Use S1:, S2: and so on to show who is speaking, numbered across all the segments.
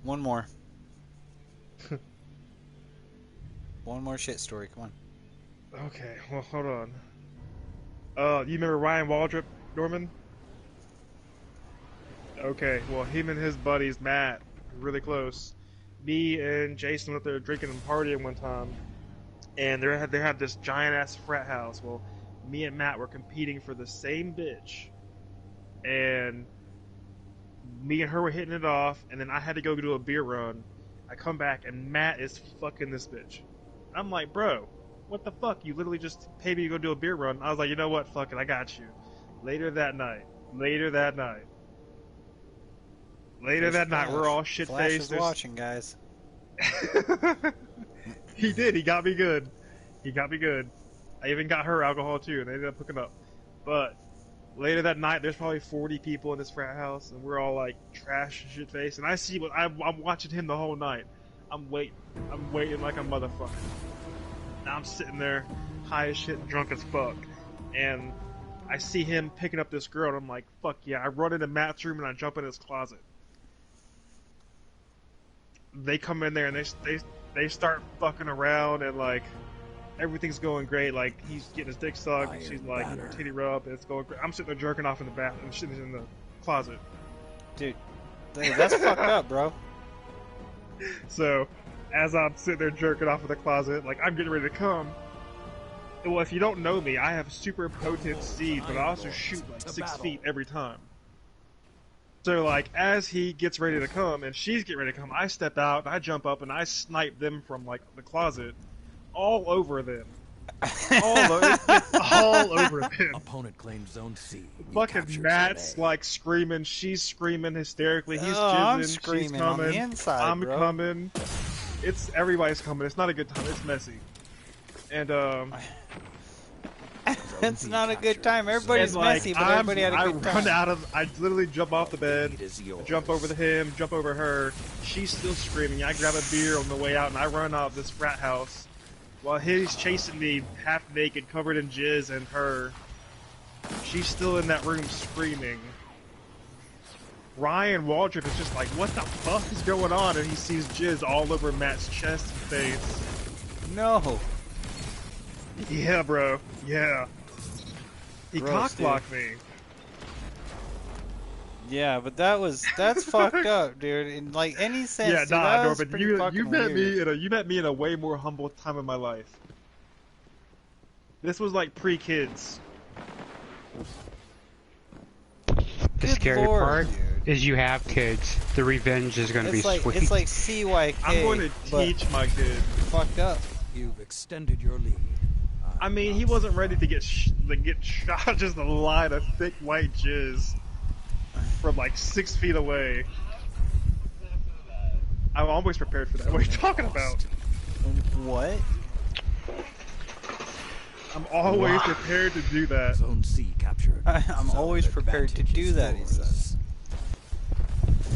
S1: One more. One more shit story. Come on.
S2: Okay, well, hold on. You remember Ryan Waldrop, Norman? Okay, well, him and his buddies, Matt, really close. Me and Jason went there drinking and partying one time, and they had this giant ass frat house. Well, me and Matt were competing for the same bitch, and me and her were hitting it off, and then I had to go do a beer run. I come back, and Matt is fucking this bitch. I'm like, bro, what the fuck? You literally just paid me to go do a beer run. I was like, you know what? Fuck it, I got you. Later that night, we're all shit
S1: Flash
S2: faced.
S1: is watching, guys.
S2: He did. He got me good. I even got her alcohol too, and they ended up hooking up. But later that night, there's probably 40 people in this frat house, and we're all like trash and shit faced. And I see what I'm watching him the whole night. I'm waiting like a motherfucker. Now I'm sitting there, high as shit, drunk as fuck, and I see him picking up this girl, and I'm like, fuck yeah. I run into Matt's room and I jump in his closet. They come in there and they start fucking around, and like everything's going great. Like he's getting his dick sucked, and she's like titty rub, and it's going great. I'm sitting there jerking off in the bathroom, and shit is in the closet.
S1: Dude, that's fucked up, bro.
S2: So, as I'm sitting there jerking off in the closet, like I'm getting ready to come. Well, if you don't know me, I have super potent seed, but I also shoot like 6 feet every time. So, like, as he gets ready to come and she's getting ready to come, I step out, and I jump up, and I snipe them from like the closet, all over them. all over them.
S3: Opponent claims zone C.
S2: Fucking Matt's like screaming, she's screaming hysterically, he's
S1: I'm
S2: jizzing,
S1: screaming
S2: she's coming,
S1: on the inside,
S2: I'm
S1: bro.
S2: coming. Everybody's coming. It's not a good time. It's messy. And
S1: It's not a good time. Everybody's
S2: like,
S1: messy, but everybody had a good time.
S2: I literally jump off the bed, I jump over to him, jump over her. She's still screaming. I grab a beer on the way out, and I run out of this frat house while he's chasing me, half naked, covered in jizz, and she's still in that room screaming. Ryan Waldrop is just like, what the fuck is going on? And he sees jizz all over Matt's chest and face.
S1: No.
S2: Yeah, bro. Yeah. He
S1: Gross,
S2: cockblocked me.
S1: Yeah, but that's fucked up, dude. In like any sense,
S2: Yeah,
S1: dude,
S2: nah,
S1: that was
S2: Norman.
S1: pretty
S2: You
S1: fucking
S2: met
S1: weird.
S2: you met me in a way more humble time in my life. This was like pre-kids.
S4: The
S1: Good
S4: scary
S1: Lord,
S4: part
S1: dude.
S4: is you have kids. The revenge is going to be sweet.
S1: It's like CYK.
S2: I'm going to teach my kid.
S1: Fucked up.
S3: You've extended your lead.
S2: I mean, he wasn't ready to get shot. Just a line of thick white jizz from like 6 feet away. I'm always prepared for that. What are you talking about?
S1: What?
S2: I'm always prepared to do that.
S3: Zone C captured.
S1: I'm always prepared to
S3: advantage
S1: do
S3: is
S1: that, he
S3: yours.
S1: says.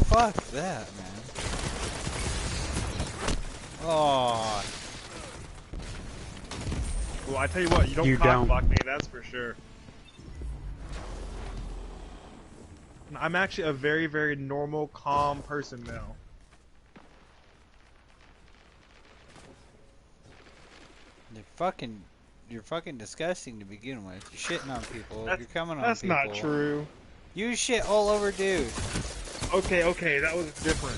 S1: Fuck that, man. Oh.
S2: Well, I tell you what, you don't cockblock me, that's for sure. I'm actually a very, very normal, calm person now.
S1: You're fucking disgusting to begin with. You're shitting on people. You're coming on
S2: That's
S1: people.
S2: not true.
S1: You shit all over dudes.
S2: Okay, that was different.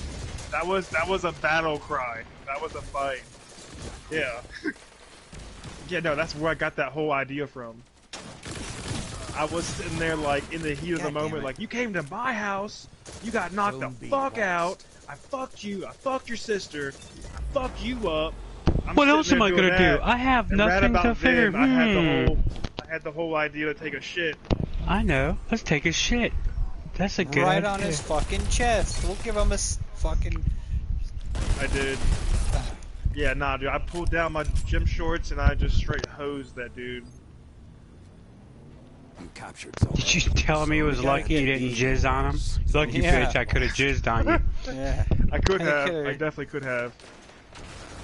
S2: That was a battle cry. That was a fight. Yeah. Yeah, no, that's where I got that whole idea from. I was sitting there like in the heat of the moment, like, you came to my house, you got knocked the fuck out, I fucked you, I fucked your sister, I fucked you up.
S4: What else am I gonna do? I have nothing to figure.
S2: I had the whole idea to take a shit.
S4: I know. Let's take a shit. That's a good
S1: Right
S4: idea.
S1: on his fucking chest. We'll give him a fucking...
S2: I did. Yeah, nah, dude. I pulled down my gym shorts and I just straight hosed that dude.
S3: You captured zone.
S4: Did you tell me it was lucky you didn't jizz on him? Lucky bitch, I could have jizzed on you.
S1: Yeah.
S2: I could have. I definitely could have.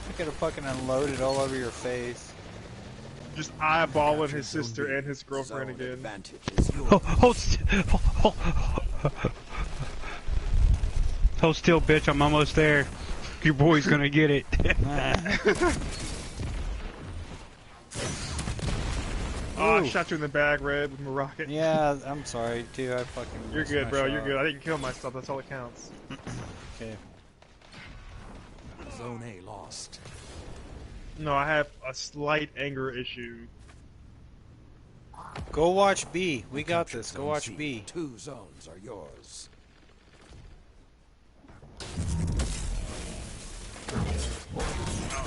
S1: I could have fucking unloaded all over your face.
S2: Just eyeballing his sister and his girlfriend again.
S3: Advantage is yours.
S4: Hold Hold still, bitch. I'm almost there. Your boy's gonna get it.
S2: Oh, I
S1: Ooh.
S2: shot you in the back, Red, with my rocket.
S1: Yeah, I'm sorry, too. I fucking.
S2: You're
S1: missed
S2: good,
S1: my
S2: bro.
S1: shot.
S2: You're good. I didn't kill myself. That's all that counts.
S1: Okay.
S3: Zone A lost.
S2: No, I have a slight anger issue.
S1: Go watch B. We got
S3: Captured
S1: this. Go
S3: Zone
S1: watch
S3: C.
S1: B.
S3: 2 zones are yours.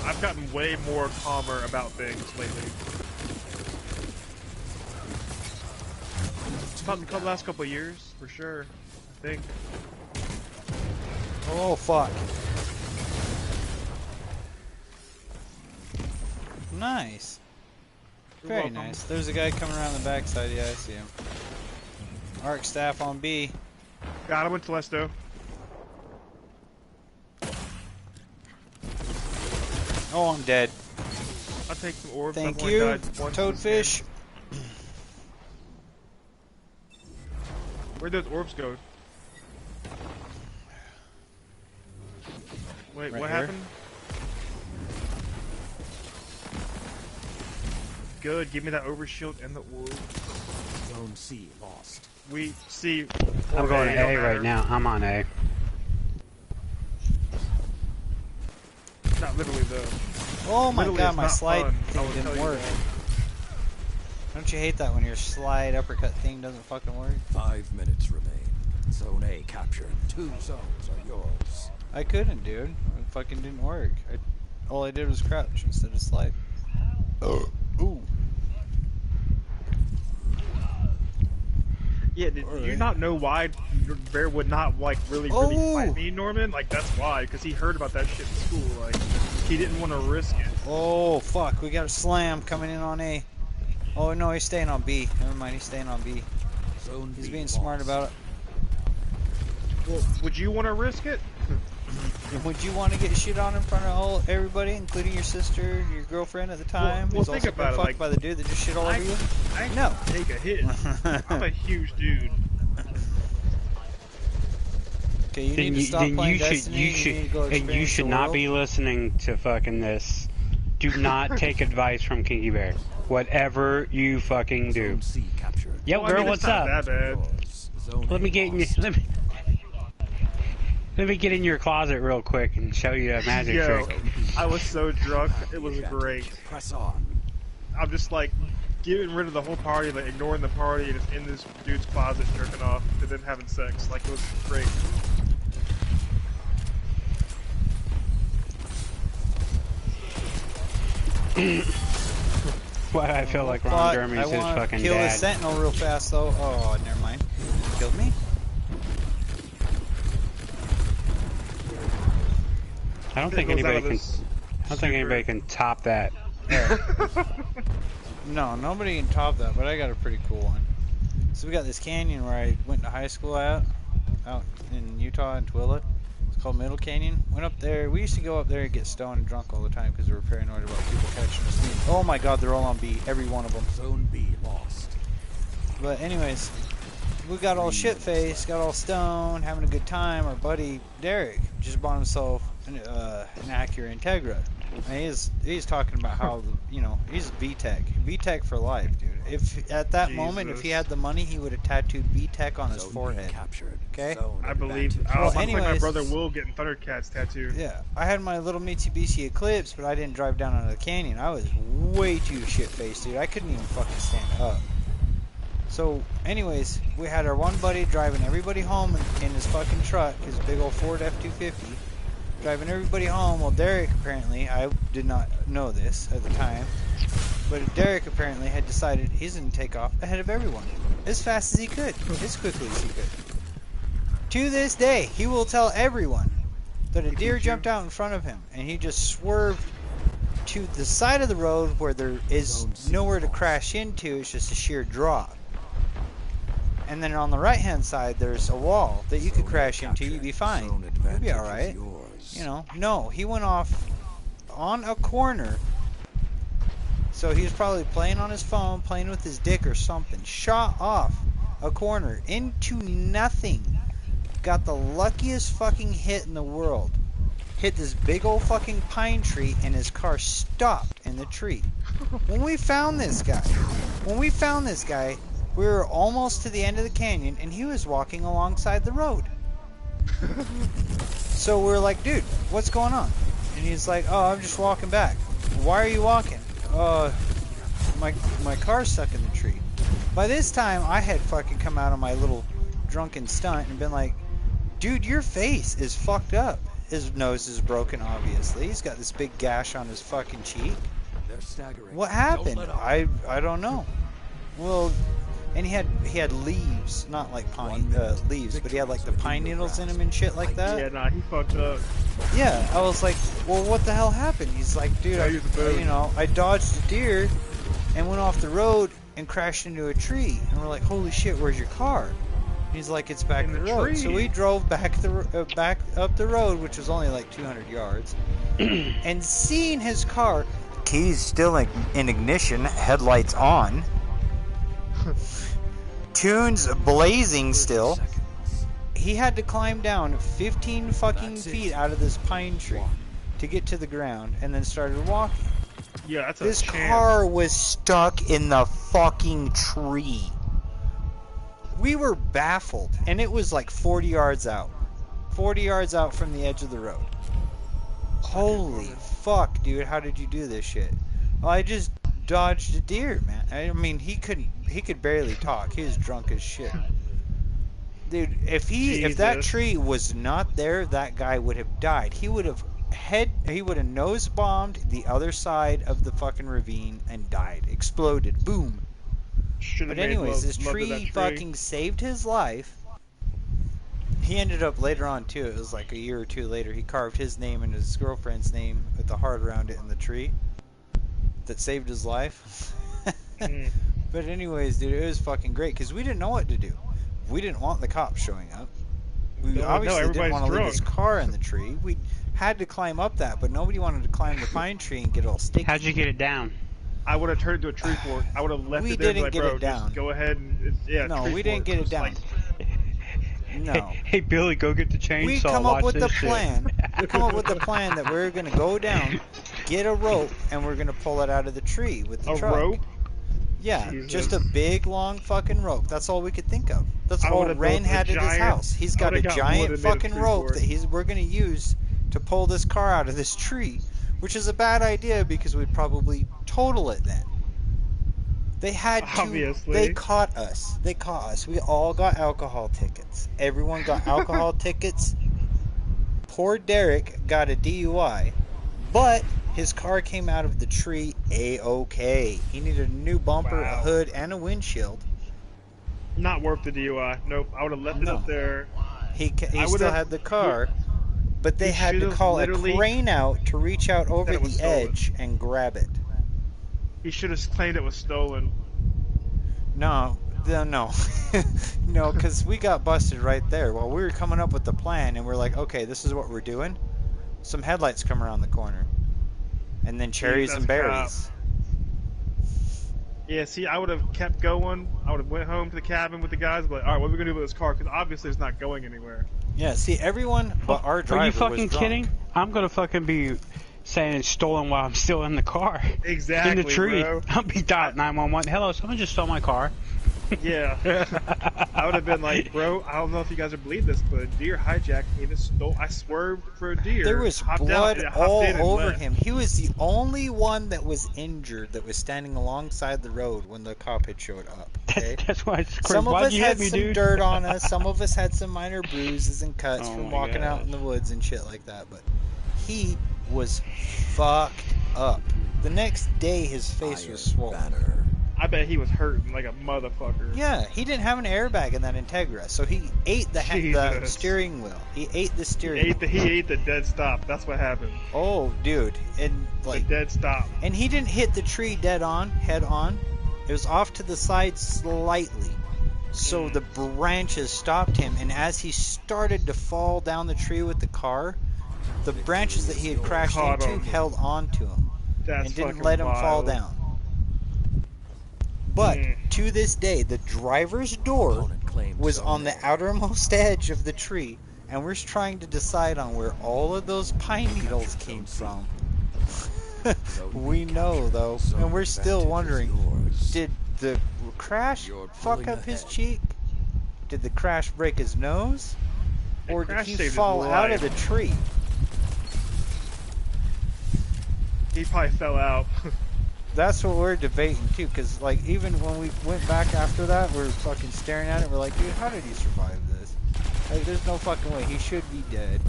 S2: I've gotten way more calmer about things lately. It's about the last couple of years, for sure. I think.
S1: Oh, fuck. Nice.
S2: You're
S1: Very
S2: welcome.
S1: nice. There's a guy coming around the backside. Yeah, I see him. Arc staff on B.
S2: Got him with Telesto.
S1: Oh, I'm dead.
S2: I'll take some orbs.
S1: Thank
S2: I've only
S1: you,
S2: died once in this
S1: Toadfish.
S2: game. Where'd those orbs go? Wait,
S1: Right
S2: what
S1: here.
S2: happened? Good, give me that overshield and the orb.
S3: Zone C lost.
S2: We see.
S4: I'm
S2: or
S4: going to
S2: don't
S4: A
S2: matter.
S4: right now. I'm on A.
S2: Not literally though.
S1: Oh my
S2: Literally,
S1: god,
S2: it's
S1: my
S2: not
S1: slide
S2: fun, I
S1: thing
S2: will tell
S1: didn't
S2: you
S1: work.
S2: that.
S1: Don't you hate that when your slide uppercut thing doesn't fucking work?
S3: 5 minutes remain. Zone A captured. 2 zones are yours.
S1: I couldn't, dude. It fucking didn't work. All I did was crouch instead of slide. Oh. Ooh.
S2: Yeah, did you
S1: Alright.
S2: not know why Bear would not like really
S1: Oh!
S2: fight me, Norman? Like that's why, because he heard about that shit in school. Like he didn't want to risk it.
S1: Oh, fuck. We got a slam coming in on A. Oh, no, he's staying on B. Never mind, he's staying on B.
S3: Zone
S1: He's
S3: B
S1: being
S3: lost.
S1: smart about it.
S2: Well, would you want to risk it?
S1: Would you want to get shit on in front of everybody, including your sister, your girlfriend at the time,
S2: well,
S1: who's
S2: think
S1: also
S2: about
S1: been
S2: it,
S1: fucked
S2: like,
S1: by the dude that just shit all over you?
S2: I
S1: No.
S2: take a hit. I'm a huge dude.
S1: Okay, you need to stop playing Destiny. You need to go
S4: and you
S1: experience
S4: should
S1: the
S4: not
S1: world.
S4: be listening to fucking this. Do not take advice from Kinky Bear. Whatever you fucking do.
S3: Zone C captured.
S4: Yo,
S2: Well, I
S4: girl,
S2: mean,
S4: what's
S2: it's not
S4: up?
S2: that bad.
S3: Yours. Zone
S4: Let
S3: A
S4: me get in your,
S3: lost.
S4: let me get in your closet real quick and show you a magic
S2: Yo,
S4: trick.
S2: I was so drunk. It was great.
S3: Press on.
S2: I'm just like getting rid of the whole party, like ignoring the party, and just in this dude's closet jerking off and then having sex. Like it was great.
S4: Why I feel like Ron
S1: But I
S4: Jeremy's his
S1: want to
S4: fucking
S1: kill this
S4: dad.
S1: sentinel real fast, though. Oh, never mind. Killed me?
S4: I don't think
S2: Goes out
S4: anybody
S2: of
S4: can.
S2: this
S4: I don't think anybody can top that.
S1: No, nobody can top that, but I got a pretty cool one. So we got this canyon where I went to high school out in Utah in Twilla. It's called Middle Canyon. Went up there. We used to go up there and get stoned and drunk all the time because we were paranoid about people catching us. Oh my god, they're all on B. Every one of them.
S3: Zone B lost.
S1: But anyways, we got all shit-faced, got all stoned, having a good time. Our buddy Derek just bought himself an Acura Integra. And he's talking about how he's VTech for life, dude. If at that moment, if he
S2: Jesus.
S1: had the money, he would have tattooed VTech on his
S3: Zone B
S1: forehead.
S3: captured.
S1: Okay.
S3: Zone
S2: I believe.
S3: advantage.
S2: I was
S1: Well,
S2: like my
S1: anyways-
S2: brother Will getting Thundercats tattooed.
S1: Yeah, I had my little Mitsubishi Eclipse, but I didn't drive down into the canyon. I was way too shit-faced, dude. I couldn't even fucking stand up. So, anyways, we had our one buddy driving everybody home in his fucking truck, his big old Ford F-250, driving everybody home. Well, Derek apparently, I did not know this at the time, but Derek apparently had decided he's going to take off ahead of everyone, as fast as he could, as quickly as he could. To this day, he will tell everyone that a deer jumped out in front of him, and he just swerved to the side of the road where there is nowhere to crash into. It's just a sheer drop. And then on the right-hand side, there's a wall that you could crash into. You'd be fine.
S3: Zone
S1: You'd be
S3: advantage
S1: all right.
S3: is yours.
S1: You know, no, he went off on a corner. So he was probably playing on his phone, playing with his dick or something. Shot off a corner into nothing. got the luckiest fucking hit in the world. Hit this big old fucking pine tree, and his car stopped in the tree. When we found this guy, we were almost to the end of the canyon, and he was walking alongside the road. So we're like, dude, what's going on? And he's like, oh, I'm just walking back. Why are you walking? My car's stuck in the tree. By this time, I had fucking come out on my little drunken stunt and been like, dude, your face is fucked up. His nose is broken, obviously. He's got this big gash on his fucking cheek.
S3: They're staggering.
S1: What happened? I don't know. Well, and he had leaves, not like pine leaves, but he had like the pine needles in him and shit like that.
S2: Yeah, nah, he fucked up.
S1: Yeah, I was like, well, what the hell happened? He's like, dude, I dodged a deer and went off the road and crashed into a tree. And we're like, holy shit, where's your car? And he's like, it's back in the road. So we drove back up the road, which was only like 200 yards, and seeing his car, keys still in ignition, headlights on, tunes blazing still. He had to climb down 15 fucking feet out of this pine tree to get to the ground, and then started walking.
S2: Yeah, that's
S1: This car was stuck in the fucking tree. We were baffled, and it was like 40 yards out. 40 yards out from the edge of the road. Holy fuck, dude, how did you do this shit? Well, I just dodged a deer, man. I mean, he could barely talk. He was drunk as shit. Dude, if that tree was not there, that guy would have died. He would have nose bombed the other side of the fucking ravine and died. Exploded. Boom. But anyways, this tree fucking saved his life. He ended up later on too, it was like a year or two later, he carved his name and his girlfriend's name with the heart around it in the tree that saved his life. But anyways, dude, it was fucking great because we didn't know what to do. We didn't want the cops showing up. We obviously didn't want to leave his car in the tree. We had to climb up that, but nobody wanted to climb the pine tree and get all sticky.
S4: How'd you get it down?
S2: I would have turned into a tree fork. I would have left it there. We didn't
S1: get it down.
S2: Just go ahead and
S1: no, we didn't get it down. No.
S4: Hey Billy, go get the chainsaw.
S1: We come up with the plan. We come up with the plan that we're gonna go down, get a rope, and we're gonna pull it out of the tree with the truck. A rope? Yeah,
S2: Jesus.
S1: Just a big long fucking rope. That's all we could think of. That's all Ren had at his house. He's got a giant fucking rope that we're gonna use to pull this car out of this tree, which is a bad idea because we'd probably total it then. They had to.
S2: Obviously.
S1: They caught us. They caught us. We all got alcohol tickets. Everyone got alcohol tickets. Poor Derek got a DUI, but his car came out of the tree A-okay. He needed a new bumper, a hood, and a windshield.
S2: Not worth the DUI. Nope. I would have left it up there.
S1: He still had the car, but they had to call a crane out to reach out over the edge and grab it.
S2: He should have claimed it was stolen.
S1: No, no, because we got busted right there. While we were coming up with the plan, and we're like, okay, this is what we're doing. Some headlights come around the corner, and then cherries and berries.
S2: Yeah, see, I would have kept going. I would have went home to the cabin with the guys. Like, all right, what are we gonna do with this car? Because obviously it's not going anywhere.
S1: Yeah, see, everyone but our driver.
S4: Are you fucking
S1: was drunk.
S4: kidding? I'm gonna fucking be saying it's stolen while I'm still in the car.
S2: Exactly,
S4: in the tree.
S2: bro.
S4: I'll be dialed 911. Hello, someone just stole my car.
S2: Yeah. I would have been like, bro, I don't know if you guys would believe this, but a deer hijacked me and stole. I swerved for a deer.
S1: There was blood all over him. He was the only one that was injured that was standing alongside the road when the cop had showed up. Okay?
S4: That's why it's crazy.
S1: Some of us had some
S4: dude?
S1: dirt on us. Some of us had some minor bruises and cuts from walking out in the woods and shit like that. But he was fucked up. The next day, his face was swollen.
S2: I bet he was hurting like a motherfucker.
S1: Yeah, he didn't have an airbag in that Integra, so he ate the steering wheel. He ate the steering wheel.
S2: He ate the dead stop. That's what happened.
S1: Oh, dude. And like
S2: the dead stop.
S1: And he didn't hit the tree head on. It was off to the side slightly. So the branches stopped him, and as he started to fall down the tree with the car, the branches that he had crashed into held on to him and didn't let him fall down. But to this day, the driver's door
S3: reclaimed
S1: was
S3: Zone
S1: on the
S3: A.
S1: outermost edge of the tree, and we're trying to decide on where all of those pine needles came from. We know though, and we're still wondering, did the crash
S3: You're
S1: fuck
S3: pulling
S1: up his
S3: ahead.
S1: cheek? Did the crash break his nose?
S2: The
S1: Or did
S2: crash
S1: he
S2: saved his
S1: fall out of
S2: life.
S1: the tree?
S2: He probably fell out.
S1: That's what we're debating too, because like even when we went back after that, we're fucking staring at it. We're like, dude, how did he survive this? Like, there's no fucking way. He should be dead.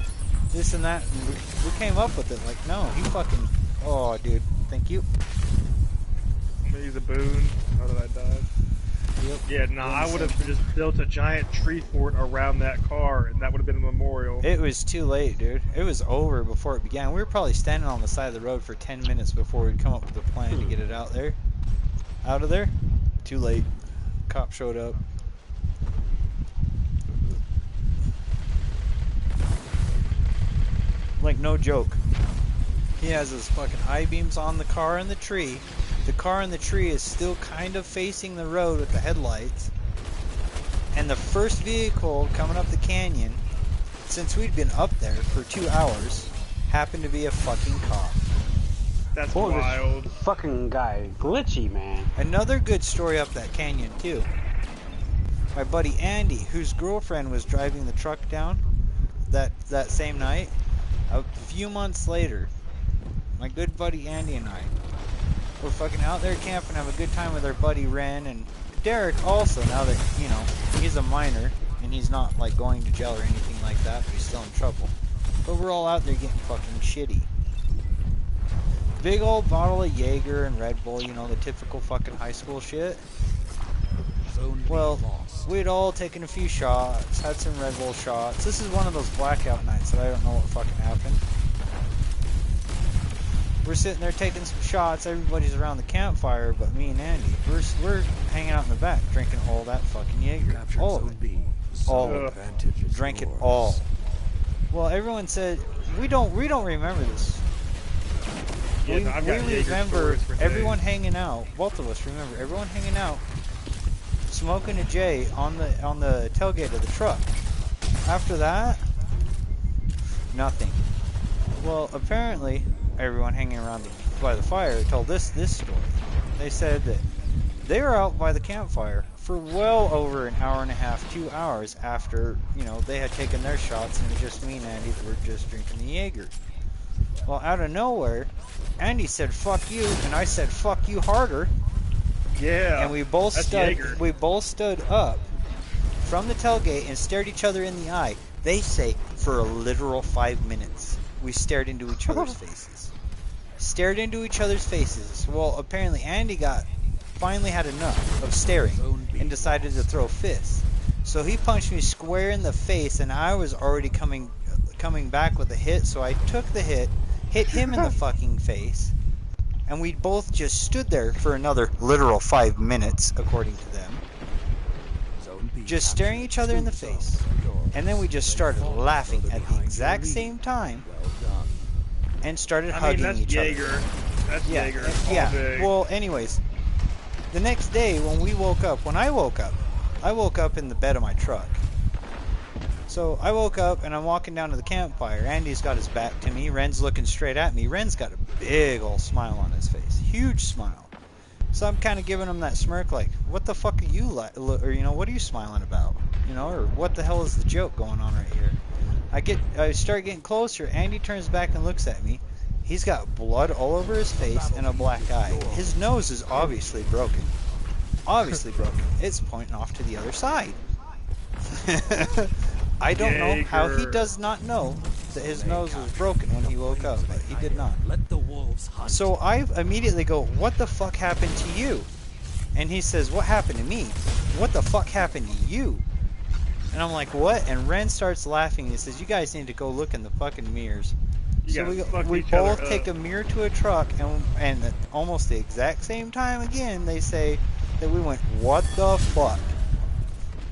S1: This and that. And we came up with it. Like, no, he fucking. Oh, dude, thank you.
S2: I'm gonna use a boon. How did I die?
S1: Yep.
S2: Yeah, nah, I would have just built a giant tree fort around that car, and that would have been a memorial.
S1: It was too late, dude. It was over before it began. We were probably standing on the side of the road for 10 minutes before we'd come up with a plan to get it out there. Out of there. Too late. Cop showed up. Like, no joke. He has his fucking I-beams on the car and the tree. The car and the tree is still kind of facing the road with the headlights. And the first vehicle coming up the canyon, since we'd been up there for 2 hours, happened to be a fucking cop.
S2: That's
S4: Boy,
S2: wild.
S4: this fucking guy is glitchy, man.
S1: Another good story up that canyon, too. My buddy Andy, whose girlfriend was driving the truck down that same night, a few months later, my good buddy Andy and I were fucking out there camping, have a good time with our buddy Ren and Derek also, now that, you know, he's a minor and he's not like going to jail or anything like that, but he's still in trouble. But we're all out there getting fucking shitty. Big old bottle of Jaeger and Red Bull, you know, the typical fucking high school shit.
S3: Zone B
S1: Well,
S3: lost.
S1: we'd all taken a few shots, had some Red Bull shots. This is one of those blackout nights that I don't know what fucking happened. We're sitting there taking some shots, everybody's around the campfire, but me and Andy, we're hanging out in the back, drinking all that fucking Jaeger.
S3: Captured
S1: All of
S3: Zone
S1: it.
S3: B.
S1: All
S3: Zone
S2: of it.
S3: advantage is
S1: Drank it
S3: yours.
S1: all. Well, everyone said, we don't remember this.
S2: Yeah, no, I've
S1: we
S2: got Jaeger
S1: remember
S2: stories for days.
S1: everyone hanging out, both of us remember everyone hanging out, smoking a J on the tailgate of the truck. After that, nothing. Well, apparently, everyone hanging around by the fire told this story. They said that they were out by the campfire for well over an hour and a half, 2 hours after, you know, they had taken their shots, and it was just me and Andy that were just drinking the Jaeger. Well, out of nowhere, Andy said, "Fuck you," and I said, "Fuck you harder."
S2: Yeah.
S1: And we both
S2: that's
S1: stood.
S2: Jaeger.
S1: We both stood up from the tailgate and stared each other in the eye. They say for a literal 5 minutes, we stared into each other's faces. Stared into each other's faces. Well, apparently Andy finally had enough of staring and decided to throw fists. So he punched me square in the face, and I was already coming back with a hit. So I took the hit, hit him in the fucking face, and we both just stood there for another literal 5 minutes, according to them,
S3: Zone B
S1: just staring
S3: captured.
S1: each other in the
S3: 2
S1: face.
S3: zones are yours.
S1: And then we just started
S3: Fall
S1: laughing
S3: further
S1: at the
S3: behind
S1: exact
S3: your lead.
S1: same time
S3: Well done.
S1: and started
S2: I mean,
S1: hugging
S2: that's
S1: each
S2: Jaeger.
S1: other.
S2: That's
S1: Yeah,
S2: Jaeger.
S1: yeah.
S2: All day.
S1: Well, anyways, the next day when I woke up in the bed of my truck. So I woke up and I'm walking down to the campfire. Andy's got his back to me. Ren's looking straight at me. Ren's got a big old smile on his face, huge smile. So I'm kind of giving him that smirk, like, "What the fuck are you like?" Or, you know, "What are you smiling about?" You know, or "What the hell is the joke going on right here?" I start getting closer. Andy turns back and looks at me. He's got blood all over his face and a black eye. His nose is obviously broken. Obviously broken. It's pointing off to the other side. I don't know how he
S2: Jaeger.
S1: does not know that his nose was broken when he woke up, but he did not.
S3: Let the wolves hunt.
S1: So I immediately go, "What the fuck happened to you?" And he says, "What happened to me? What the fuck happened to you?" And I'm like, "What?" And Ren starts laughing. He says, "You guys need to go look in the fucking mirrors."
S2: You
S1: So
S2: guys fucked
S1: we
S2: each other
S1: both take
S2: up.
S1: a mirror to a truck, and at almost the exact same time again, they say that we went, "What the fuck?"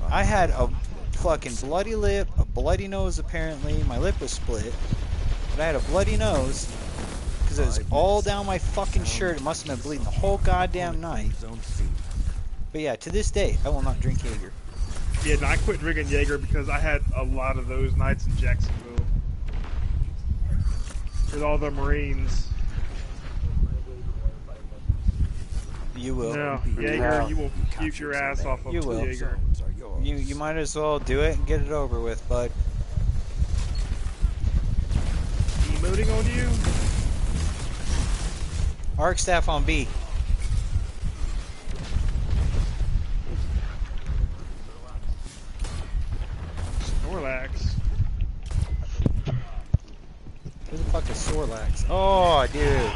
S1: I had a fucking bloody lip, a bloody nose apparently. My lip was split, but I had a bloody nose because it was all down my fucking shirt. It must have been bleeding the whole goddamn night.
S3: Zone C.
S1: But yeah, to this day, I will not drink Jaeger.
S2: Yeah, no, I quit drinking Jaeger because I had a lot of those nights in Jacksonville with all the Marines.
S1: You will.
S2: No,
S3: Be
S2: Jaeger,
S4: No.
S2: you will
S3: You
S2: puke
S3: captured
S2: your ass
S3: Zone
S2: off
S3: A.
S2: of
S1: You will.
S2: Jaeger.
S3: Zones are yours.
S1: You might as well do it and get it over with, bud.
S2: Emoting on you?
S1: Arc staff on B.
S2: Snorlax.
S1: Who the fuck is Sorlax? Oh, dude.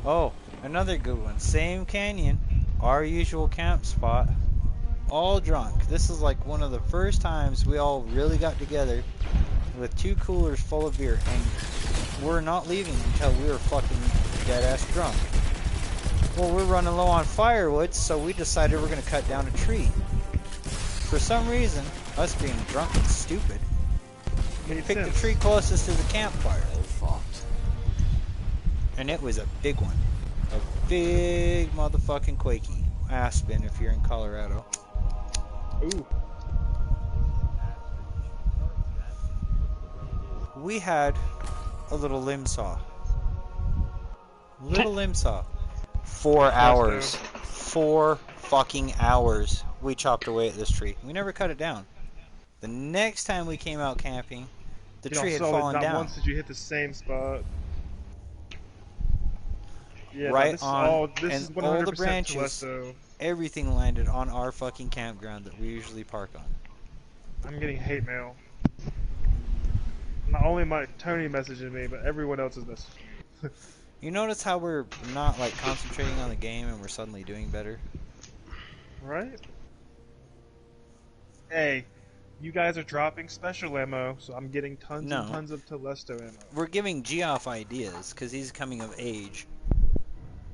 S1: Oh, another good one. Same canyon. Our usual camp spot. All drunk. This is like one of the first times we all really got together with 2 coolers full of beer, and we're not leaving until we were fucking dead ass drunk. Well, we're running low on firewood, so we decided we're gonna cut down a tree. For some reason, us being drunk and stupid, we
S2: Made
S1: picked the
S2: sense.
S1: tree closest to the campfire.
S3: Well fought.
S1: And it was a big one. A big motherfucking quakey. Aspen if you're in Colorado.
S2: Ooh.
S1: We had a little limb saw. Little limb saw. 4 hours. 4 fucking hours we chopped away at this tree. We never cut it down. The next time we came out camping, the tree had fallen
S2: not
S1: down.
S2: once did you hit the same spot. Yeah,
S1: Right
S2: this
S1: on,
S2: is this is
S1: and
S2: 100%
S1: all the branches.
S2: Telesto.
S1: Everything landed on our fucking campground that we usually park on.
S2: I'm getting hate mail. Not only my Tony messaging me, but everyone else is messaging me.
S1: You notice how we're not like concentrating on the game and we're suddenly doing better?
S2: Right? Hey, you guys are dropping special ammo, so I'm getting tons
S1: No.
S2: and tons of Telesto ammo.
S1: We're giving Geoff ideas because he's coming of age.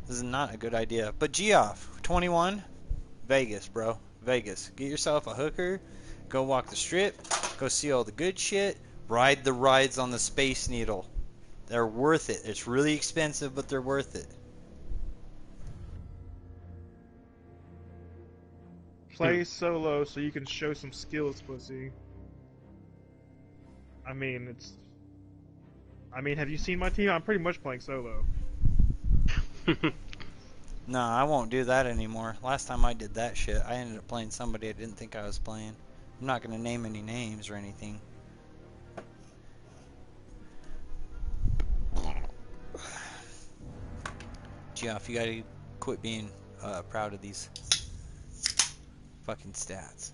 S1: This is not a good idea. But Geoff, 21, Vegas, bro. Vegas. Get yourself a hooker. Go walk the strip. Go see all the good shit. Ride the rides on the Space Needle. They're worth it. It's really expensive, but they're worth it.
S2: Play solo so you can show some skills, pussy. I mean, have you seen my team? I'm pretty much playing solo.
S1: No, I won't do that anymore. Last time I did that shit, I ended up playing somebody I didn't think I was playing. I'm not going to name any names or anything. Geoff, you gotta quit being proud of these fucking stats.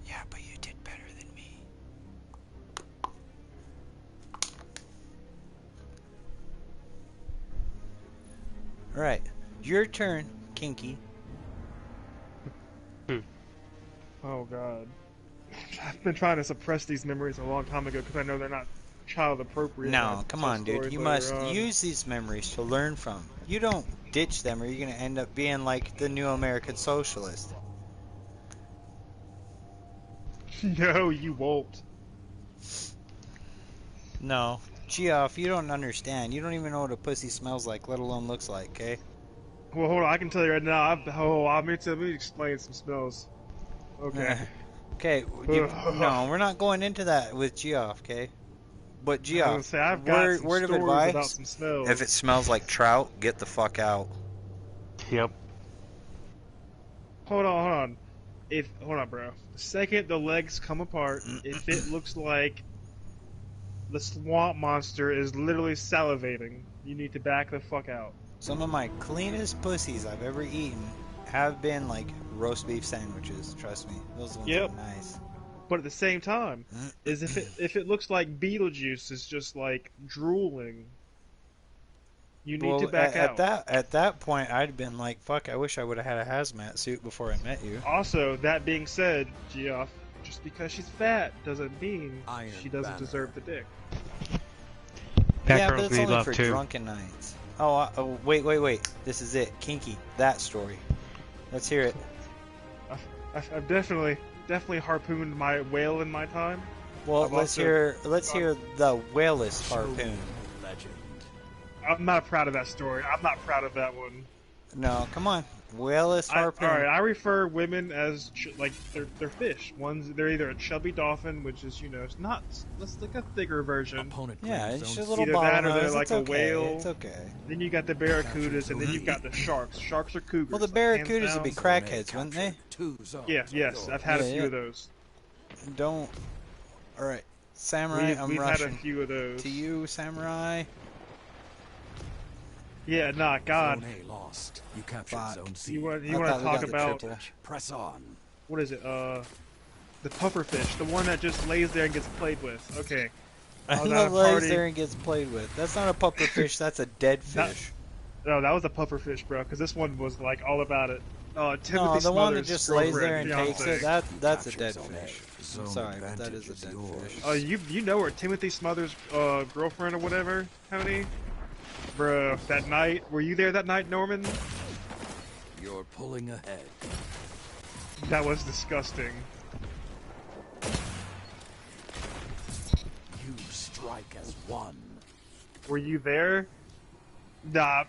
S1: Yeah, but you did better than me. Alright, your turn, Kinky.
S2: Oh god. I've been trying to suppress these memories a long time ago because I know they're not child appropriate.
S1: No, come on, dude. You must use these memories to learn from. You don't ditch them or you're going to end up being like the new American socialist.
S2: No, you won't.
S1: No. Geoff, you don't understand. You don't even know what a pussy smells like, let alone looks like, okay?
S2: Well, hold on. I can tell you right now. Let me explain some smells. Okay.
S1: Okay, no, we're not going into that with Geoff, okay? But Geoff,
S2: I've got some
S1: word of
S2: stories about
S1: advice,
S2: some smells.
S1: if it smells like trout, get the fuck out.
S4: Yep.
S2: Hold on. Hold on, bro. The second the legs come apart, if it looks like the swamp monster is literally salivating, you need to back the fuck out.
S1: Some of my cleanest pussies I've ever eaten have been like roast beef sandwiches, trust me. Those ones
S2: Yep.
S1: are nice.
S2: But at the same time, is if it looks like Beetlejuice is just like drooling, you need to back out.
S1: At that point, I'd have been like, fuck, I wish I would have had a hazmat suit before I met you.
S2: Also, that being said, Geoff, just because she's fat doesn't mean
S3: Iron
S2: she doesn't
S3: Banner.
S2: deserve the dick.
S4: That
S1: Yeah,
S4: girl
S1: but it's
S4: needs
S1: only
S4: love
S1: for
S4: too.
S1: drunken nights. Oh, wait. This is it. Kinky. That story. Let's hear it.
S2: I've definitely harpooned my whale in my time.
S1: Well,
S2: I'm
S1: let's
S2: also-
S1: hear the whaleless harpoon.
S3: Legend.
S2: I'm not proud of that story. I'm not proud of that one.
S1: No, come on, whaleless harpoon.
S2: Alright, I refer women as like they're fish. They're either a chubby dolphin, which is it's not let's like a thicker version.
S3: Opponent
S1: Yeah,
S3: claims
S1: it's
S3: zone
S1: just a
S3: C.
S1: little
S2: Either that or
S1: bottlenose.
S2: they're like
S1: It's
S2: a
S1: okay.
S2: whale.
S1: It's okay.
S2: Then you got the barracudas, and then you've got the sharks. Sharks are cougars.
S1: Well, the
S2: like, hands
S1: barracudas would be
S2: down.
S3: Zone A
S1: crackheads, wouldn't they?
S3: captured. 2 zones
S2: Yeah,
S3: are
S2: yes,
S3: yours.
S2: I've had a
S1: Yeah,
S2: few
S1: yeah.
S2: of those.
S1: Don't. All right, samurai. I'm
S2: We've had a
S1: rushing
S2: few of those.
S1: to you, samurai.
S2: Yeah, nah, God.
S3: Zone A lost. You captured
S1: Fuck.
S3: zone C.
S2: You want
S1: I
S2: to
S1: thought we
S2: talk
S1: got the
S2: about
S1: triple.
S3: Press on.
S2: what is it? The pufferfish, the one that just lays there and gets played with. Okay. I was at
S1: That
S2: a
S1: lays
S2: party.
S1: there and gets played with. That's not a puffer fish. That's a dead
S2: That-
S1: fish.
S2: No, that was a pufferfish, bro. Because this one was like all about it. Timothy
S1: No, the one that
S2: Smothers'
S1: just lays there and
S2: girlfriend,
S1: takes
S2: fiancé.
S1: it. That's a
S3: Capture
S1: dead
S3: zone A.
S1: fish. I'm
S3: Zone
S1: sorry, but that
S3: advantage
S1: is a dead
S3: yours.
S1: fish.
S2: Oh, you know where Timothy Smothers' girlfriend or whatever, Tony? Bro, that night, were you there that night, Norman?
S3: You're pulling ahead.
S2: That was disgusting.
S3: You strike as one.
S2: Were you there? Nah,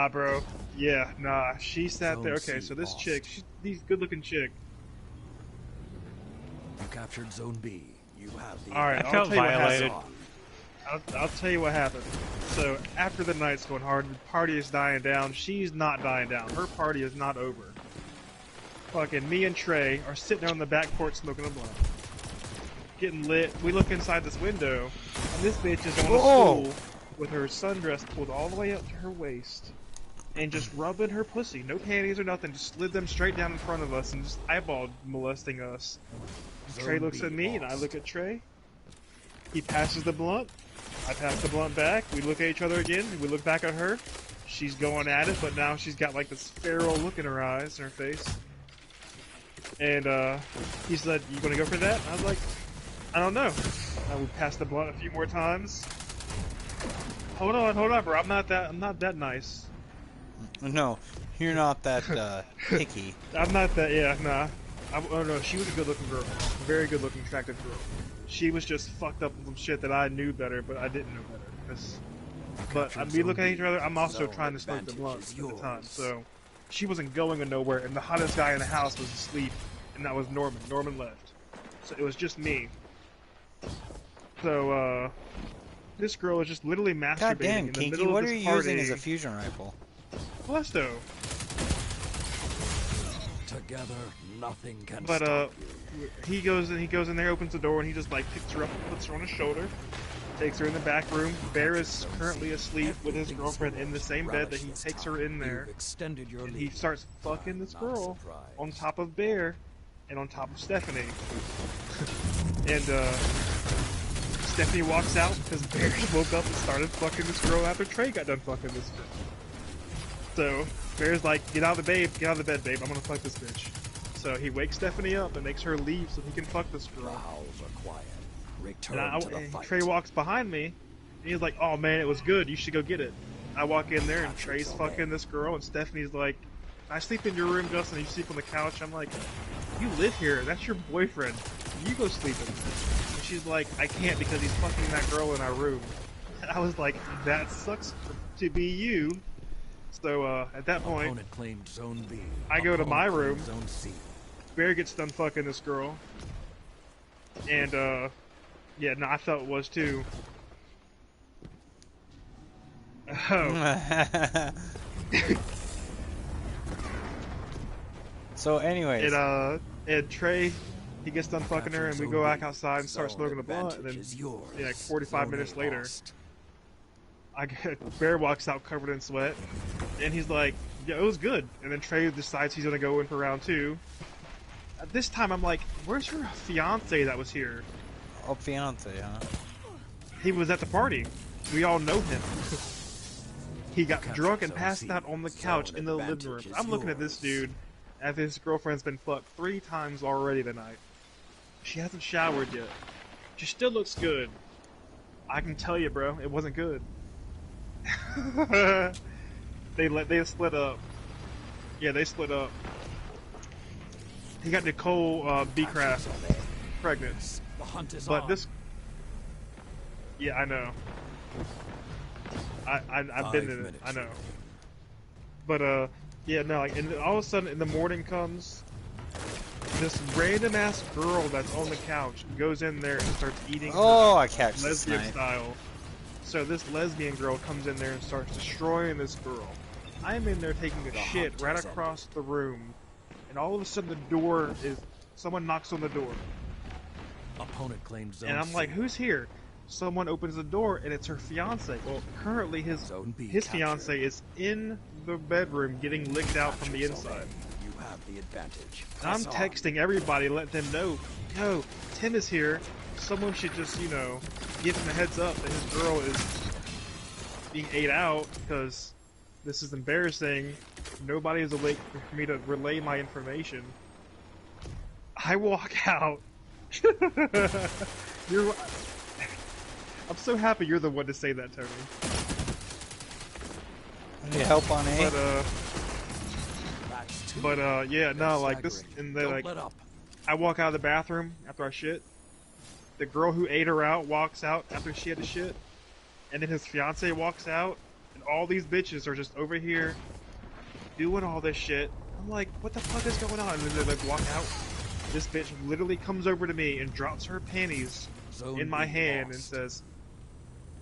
S2: bro. Yeah, nah. She sat there.
S3: Zone
S2: Okay,
S3: C
S2: so this
S3: lost.
S2: chick, these good-looking chick.
S3: You captured zone B. You have the
S2: All right,
S4: I
S2: I'll
S4: felt
S2: tell you what
S4: violated.
S2: happened. I'll tell you what happened. So after the night's going hard, the party is dying down. She's not dying down. Her party is not over. Fucking me and Trey are sitting there on the back porch smoking a blunt, getting lit. We look inside this window, and this bitch is on a
S1: Whoa.
S2: stool with her sundress pulled all the way up to her waist, and just rubbing her pussy. No panties or nothing. Just slid them straight down in front of us and just eyeball molesting us. And Trey
S3: Zone
S2: looks
S3: B
S2: at me, and I
S3: lost.
S2: look at Trey. He passes the blunt. I pass the blunt back. We look at each other again. We look back at her. She's going at it, but now she's got like this feral look in her eyes and her face. And he said, "You gonna go for that?" I was like, "I don't know." And we passed the blunt a few more times. Hold on, bro. I'm not that nice.
S1: No, you're not that picky.
S2: I'm not that. Yeah, nah. Oh no, she was a good-looking girl. Very good-looking, attractive girl. She was just fucked up with some shit that I knew better, but I didn't know better. But
S3: captured
S2: we look
S3: zone
S2: at each
S3: B.
S2: other. I'm also
S3: Zone
S2: trying to smoke the
S3: advantage
S2: blunt
S3: is
S2: at the time,
S3: yours.
S2: so she wasn't going nowhere. And the hottest guy in the house was asleep, and that was Norman. Norman left, so it was just me. So this girl is just literally masturbating
S1: God damn,
S2: in the
S1: Kinky,
S2: middle
S1: what
S2: of
S1: are
S2: this
S1: you
S2: party.
S1: using as a fusion rifle?
S2: Plesto.
S3: Together, nothing can
S2: But
S3: stop you.
S2: he goes in there, opens the door, and he just like picks her up and puts her on his shoulder, takes her in the back room. Bear is currently asleep with his
S3: Everything's
S2: girlfriend in the same bed that he
S3: relish this
S2: takes her
S3: time.
S2: in there,
S3: You've extended your
S2: and he
S3: lead.
S2: starts fucking this
S3: Not
S2: girl
S3: surprised.
S2: on top of Bear and on top of Stephanie. And Stephanie walks out because Bear woke up and started fucking this girl after Trey got done fucking this girl. So Bear's like, get out of the bed, babe. I'm gonna fuck this bitch. So he wakes Stephanie up and makes her leave so he can fuck this
S3: The
S2: girl.
S3: howls are quiet. Return
S2: And
S3: to the fight.
S2: Trey walks behind me, and he's like, "Oh man, it was good. You should go get it." I walk in there, and
S3: Capture
S2: Trey's
S3: zone
S2: fucking
S3: A.
S2: this girl, and Stephanie's like, "I sleep in your room, Justin. You sleep on the couch." I'm like, "You live here. That's your boyfriend. You go sleep in there." And she's like, "I can't because he's fucking that girl in our room." And I was like, "That sucks to be you." So at that point,
S3: Opponent claimed zone B.
S2: I go to
S3: Opponent
S2: my
S3: claimed
S2: room.
S3: Zone C.
S2: Bear gets done fucking this girl, and yeah, no, I felt it was too. Oh.
S1: So, anyways,
S2: And Trey, he gets done fucking her, and we go back outside and start
S3: Zone
S2: smoking a blunt. And then,
S3: advantage is yours.
S2: yeah, like 45
S3: Zone
S2: minutes
S3: A
S2: later,
S3: lost.
S2: Bear walks out covered in sweat, and he's like, "Yeah, it was good." And then Trey decides he's gonna go in for round two. At this time, I'm like, "Where's your fiance that was here?"
S1: oh, fiance, huh?
S2: He was at the party. We all know him. He got
S3: Capture
S2: drunk and
S3: zone
S2: passed
S3: C.
S2: out on the couch
S3: Zone
S2: in the living
S3: advantage
S2: room.
S3: is
S2: I'm looking at this
S3: yours.
S2: dude after his girlfriend's been fucked 3 times already tonight. She hasn't showered yet. She still looks good. I can tell you, bro, it wasn't good. They split up. Yeah, they split up. He got Nicole B. Craft pregnant.
S3: The hunt is
S2: But
S3: on.
S2: this, yeah, I know. I've been in it. I know. But yeah, no, like, and all of a sudden, in the morning comes this random ass girl that's on the couch goes in there and starts eating
S1: Oh,
S2: her
S1: I catch the
S2: lesbian
S1: snipe.
S2: style. So this lesbian girl comes in there and starts destroying this girl. I'm in there taking a shit right across the room, and all of a sudden the door is, someone knocks on the door,
S3: Opponent claims zone
S2: and I'm like,
S3: C.
S2: who's here? Someone opens the door and it's her fiance. Well, currently
S3: Zone B
S2: his
S3: captured.
S2: fiance is in the bedroom getting licked out from the
S3: Captured zone
S2: inside.
S3: A. You have the advantage.
S2: I'm
S3: Press on.
S2: texting everybody, let them know, yo, Tim is here. Someone should just, you know, give him a heads up that his girl is being ate out, because this is embarrassing. Nobody is awake for me to relay my information. I walk out. You're. I'm so happy you're the one to say that, Tony.
S1: I need help on A.
S3: That's two.
S2: Yeah, no, like this,
S3: Staggering.
S2: and they
S3: Don't
S2: like,
S3: let up.
S2: I walk out of the bathroom after I shit. The girl who ate her out walks out after she had to shit, and then his fiance walks out, and all these bitches are just over here doing all this shit. I'm like, what the fuck is going on? And then they like walk out. This bitch literally comes over to me and drops her panties
S3: Zone
S2: in my
S3: B
S2: hand and
S3: lost.
S2: says,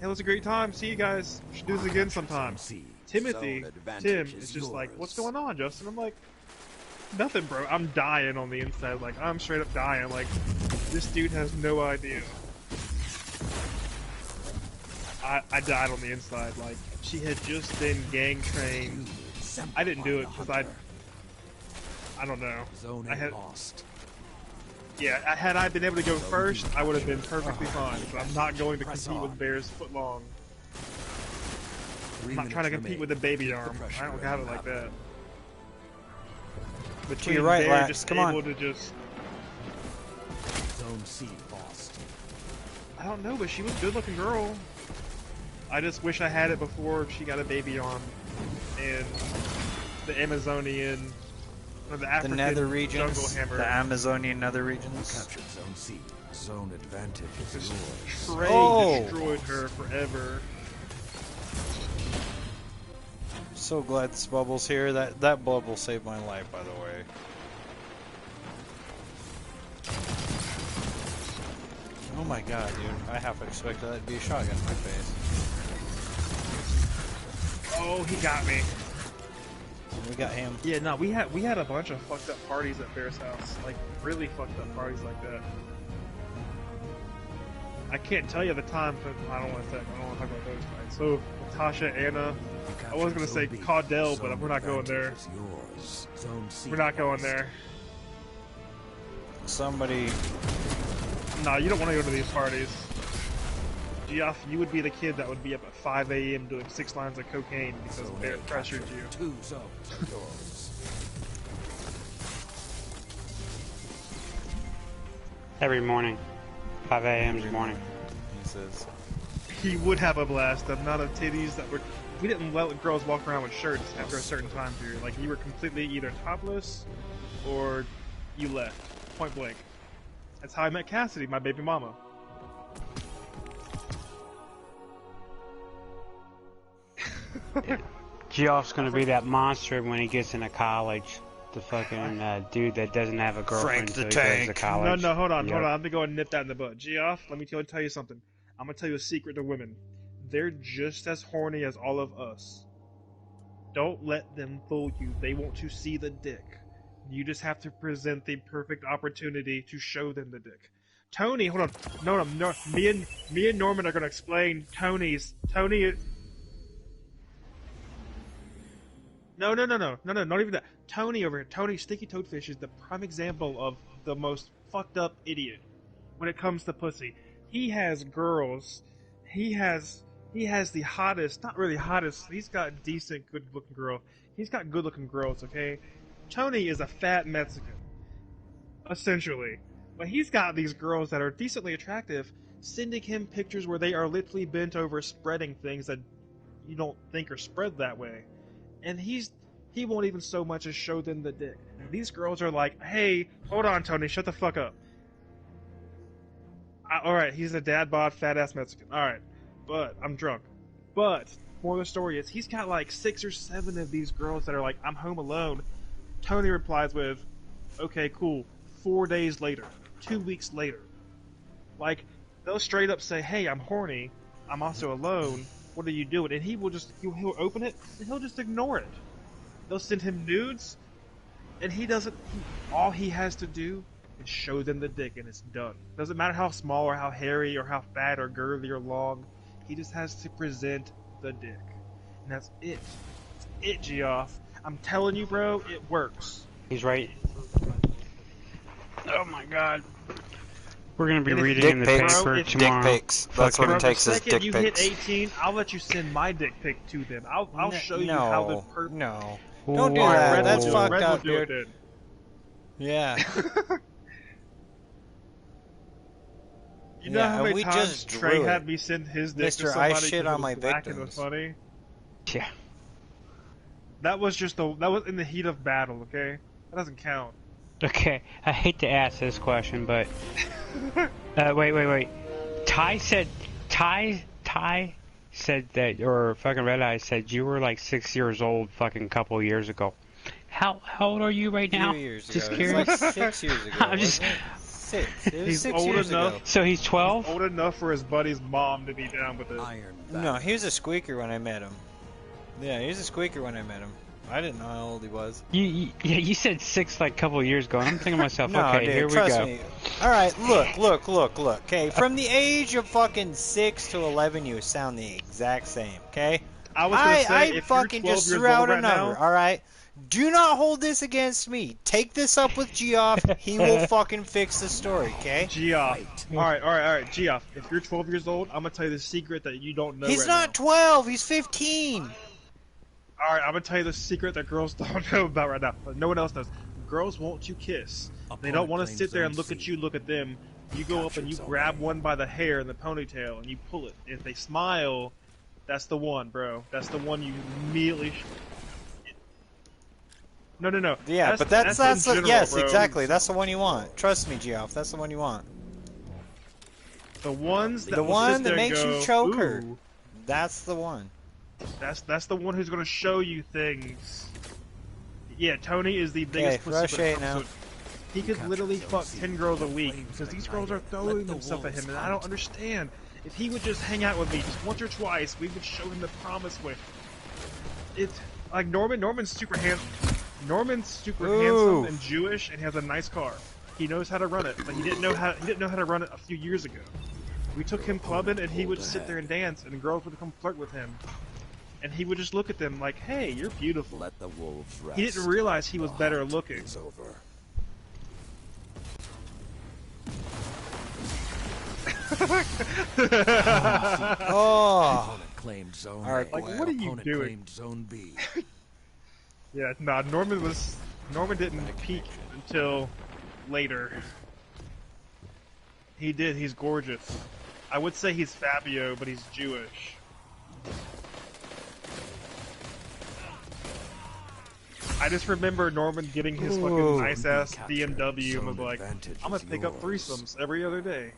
S2: "Hey, it was a great time. See you guys. We should do this again
S3: Captured
S2: sometime."
S3: zone C.
S2: Timothy,
S3: Zone advantage
S2: Tim
S3: is
S2: is just like,
S3: yours.
S2: "What's going on, Justin?" I'm like, "Nothing, bro. I'm dying on the inside. Like, I'm straight up dying. Like, this dude has no idea." I died on the inside. Like, she had just been gang trained. I didn't do it because I don't know.
S3: Zone
S2: I
S3: A
S2: had-
S3: lost.
S2: Yeah, had I been able to go first, I would have been perfectly fine. But I'm not going to
S3: Press
S2: compete
S3: on.
S2: with bears foot long. I'm
S3: 3
S2: not trying to
S3: minutes
S2: compete
S3: remain.
S2: with a baby
S3: Keep the
S2: arm.
S3: pressure
S2: I don't
S3: and
S2: have
S3: you
S2: it like
S3: have
S2: that.
S3: it.
S2: Between
S1: your right,
S2: there,
S1: Lax.
S2: just
S1: Come on.
S2: able to just,
S3: Zone C lost.
S2: I don't know, but she was a good-looking girl. I just wish I had it before she got a baby arm, and the Amazonian or the
S1: The
S2: African
S1: nether
S2: jungle
S1: regions,
S2: hammer.
S1: the Amazonian nether regions.
S3: Captured zone C. Zone advantage is
S2: Just
S3: yours.
S2: Trey
S1: Oh.
S2: destroyed her forever.
S1: So glad this bubble's here. That bubble saved my life, by the way. Oh my god, dude! I half expected that to be a shotgun in my face.
S2: Oh, he got me.
S1: We got him.
S2: Yeah, no, we had a bunch of fucked up parties at Bear's house, like really fucked up parties like that. I can't tell you the time, but I don't want to talk about those nights. So Natasha, Anna, I was gonna say Caudell, but we're not going there.
S3: Zone C
S2: We're not going
S3: lost.
S2: there.
S1: Somebody.
S2: No, you don't want to go to these parties. Geoff, you would be the kid that would be up at 5 a.m. doing 6 lines of cocaine because
S3: Zone
S2: Bear
S3: A
S2: pressured
S3: captured.
S2: you.
S3: 2 zones are yours.
S4: Every morning. 5 a.m. in the morning.
S1: He says.
S2: He would have a blast. The amount of titties that were. We didn't let girls walk around with shirts after a certain time period. Like, you were completely either topless or you left. Point blank. That's how I met Cassidy, my baby mama.
S4: Geoff's gonna be that monster when he gets into college. The fucking dude that doesn't have a girlfriend
S1: Frank the
S4: until he goes to
S1: Tank.
S4: college.
S2: No, hold on.
S4: Yep.
S2: I'm gonna go and nip that in the bud. Geoff, let me tell you something. I'm gonna tell you a secret to women. They're just as horny as all of us. Don't let them fool you. They want to see the dick. You just have to present the perfect opportunity to show them the dick. Tony, hold on. No. Me and Norman are gonna explain Tony. No, not even that. Tony over here. Tony Sticky Toadfish is the prime example of the most fucked up idiot when it comes to pussy. He has girls. He has the hottest, not really hottest. He's got decent, good-looking girl. He's got good-looking girls. Okay, Tony is a fat Mexican, essentially, but he's got these girls that are decently attractive, sending him pictures where they are literally bent over, spreading things that you don't think are spread that way. And he won't even so much as show them the dick. These girls are like, "Hey, hold on, Tony, shut the fuck up." Alright, he's a dad bod, fat ass Mexican. Alright. But, I'm drunk. But, more of the story is, he's got like 6 or 7 of these girls that are like, I'm home alone. Tony replies with, okay, cool. 4 days later. 2 weeks later. Like, they'll straight up say, hey, I'm horny. I'm also alone. What are you doing? And he will just, he'll open it, and he'll just ignore it. They'll send him nudes, and he doesn't, all he has to do is show them the dick, and it's done. Doesn't matter how small or how hairy or how fat or girthy or long, he just has to present the dick. And that's it. That's it, Geoff. I'm telling you, bro, it works.
S4: He's right. Oh my god. We're gonna be
S2: And if
S4: reading
S1: dick
S4: in the
S1: pics,
S4: paper
S2: dick
S4: tomorrow.
S1: pics. That's what
S2: Bro,
S1: it takes
S2: the
S1: is
S2: second
S1: dick
S2: you
S1: pics.
S2: hit 18, I'll let you send my dick pic to them. I'll show you how the
S1: No.
S4: Whoa.
S1: Don't do
S2: Alright,
S1: that.
S2: Red will
S1: That's
S2: do it.
S1: fucked
S2: Red will
S1: up,
S2: do it
S1: dude.
S2: then.
S1: Yeah.
S2: You know
S1: Yeah,
S2: how
S1: and
S2: many
S1: we
S2: times
S1: just
S2: Trey
S1: drew
S2: had
S1: it.
S2: me send his dick
S1: Mister,
S2: to
S1: I
S2: somebody
S1: shit
S2: 'cause it
S1: on my
S2: was black and it was
S1: victims.
S2: funny?
S4: Yeah.
S2: That was in the heat of battle, okay? That doesn't count.
S4: Okay, I hate to ask this question, but wait. Ty said that, or fucking RedEye said you were like 6 years old, fucking couple years ago. How old are you right now?
S1: 2 years
S4: Just
S1: ago.
S4: curious.
S1: It's like 6 years ago.
S4: I'm just-
S1: wasn't it? 6. It was
S2: He's
S1: 6
S2: old
S1: years
S2: enough.
S1: ago.
S4: So he's 12.
S2: Old enough for his buddy's mom to be down with it.
S3: Iron
S1: No, he was a squeaker when I met him. Yeah, he was a squeaker when I met him. I didn't know how old he was.
S4: You said 6 like a couple of years ago, and I'm thinking to myself,
S1: No,
S4: okay,
S1: dude,
S4: here we
S1: trust
S4: go.
S1: me. All right, look. Okay, from the age of fucking 6 to 11, you sound the exact same. Okay.
S2: I was gonna say,
S1: I
S2: if
S1: fucking
S2: you're 12
S1: just
S2: years
S1: threw out
S2: old
S1: a
S2: right
S1: number.
S2: now,
S1: All right. Do not hold this against me. Take this up with Geoff. He will fucking fix the story. Okay.
S2: Geoff. Alright, Geoff. If you're 12 years old, I'm gonna tell you the secret that you don't know
S1: He's
S2: right
S1: not
S2: now.
S1: 12. He's 15.
S2: Alright, I'm gonna tell you the secret that girls don't know about right now. But no one else knows. Girls want to kiss. They don't want to sit there and look at you, look at them. You go up and you grab one by the hair in the ponytail and you pull it. If they smile, that's the one, bro. That's the one you immediately. No.
S1: Yeah, but that's
S2: in general,
S1: yes,
S2: bro.
S1: exactly. That's the one you want. Trust me, Geoff. That's the one you want.
S2: The ones that
S1: The
S2: will
S1: one
S2: sit
S1: that
S2: there and
S1: makes you
S2: go,
S1: choke her.
S2: "Ooh."
S1: That's the one.
S2: That's the one who's gonna show you things. Yeah, Tony is the biggest
S1: Okay,
S2: pussy
S1: rush
S2: when it
S1: 8
S2: comes
S1: now.
S2: to it. He could literally fuck 10 girls a week because these girls are throwing themselves at him, and I don't understand. If he would just hang out with me just once or twice, we would show him the promised way. It's like Norman's super handsome. Norman's super handsome and Jewish, and he has a nice car. He knows how to run it, but he didn't know how to run it a few years ago. We took him clubbing, and he would sit there and dance, and girls would come flirt with him. And he would just look at them like, hey, you're beautiful.
S3: Let the wolves rest.
S2: He didn't realize he was better looking.
S3: It's over.
S1: Oh.
S3: Opponent claimed zone
S1: Alright,
S3: A.
S2: like, what are you
S3: Opponent
S2: doing?
S3: claimed zone B.
S2: Yeah, nah, Norman didn't peak until later. He did, he's gorgeous. I would say he's Fabio, but he's Jewish. I just remember Norman getting his fucking
S1: Ooh.
S2: nice-ass
S3: Capture.
S2: BMW and was
S3: Zone
S2: like,
S3: advantage
S2: I'm gonna
S3: is
S2: pick up
S3: yours."
S2: threesomes every other day.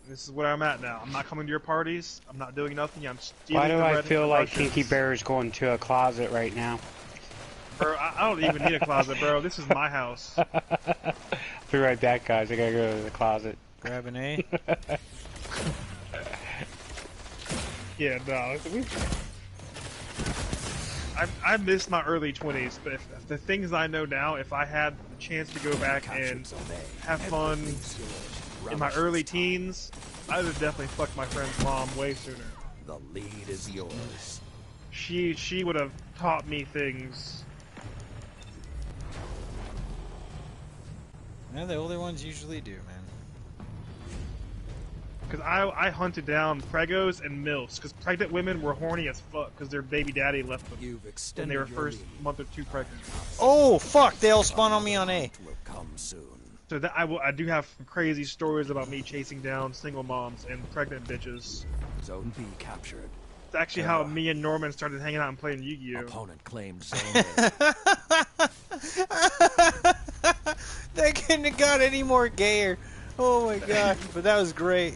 S2: And this is where I'm at now. I'm not coming to your parties. I'm not doing nothing. I'm stealing
S4: Why do
S2: the
S4: I
S2: red
S4: feel like
S2: Russians.
S4: Kinky Bear is going to a closet right now?
S2: Bro, I don't even need a closet, bro. This is my house.
S4: Be right back, guys. I gotta go to the closet.
S1: Grab an A.
S2: Yeah, no. I missed my early 20s, but if the things I know now, if I had the chance to go back
S3: Captured
S2: and
S3: zone A.
S2: have fun
S3: Everything's yours.
S2: in my
S3: Relish
S2: early
S3: its time.
S2: teens, I would have definitely fucked my friend's mom way sooner.
S3: The lead is yours.
S2: She would have taught me things.
S1: Yeah, the older ones usually do, man.
S2: Because I hunted down pregos and milfs, because pregnant women were horny as fuck, because their baby daddy left them
S3: You've
S2: when
S3: extended
S2: they were
S3: your
S2: first
S3: lead.
S2: month or two pregnant.
S1: Oh, fuck. They all spawn on me on A.
S3: Will come soon.
S2: So that I do have some crazy stories about me chasing down single moms and pregnant bitches.
S3: Zone B captured.
S2: It's actually how me and Norman started hanging out and playing Yu-Gi-Oh!
S3: Opponent claimed zone A.
S1: They couldn't have got any more gayer. Oh my god, but that was great.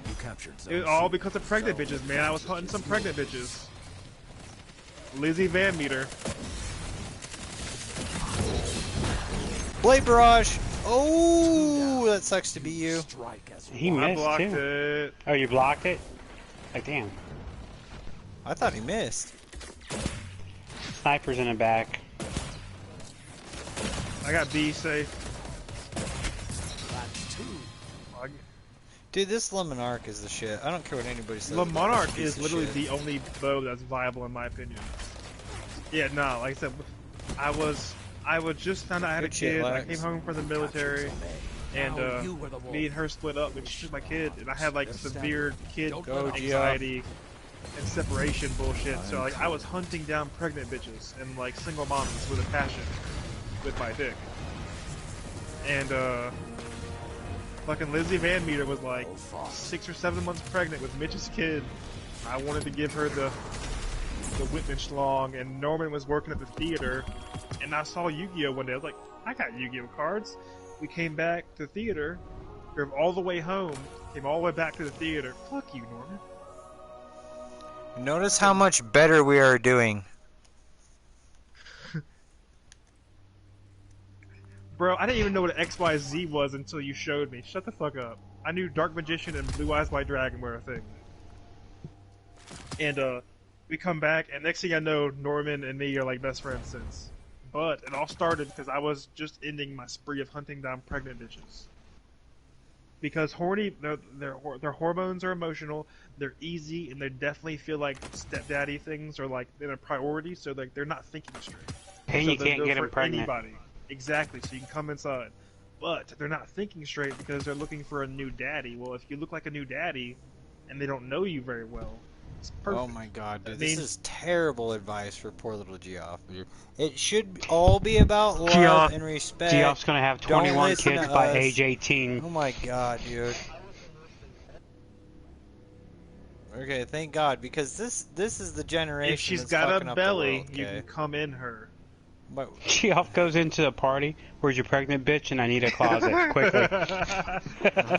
S3: You captured zone
S2: It was all
S3: C.
S2: because of pregnant
S3: So,
S2: bitches, man. I was hunting some pregnant bitches. Lizzie Van Meter.
S1: Blade barrage. Oh, that sucks to be you.
S3: strike as
S4: He
S3: one.
S2: I
S4: missed
S2: blocked
S4: too.
S2: it.
S4: Oh, you blocked it? Like, damn.
S1: I thought he missed.
S4: Sniper's in the back.
S2: I got B safe.
S3: That's two.
S1: Dude, this Le Monarch is the shit. I don't care what anybody says.
S2: Le
S1: about
S2: Monarch
S1: this piece
S2: is
S1: of
S2: literally
S1: shit.
S2: the only bow that's viable in my opinion. Yeah, no, like I said, I was just found out I had a
S1: Good shit,
S2: kid. I
S1: Lex.
S2: came home from the military,
S3: Captured zone A.
S2: and
S3: Now you were the wolf.
S2: me and her split up, and she took my kid, and I had like severe kid
S1: Go, Gio.
S2: anxiety and separation bullshit. So like I was hunting down pregnant bitches and like single moms with a passion with my dick. And fucking Lizzie Van Meter was like 6 or 7 months pregnant with Mitch's kid. I wanted to give her the Whitman schlong, and Norman was working at the theater, and I saw Yu-Gi-Oh one day. I was like, I got Yu-Gi-Oh cards. We came back to the theater, drove all the way home, came all the way back to the theater. Fuck you, Norman.
S1: Notice how much better we are doing.
S2: Bro, I didn't even know what an XYZ was until you showed me. Shut the fuck up. I knew Dark Magician and Blue Eyes White Dragon were a thing. And we come back, and next thing I know, Norman and me are like best friends since. But it all started because I was just ending my spree of hunting down pregnant bitches. Because horny, their hormones are emotional, they're easy, and they definitely feel like stepdaddy things are like in a priority, so like they're not thinking straight.
S4: And
S2: So
S4: you
S2: they'll
S4: can't
S2: go
S4: get
S2: for
S4: him pregnant.
S2: Anybody. Exactly, so you can come inside. But they're not thinking straight because they're looking for a new daddy. Well, if you look like a new daddy, and they don't know you very well, it's perfect.
S1: Oh my god, dude.
S2: That
S1: This
S2: means-
S1: is terrible advice for poor little Geoff. It should all be about love
S4: Geoff-
S1: and respect.
S4: Geoff's gonna have
S1: Don't
S4: 21
S1: listen
S4: kids
S1: to
S4: by
S1: us.
S4: age 18.
S1: Oh my god, dude. Okay, thank God, because this is the generation
S2: if she's
S1: that's
S2: got
S1: fucking
S2: a
S1: up
S2: belly,
S1: the world,
S2: you
S1: okay?
S2: can come in her.
S1: But
S4: Geoff goes into a party. Where's your pregnant bitch? And I need a closet quickly.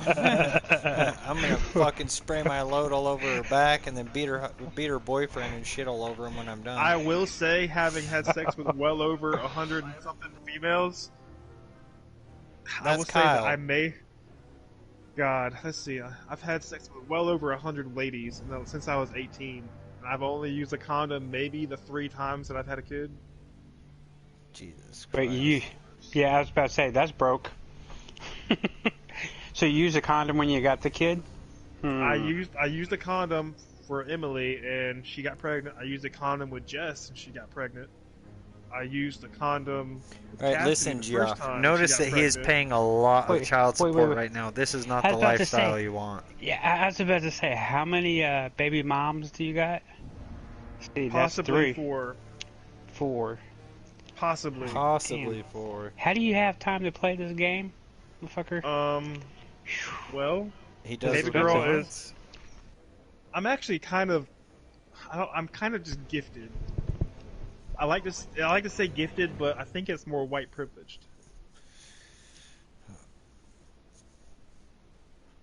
S1: I'm gonna fucking spray my load all over her back and then beat her boyfriend and shit all over him when I'm done.
S2: I will say, having had sex with well over 100 and something females, I
S1: That's
S2: will say
S1: Kyle.
S2: that I may. God, let's see. I've had sex with well over 100 ladies since I was 18. And I've only used a condom maybe the 3 times that I've had a kid.
S1: Jesus Christ.
S4: But yeah, I was about to say, that's broke. So you used a condom when you got the kid?
S2: I used a condom for Emily and she got pregnant. I used a condom with Jess and she got pregnant. I used a condom with
S1: Alright,
S2: Cassidy
S1: listen,
S2: the first
S1: Geoff.
S2: time
S1: Notice
S2: she
S1: that
S2: got
S1: he is
S2: pregnant.
S1: paying a lot
S4: Wait,
S1: of child
S4: wait,
S1: support
S4: wait.
S1: right now. This is not
S4: I
S1: the
S4: was about to
S1: lifestyle
S4: say-
S1: you want.
S4: Yeah, I was about to say, how many baby moms do you got? See, that's
S2: Possibly
S4: 3.
S2: 4.
S4: 4.
S2: Possibly.
S1: Possibly for.
S4: How do you have time to play this game, motherfucker?
S2: Well,
S1: He does
S2: Baby
S1: what he
S2: girl
S1: wants.
S2: I'm actually kind of, I'm kind of just gifted. I like to say gifted, but I think it's more white privileged.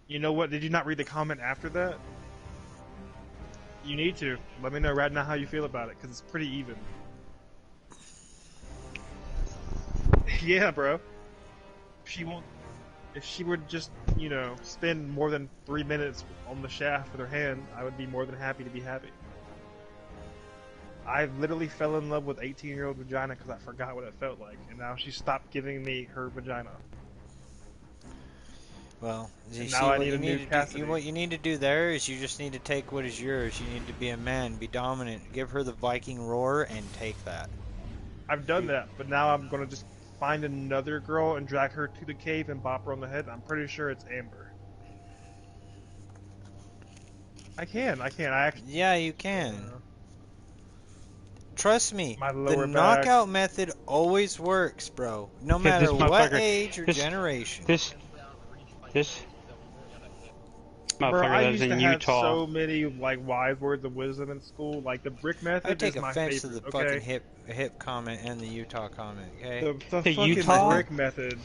S2: You know what? Did you not read the comment after that? You need to. Let me know right now how you feel about it, because it's pretty even. Yeah, bro. If she would just, spend more than 3 minutes on the shaft with her hand, I would be more than happy to be happy. I literally fell in love with 18-year-old vagina because I forgot what it felt like, and now she stopped giving me her vagina.
S1: Well, you
S2: And
S1: see
S2: now I
S1: what
S2: need
S1: you
S2: a new
S1: need to do,
S2: Cassidy.
S1: what you need to do there is you just need to take what is yours. You need to be a man, be dominant, give her the Viking roar, and take that.
S2: I've done that, but now I'm gonna just find another girl and drag her to the cave and bop her on the head. I'm pretty sure it's Amber. I actually.
S1: Yeah, you can. Trust me,
S2: My
S1: the
S2: lower back.
S1: knockout method always works, bro. No
S4: This
S1: matter what
S4: motherfucker-
S1: age or
S4: this-
S1: generation.
S4: This
S2: Bro,
S4: Motherfucker
S2: I
S4: lives
S2: used to
S4: in
S2: have
S4: Utah.
S2: so many like wise words of wisdom in school. Like the brick
S1: I
S2: method
S1: take
S2: is my
S1: offense to
S2: favorite.
S1: the
S2: Okay,
S1: fucking hip comment and the Utah comment. Okay.
S2: the
S4: The
S2: fucking
S4: Utah?
S2: brick method.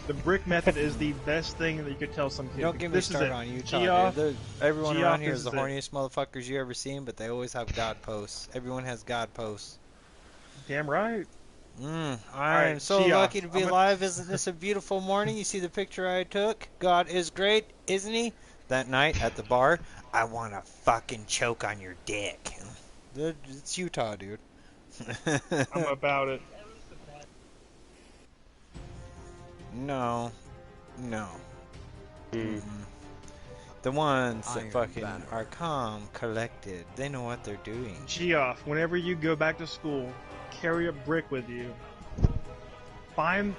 S2: The brick method is the best thing that you could tell some kid.
S1: Don't get me
S2: This is
S1: started
S2: it.
S1: on Utah,
S2: Geoff,
S1: dude. Everyone
S2: Geoff,
S1: around here
S2: this
S1: is the
S2: is it.
S1: horniest motherfuckers you ever seen, but they always have God posts. Everyone has God posts.
S2: Damn right.
S1: I
S2: Alright,
S1: am so
S2: Geoff,
S1: lucky to be
S2: I'm gonna-
S1: alive. Isn't this a beautiful morning? You see the picture I took? God is great, isn't he? That night at the bar, I want to fucking choke on your dick. It's Utah, dude.
S2: I'm about it.
S1: No. No.
S4: Hmm.
S1: The ones that
S3: Iron
S1: fucking
S3: Banner.
S1: are calm, collected, they know what they're doing.
S2: Geoff, whenever you go back to school, carry a brick with you. Find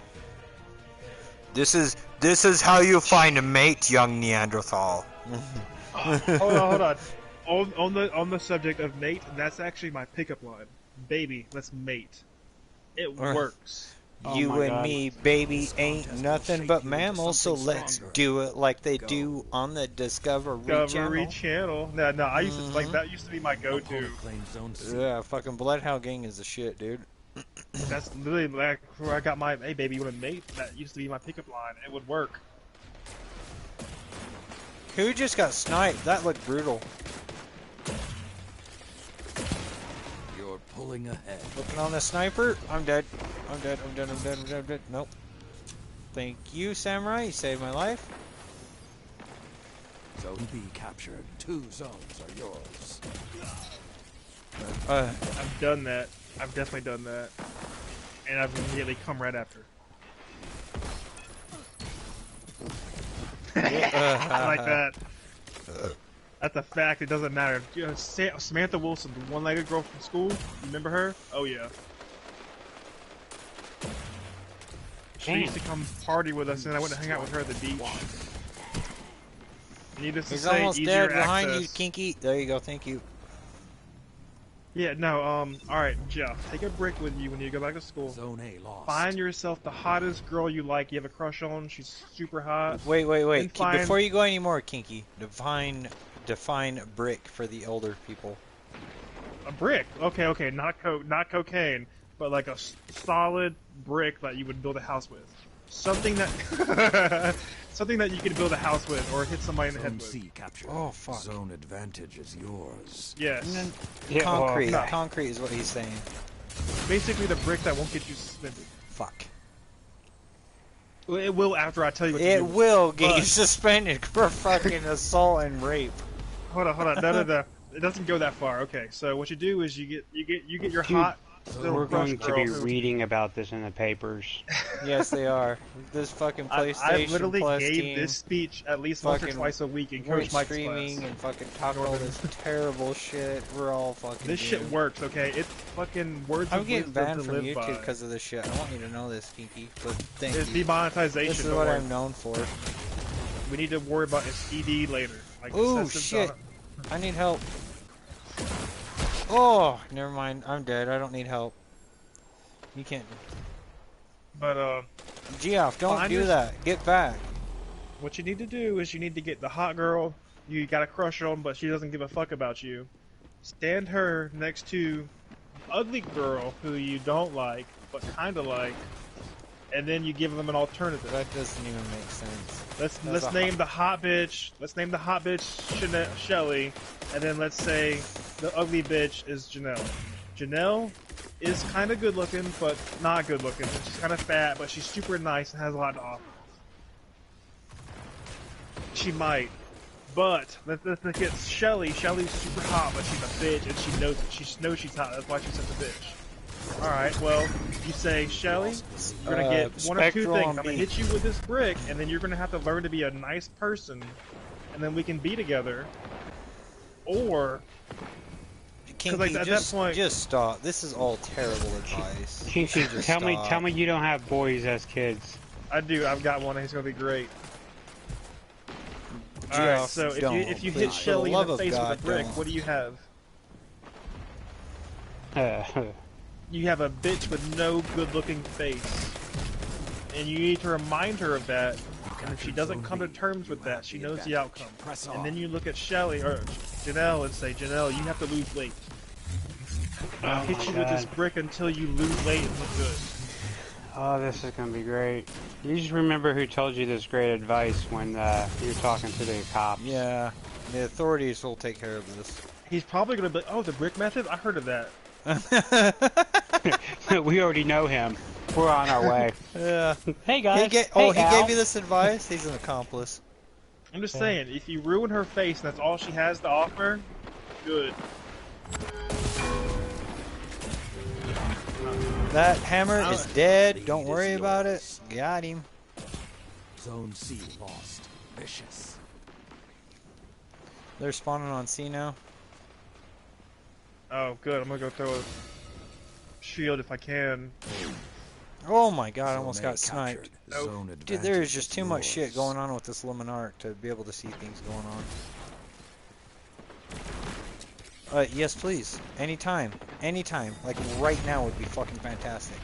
S1: This is how you find a mate, young Neanderthal.
S2: hold on. On the subject of mate, that's actually my pickup line. Baby, let's mate. It works.
S4: Oh
S1: You
S4: my
S1: and
S4: God.
S1: me, baby,
S3: This
S1: ain't
S3: contest will
S1: nothing
S3: shape
S1: but
S3: you into
S1: mammals, so
S3: something
S1: let's
S3: stronger.
S1: do it like they
S3: Go.
S1: do on the Discovery
S2: Discovery
S1: Channel.
S2: Channel. No, I used to like
S1: Mhm.
S2: that. Used to be my go-to.
S3: Opponent claims zone C.
S1: Yeah, fucking Bloodhound Gang is the shit, dude.
S2: That's literally like where I got my "Hey baby, you want to mate?" That used to be my pickup line. It would work.
S1: Who just got sniped? That looked brutal.
S3: You're pulling ahead.
S1: Looking on the sniper. I'm dead. I'm dead. I'm dead. I'm dead. I'm dead. I'm dead. Nope. Thank you, Samurai. You saved my life.
S3: Zone B captured. 2 zones are yours.
S2: I've done that. I've definitely done that. And I've immediately come right after. I like that. That's a fact. It doesn't matter. You know, Samantha Wilson, the one-legged girl from school. You remember her? Oh yeah. She used to come party with us, and I went to hang out with her at the beach. Needless to
S1: He's
S2: say,
S1: almost
S2: easier
S1: dead behind you,
S2: access.
S1: Kinky. There you go. Thank you.
S2: Yeah, no. All right, Jeff. Take a brick with you when you go back to school.
S3: Zone A lost.
S2: Find yourself the hottest girl you like. You have a crush on. She's super hot.
S1: Wait.
S2: And find-
S1: Before you go any more, Kinky, define brick for the older people.
S2: A brick. Okay. Not cocaine, but like a solid brick that you would build a house with. Something that something that you could build a house with or hit somebody in the head
S3: Zone
S2: with.
S3: C captured.
S1: Oh, fuck.
S3: Zone advantage is yours.
S2: Yes.
S1: And then
S4: Yeah, well,
S1: concrete.
S2: no.
S1: Concrete is what he's saying.
S2: Basically the brick that won't get you suspended.
S1: Fuck.
S2: Well, it will after I tell you what to
S1: It
S2: do.
S1: will get you
S2: But-
S1: suspended for fucking assault and rape.
S2: Hold on. No. It doesn't go that far. Okay, so what you do is you get your
S4: Dude,
S2: hot little
S4: We're
S2: crush
S4: going to
S2: girl
S4: be
S2: who-
S4: reading about this in the papers.
S1: Yes, they are. This fucking
S2: I
S1: PlayStation
S2: literally
S1: Plus
S2: gave
S1: team
S2: this speech at least once or
S1: fucking
S2: twice a week in
S1: went
S2: Coach Mike's
S1: streaming
S2: class.
S1: and fucking talked all this terrible shit. We're all fucking.
S2: This shit
S1: doomed.
S2: works, okay? It's fucking words
S1: I'm
S2: of
S1: getting
S2: wisdom
S1: banned
S2: to
S1: from
S2: live
S1: YouTube
S2: by.
S1: because of this shit. I want you to know this, Kinky. But thank
S2: It's
S1: you.
S2: demonetization.
S1: This is
S2: don't
S1: what
S2: worry.
S1: I'm known for.
S2: We need to worry about STD later. Like
S1: Ooh,
S2: excessive
S1: shit.
S2: don-
S1: I need help. Oh, never mind. I'm dead. I don't need help. You can't.
S2: But
S1: Geoff, don't
S2: Find
S1: do
S2: your-
S1: that. Get back.
S2: what you need to do is you need to get the hot girl you got a crush on, but she doesn't give a fuck about you. Stand her next to ugly girl who you don't like but kind of like, and then you give them an alternative.
S1: That doesn't even make sense.
S2: Let's
S1: That's
S2: name the hot bitch. Let's name the hot bitch Shelly, and then let's say the ugly bitch is Janelle. Janelle is kind of good looking, but not good looking. She's kind of fat, but she's super nice and has a lot to offer. She might, but let's get Shelly. Shelly's super hot, but she's a bitch, and she knows it. She knows she's hot. That's why she's such a bitch. All right, well, you say Shelly, you're gonna get one of two
S1: Spectral
S2: things.
S1: on
S2: I'm gonna
S1: B.
S2: hit you with this brick, and then you're gonna have to learn to be a nice person, and then we can be together. Or
S1: Kinky,
S2: like, at that
S1: just,
S2: point-
S1: just stop. This is all terrible advice.
S4: Kinky,
S1: Just
S4: tell me
S1: stop.
S4: you don't have boys as kids.
S2: I do, I've got one, and he's gonna be great.
S1: Geoff,
S2: Alright, so
S1: don't,
S2: if you
S1: please.
S2: hit
S1: For the
S2: Shelly in
S1: love
S2: the
S1: of
S2: face
S1: God,
S2: with a brick,
S1: don't.
S2: what do you have?
S4: Uh,
S2: You have a bitch with no good-looking face, and you need to remind her of that And if she doesn't come to terms with that, she knows the outcome.
S3: Press
S2: And
S3: on.
S2: then you look at Shelly or Janelle and say, Janelle, you have to lose weight. I'll hit you with this brick until you lose weight and look good.
S4: Oh, this is gonna be great. You just remember who told you this great advice when you're talking to the cops.
S1: Yeah, the authorities will take care of this.
S2: He's probably gonna be like, oh, the brick method? I heard of that.
S4: We already know him. We're on our way.
S1: Yeah.
S4: Hey guys.
S1: He
S4: Al.
S1: gave you this advice? He's an accomplice.
S2: I'm just saying, if you ruin her face and that's all she has to offer, good.
S1: That hammer is dead. Don't worry about it. Got him.
S3: Zone C lost. Vicious.
S1: They're spawning on C now.
S2: Oh, good. I'm gonna go throw a shield if I can.
S1: Oh my god, I
S3: Zone
S1: almost
S3: A
S1: got sniped.
S3: captured. Zone
S1: Dude, there is
S3: advantage
S1: just
S3: is
S1: too much shit
S3: yours.
S1: going on with this Luminark to be able to see things going on. Yes, please. Anytime. Anytime. Like, right now would be fucking fantastic.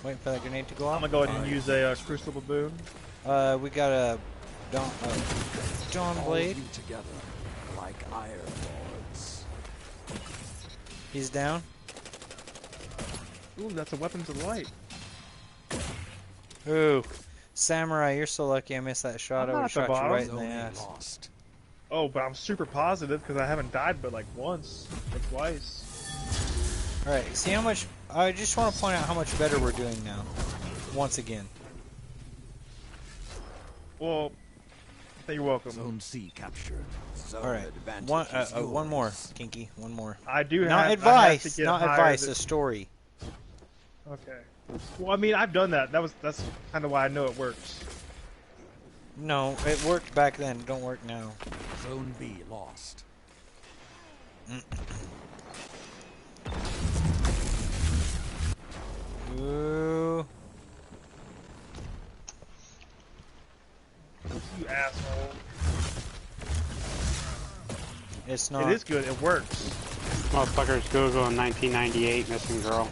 S1: Waiting for that grenade to go
S2: I'm
S1: off.
S2: gonna go ahead and use a crucible boon.
S1: We got a Dawn
S3: All of
S1: Blade.
S3: you together, like iron lords.
S1: He's down.
S2: Ooh, that's a weapon to the light.
S1: Ooh. Samurai, you're so lucky I missed that shot.
S2: I'm
S1: I would
S2: not
S1: have
S2: at the
S1: shot you
S2: bottom.
S1: right in the
S3: Zone A
S1: ass.
S3: lost.
S2: Oh, but I'm super positive because I haven't died but like once or twice.
S1: Alright, see how much... I just want to point out how much better we're doing now. Once again.
S2: Well, you're welcome.
S3: Zone C captured. Zone
S1: Alright,
S3: advantage is
S1: one more,
S3: yours.
S1: Kinky. One more.
S2: I do
S1: Not
S2: have I have to
S1: advice,
S2: get
S1: not
S2: higher
S1: advice,
S2: than-
S1: a story.
S2: Okay. Well, I mean, I've done that. That's kind of why I know it works.
S1: No, it worked back then, it don't work now.
S3: Zone B lost.
S1: Ooh.
S2: You asshole.
S1: It's not.
S2: It is good. It works.
S4: Motherfuckers Google in 1998 missing girl.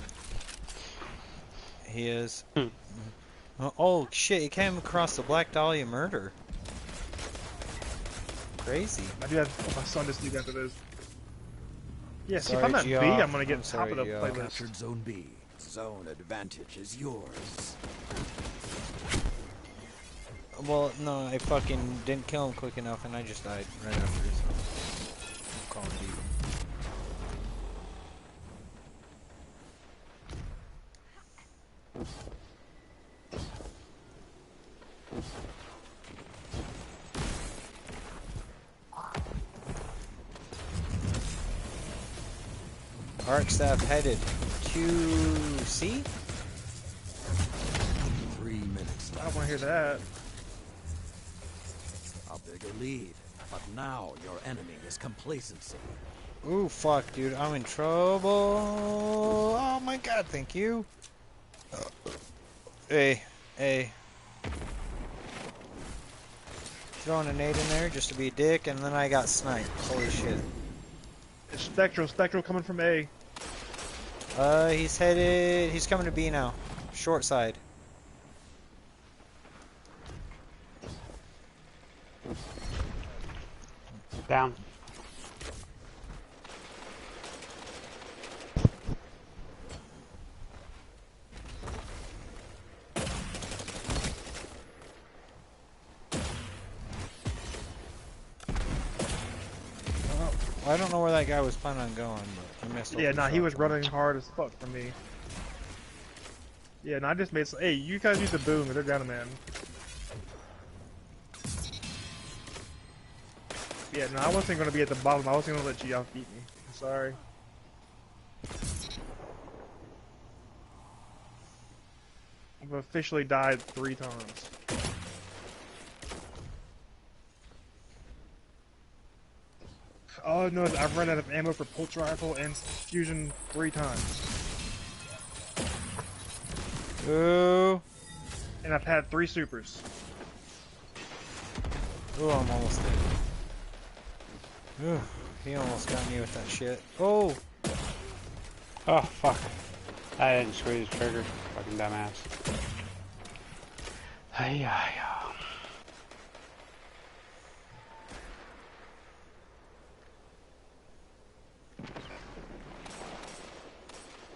S1: He is. Oh shit, he came across the Black Dahlia murder. Crazy.
S2: I do have to put my son to sleep after this. Yeah, see, if
S1: Sorry,
S2: I'm at B,
S1: Geoff.
S2: I'm gonna get
S1: I'm
S2: top of the
S1: sorry, Geoff.
S2: playlist.
S3: Captured Zone B. Zone advantage is yours.
S1: Well, no, I fucking didn't kill him quick enough and I just died right after this. Call of Duty. Arc staff headed to C?
S3: 3 minutes
S2: I
S3: left.
S2: want to hear that.
S3: A bigger lead. But now your enemy is complacency.
S1: Ooh, fuck, dude, I'm in trouble. Oh my god, thank you. Hey, hey. Throwing a nade in there just to be a dick, and then I got sniped. Holy shit.
S2: It's Spectral. Spectral coming from A.
S1: He's headed. He's coming to B now. Short side.
S4: Down.
S1: I don't know where that guy was planning on going, but I missed.
S2: Yeah,
S1: open
S2: nah, he
S1: shot
S2: was
S1: from him.
S2: running hard as fuck for me. Yeah, and I just made some. Hey, you guys use the boom, but they're down a man. Yeah, no, I wasn't gonna be at the bottom. I wasn't gonna let Geoff beat me. I'm sorry. I've officially died 3 times. Oh no, I've run out of ammo for pulse rifle and fusion 3 times.
S1: Ooh.
S2: And I've had 3 supers.
S1: Ooh, I'm almost dead. Ooh, he almost got me with that shit. Oh.
S4: Oh fuck. I didn't squeeze the trigger. Fucking dumbass. Ay, ay,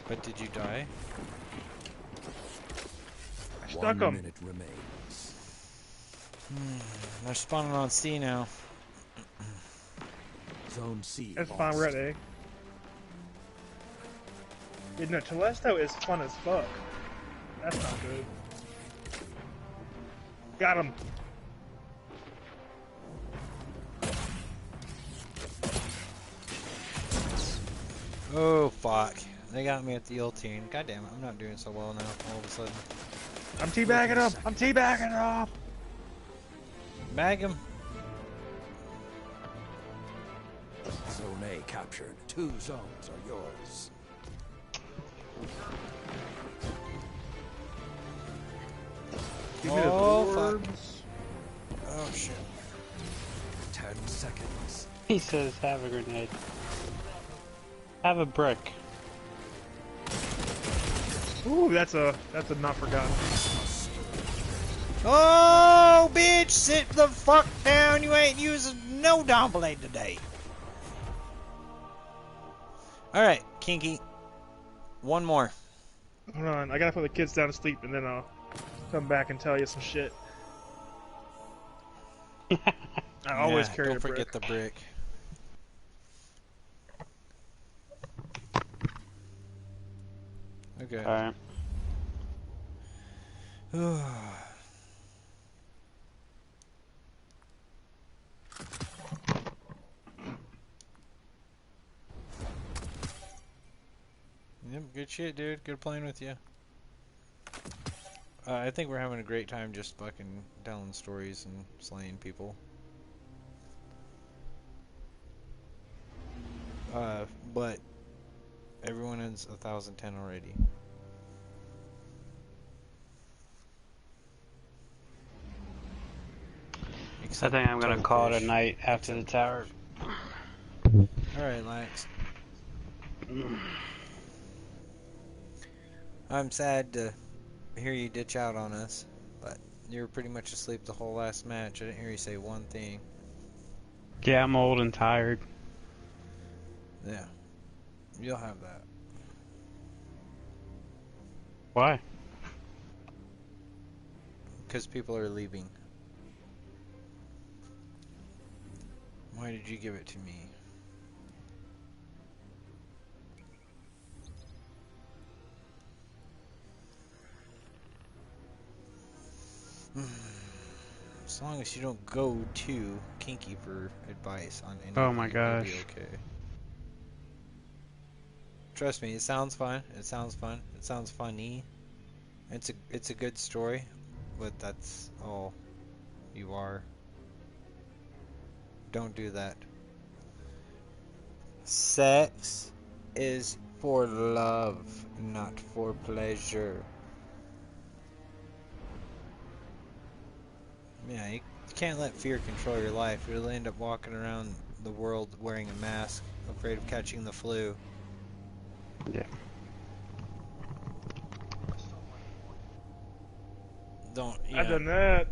S1: But did you die?
S2: I stuck him.
S3: 1 minute remains.
S1: They're spawning on C now.
S3: Zone C
S2: That's
S3: lost.
S2: fine, we're at A. Yeah, no, Telesto is fun as fuck. That's not good. Got him.
S1: Oh fuck. They got me at the ultine. God damn it, I'm not doing so well now all of a sudden.
S2: I'm teabagging him. I'm teabagging him.
S1: Bag him.
S3: Zone A captured. 2 zones are yours.
S2: Give me the
S1: Oh, fuck.
S2: boards.
S1: Oh shit.
S3: 10 seconds.
S4: He says, have a grenade. Have a brick.
S2: Ooh, that's a not forgotten.
S1: Oh, bitch, sit the fuck down. You ain't using no down blade today. Alright, Kinky. One more.
S2: Hold on, I gotta put the kids down to sleep and then I'll come back and tell you some shit. I always carry
S1: don't
S2: a brick.
S1: forget the brick. Okay.
S4: Alright.
S1: Yep, good shit, dude. Good playing with you. I think we're having a great time just fucking telling stories and slaying people. But everyone is 1010 already.
S4: I think I'm gonna call it a night after the tower.
S1: Alright, Lance. I'm sad to hear you ditch out on us, but you were pretty much asleep the whole last match. I didn't hear you say one thing.
S4: Yeah, I'm old and tired.
S1: Yeah. You'll have that.
S4: Why?
S1: Because people are leaving. Why did you give it to me? As long as you don't go too kinky for advice on anything,
S4: Oh my gosh.
S1: you'll be okay. Trust me, it sounds fun. It sounds fun. It sounds funny. It's a good story, but that's all you are. Don't do that. Sex is for love, not for pleasure. Yeah, you can't let fear control your life. You'll end up walking around the world wearing a mask, afraid of catching the flu.
S4: Yeah.
S1: Don't.
S2: I've done that.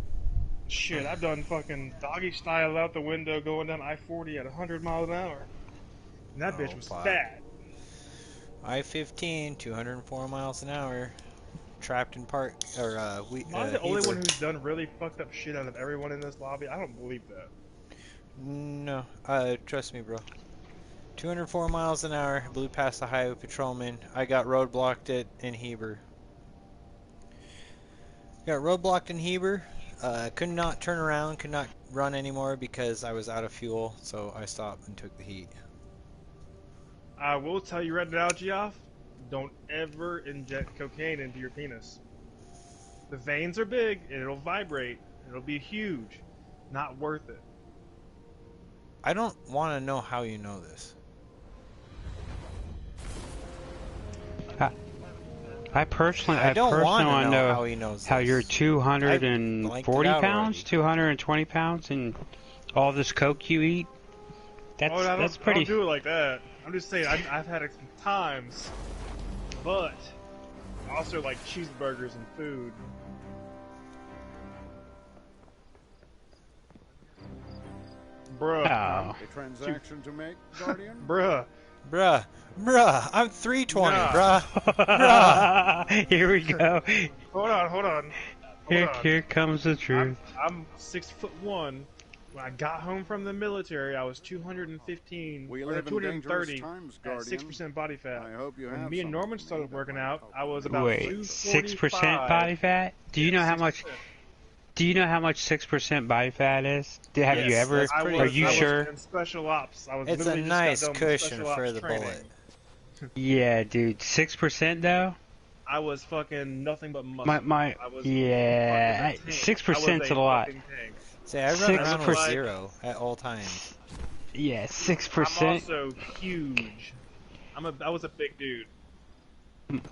S2: Shit, I've done fucking doggy style out the window going down I-40 at 100 miles an hour. And that bitch was
S1: fuck.
S2: fat.
S1: I-15, 204 miles an hour, trapped in park or
S2: Am I the only
S1: Heber.
S2: one who's done really fucked up shit out of everyone in this lobby? I don't believe that.
S1: No, trust me, bro. 204 miles an hour, blew past the highway patrolman. I got roadblocked in Heber. Got roadblocked in Heber. Could not turn around, could not run anymore because I was out of fuel, so I stopped and took the heat.
S2: I will tell you right now, Geoff, don't ever inject cocaine into your penis. The veins are big, and it'll vibrate. It'll be huge. Not worth it.
S1: I don't want to know how you know this.
S4: I personally
S1: I don't want
S4: want
S1: to
S4: to
S1: know
S4: know
S1: how he knows
S4: how
S1: this.
S4: you're
S1: I blanked
S4: 240
S1: it out
S4: pounds,
S1: already.
S4: 220 pounds, and all this coke you eat. That's
S2: I
S4: that's
S2: don't
S4: pretty.
S2: do it like that. I'm just saying, I've had it some times, but I also like cheeseburgers and food. Bruh.
S4: Oh.
S5: A transaction to make, Guardian?
S2: Bruh.
S1: Bruh, I'm 320,
S2: Nah.
S1: bruh. Bruh.
S4: Here we go.
S2: Hold on.
S4: Here comes the truth.
S2: I'm 6'1". When I got home from the military, I was 215
S5: We
S2: or
S5: live in dangerous
S2: 230
S5: times,
S2: at
S5: Guardian.
S2: 6% body fat.
S5: I hope you
S2: When
S5: have
S2: me and
S5: something
S2: Norman
S5: for me
S2: started
S5: that
S2: working
S5: might
S2: out,
S5: help.
S2: I was about
S4: Wait,
S2: 245.
S4: 6% body fat? Do you know how much?
S2: 6%.
S4: Do you know how much 6% body fat is? Have you
S1: Yes,
S4: ever?
S1: that's pretty
S4: Are you
S2: I was
S4: sure?
S2: in special ops. I was
S1: It's a
S2: literally
S1: nice
S2: just got done with
S1: cushion
S2: special
S1: for
S2: ops
S1: the
S2: training.
S1: bullet.
S4: Yeah, dude. 6% though.
S2: I was fucking nothing but muscle.
S4: My
S2: I was
S4: yeah.
S2: fucking a tank.
S4: 6%'s a lot.
S2: Fucking tank.
S1: See, I run around with
S4: 6%.
S1: 0 at all times.
S4: Yeah,
S2: I'm
S4: 6%.
S2: also huge. I was a big dude.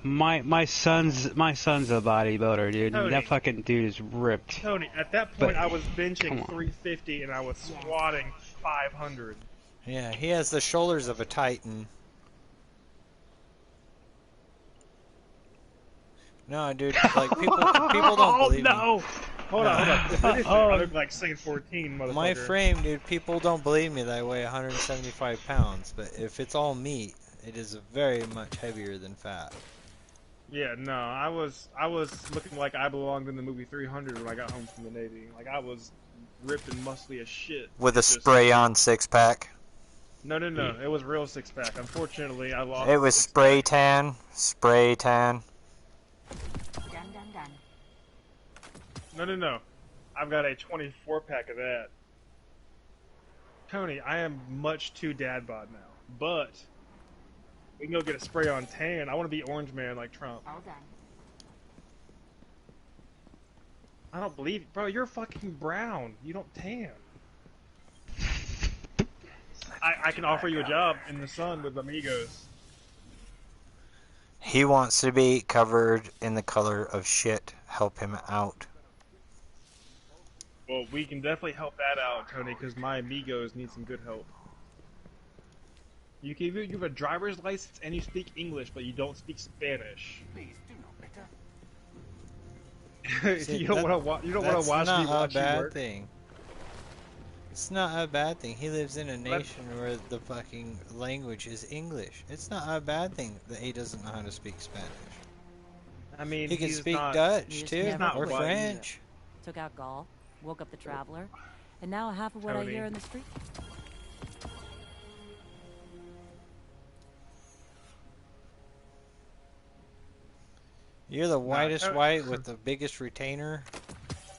S4: My son's a bodybuilder, dude.
S2: Tony.
S4: That fucking dude is ripped.
S2: Tony, at that
S4: But-
S2: point I was
S4: come
S2: benching
S4: on.
S2: 350 and I was squatting 500.
S1: Yeah, he has the shoulders of a titan. No, dude, like people don't believe me.
S2: Hold on. If anything, I look like Saint 14, motherfucker.
S1: My frame, dude, people don't believe me that I weigh 175 pounds, but if it's all meat, it is very much heavier than fat.
S2: Yeah, no, I was looking like I belonged in the movie 300 when I got home from the Navy. Like I was ripped and muscly as shit.
S1: With a
S2: Just-
S1: spray-on six-pack.
S2: No, it was real six-pack. Unfortunately, I lost.
S1: It was spray tan.
S2: No. I've got a 24-pack of that. Tony, I am much too dad bod now, but we can go get a spray-on tan. I want to be Orange Man like Trump.
S6: All done.
S2: I don't believe, bro. You're fucking brown. You don't tan. I can offer you a job in the sun with Amigos.
S1: He wants to be covered in the color of shit. Help him out.
S2: Well, we can definitely help that out, Tony, because my Amigos need some good help. You have a driver's license and you speak English, but you don't speak Spanish.
S6: Please do know better.
S1: See,
S2: you don't want to watch me watch
S1: That's
S2: you
S1: not a bad
S2: work.
S1: thing. It's not a bad thing. He lives in a nation where the fucking language is English. It's not a bad thing that he doesn't know how to speak Spanish.
S2: I mean,
S1: He can
S2: he's
S1: speak
S2: not,
S1: Dutch
S6: He's
S1: too,
S6: never
S1: or
S2: white.
S1: French.
S6: Took out Gaul, woke up the traveler, and now half of what
S2: Tony.
S6: I hear in the street.
S1: You're the whitest
S2: Tony-
S1: white with the biggest retainer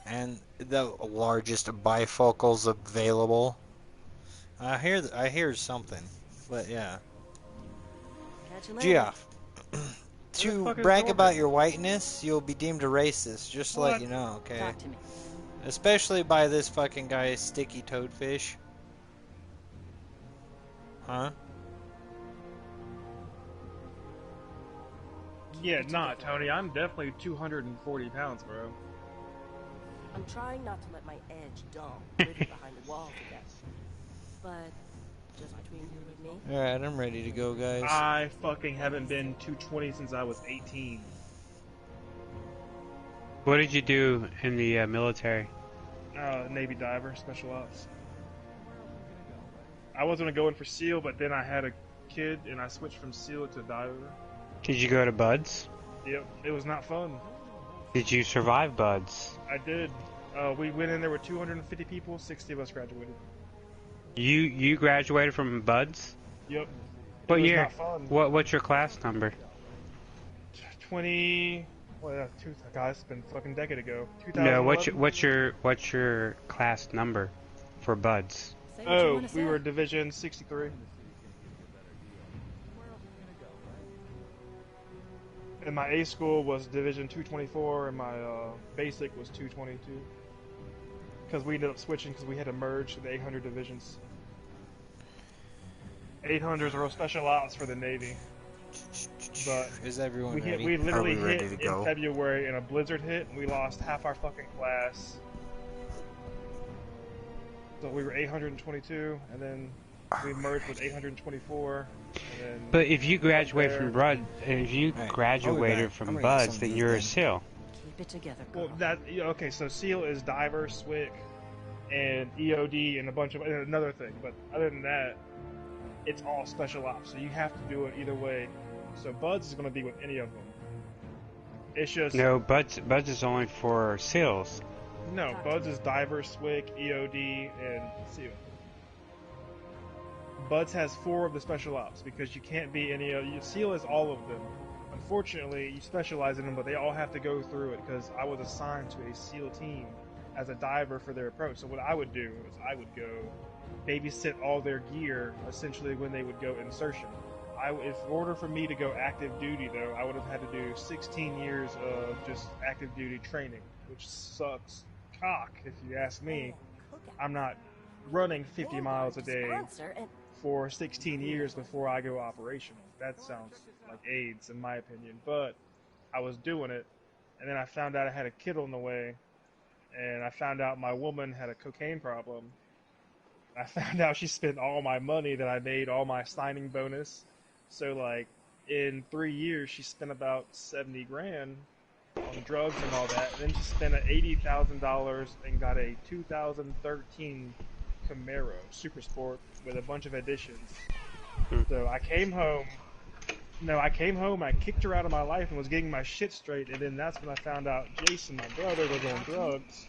S1: and the largest bifocals available. I hear something, but yeah.
S6: Catch you later.
S1: Geoff, to
S2: fuck is
S1: brag
S2: Norman?
S1: about your whiteness, you'll be deemed a racist. Just to let
S2: What?
S1: you know, okay?
S6: Talk to me.
S1: Especially by this fucking guy, Sticky Toadfish. Huh?
S2: Yeah, nah, Tony. I'm definitely 240 pounds, bro.
S6: I'm trying not to let my edge dull, rooted behind the wall to death. But just between you and me,
S1: Alright, I'm ready to go, guys.
S2: I fucking haven't been 220 since I was 18.
S4: What did you do in the military?
S2: Navy diver, special ops. I was gonna go in for SEAL, but then I had a kid and I switched from SEAL to diver.
S4: Did you go to Buds?
S2: Yep, it was not fun.
S4: Did you survive Buds?
S2: I did. We went in there with 250 people, 60 of us graduated.
S4: You graduated from Buds?
S2: Yep.
S4: What
S2: it was
S4: year?
S2: Not fun.
S4: What's your class number?
S2: 20. Well, guys, it's been a fucking decade ago.
S4: No,
S2: 2011?
S4: what's your class number for Buds?
S6: say what you
S2: Oh,
S6: want to
S2: we
S6: say.
S2: were Division 63. And my A school was Division 224, and my basic was 222. Because we ended up switching because we had to merge the 800 divisions. 800s are special ops for the Navy. But
S1: Is everyone
S2: we
S1: ready?
S2: literally
S1: Are we ready
S2: hit
S1: to go?
S2: in February, and a blizzard hit, and we lost half our fucking class. So we were 822, and then we merged with 824. And then
S4: But if you graduate from
S2: there.
S4: Bud, if you
S1: Alright, I'll be
S4: graduated
S1: back.
S4: from
S1: I'm gonna get
S4: Buds,
S1: some
S4: then
S1: of
S4: you're a
S1: these
S4: SEAL.
S6: Keep it together,
S2: Well,
S6: girl.
S2: that okay. So SEAL is diver, SWIC, and EOD and a bunch of and another thing. But other than that, it's all special ops. So you have to do it either way. So Buds is going to be with any of them. It's just
S4: No, Buds is only for SEALs.
S2: no. Buds is Diver, SWIC, EOD, and SEAL. Buds has 4 of the special ops because you can't be any of SEAL is all of them. Unfortunately, you specialize in them, but they all have to go through it because I was assigned to a SEAL team as a diver for their approach. So what I would do is I would go babysit all their gear essentially when they would go insertion. In order for me to go active duty, though, I would have had to do 16 years of just active duty training, which sucks cock if you ask me. I'm not running 50 miles a day for 16 years before I go operational. That sounds like AIDS in my opinion, but I was doing it, and then I found out I had a kid on the way, and I found out my woman had a cocaine problem. I found out she spent all my money that I made, all my signing bonus. So like in 3 years, she spent about 70 grand on drugs and all that. And then she spent $80,000 and got a 2013 Camaro Super Sport with a bunch of additions. So I came home. I kicked her out of my life and was getting my shit straight. And then that's when I found out Jason, my brother, was on drugs.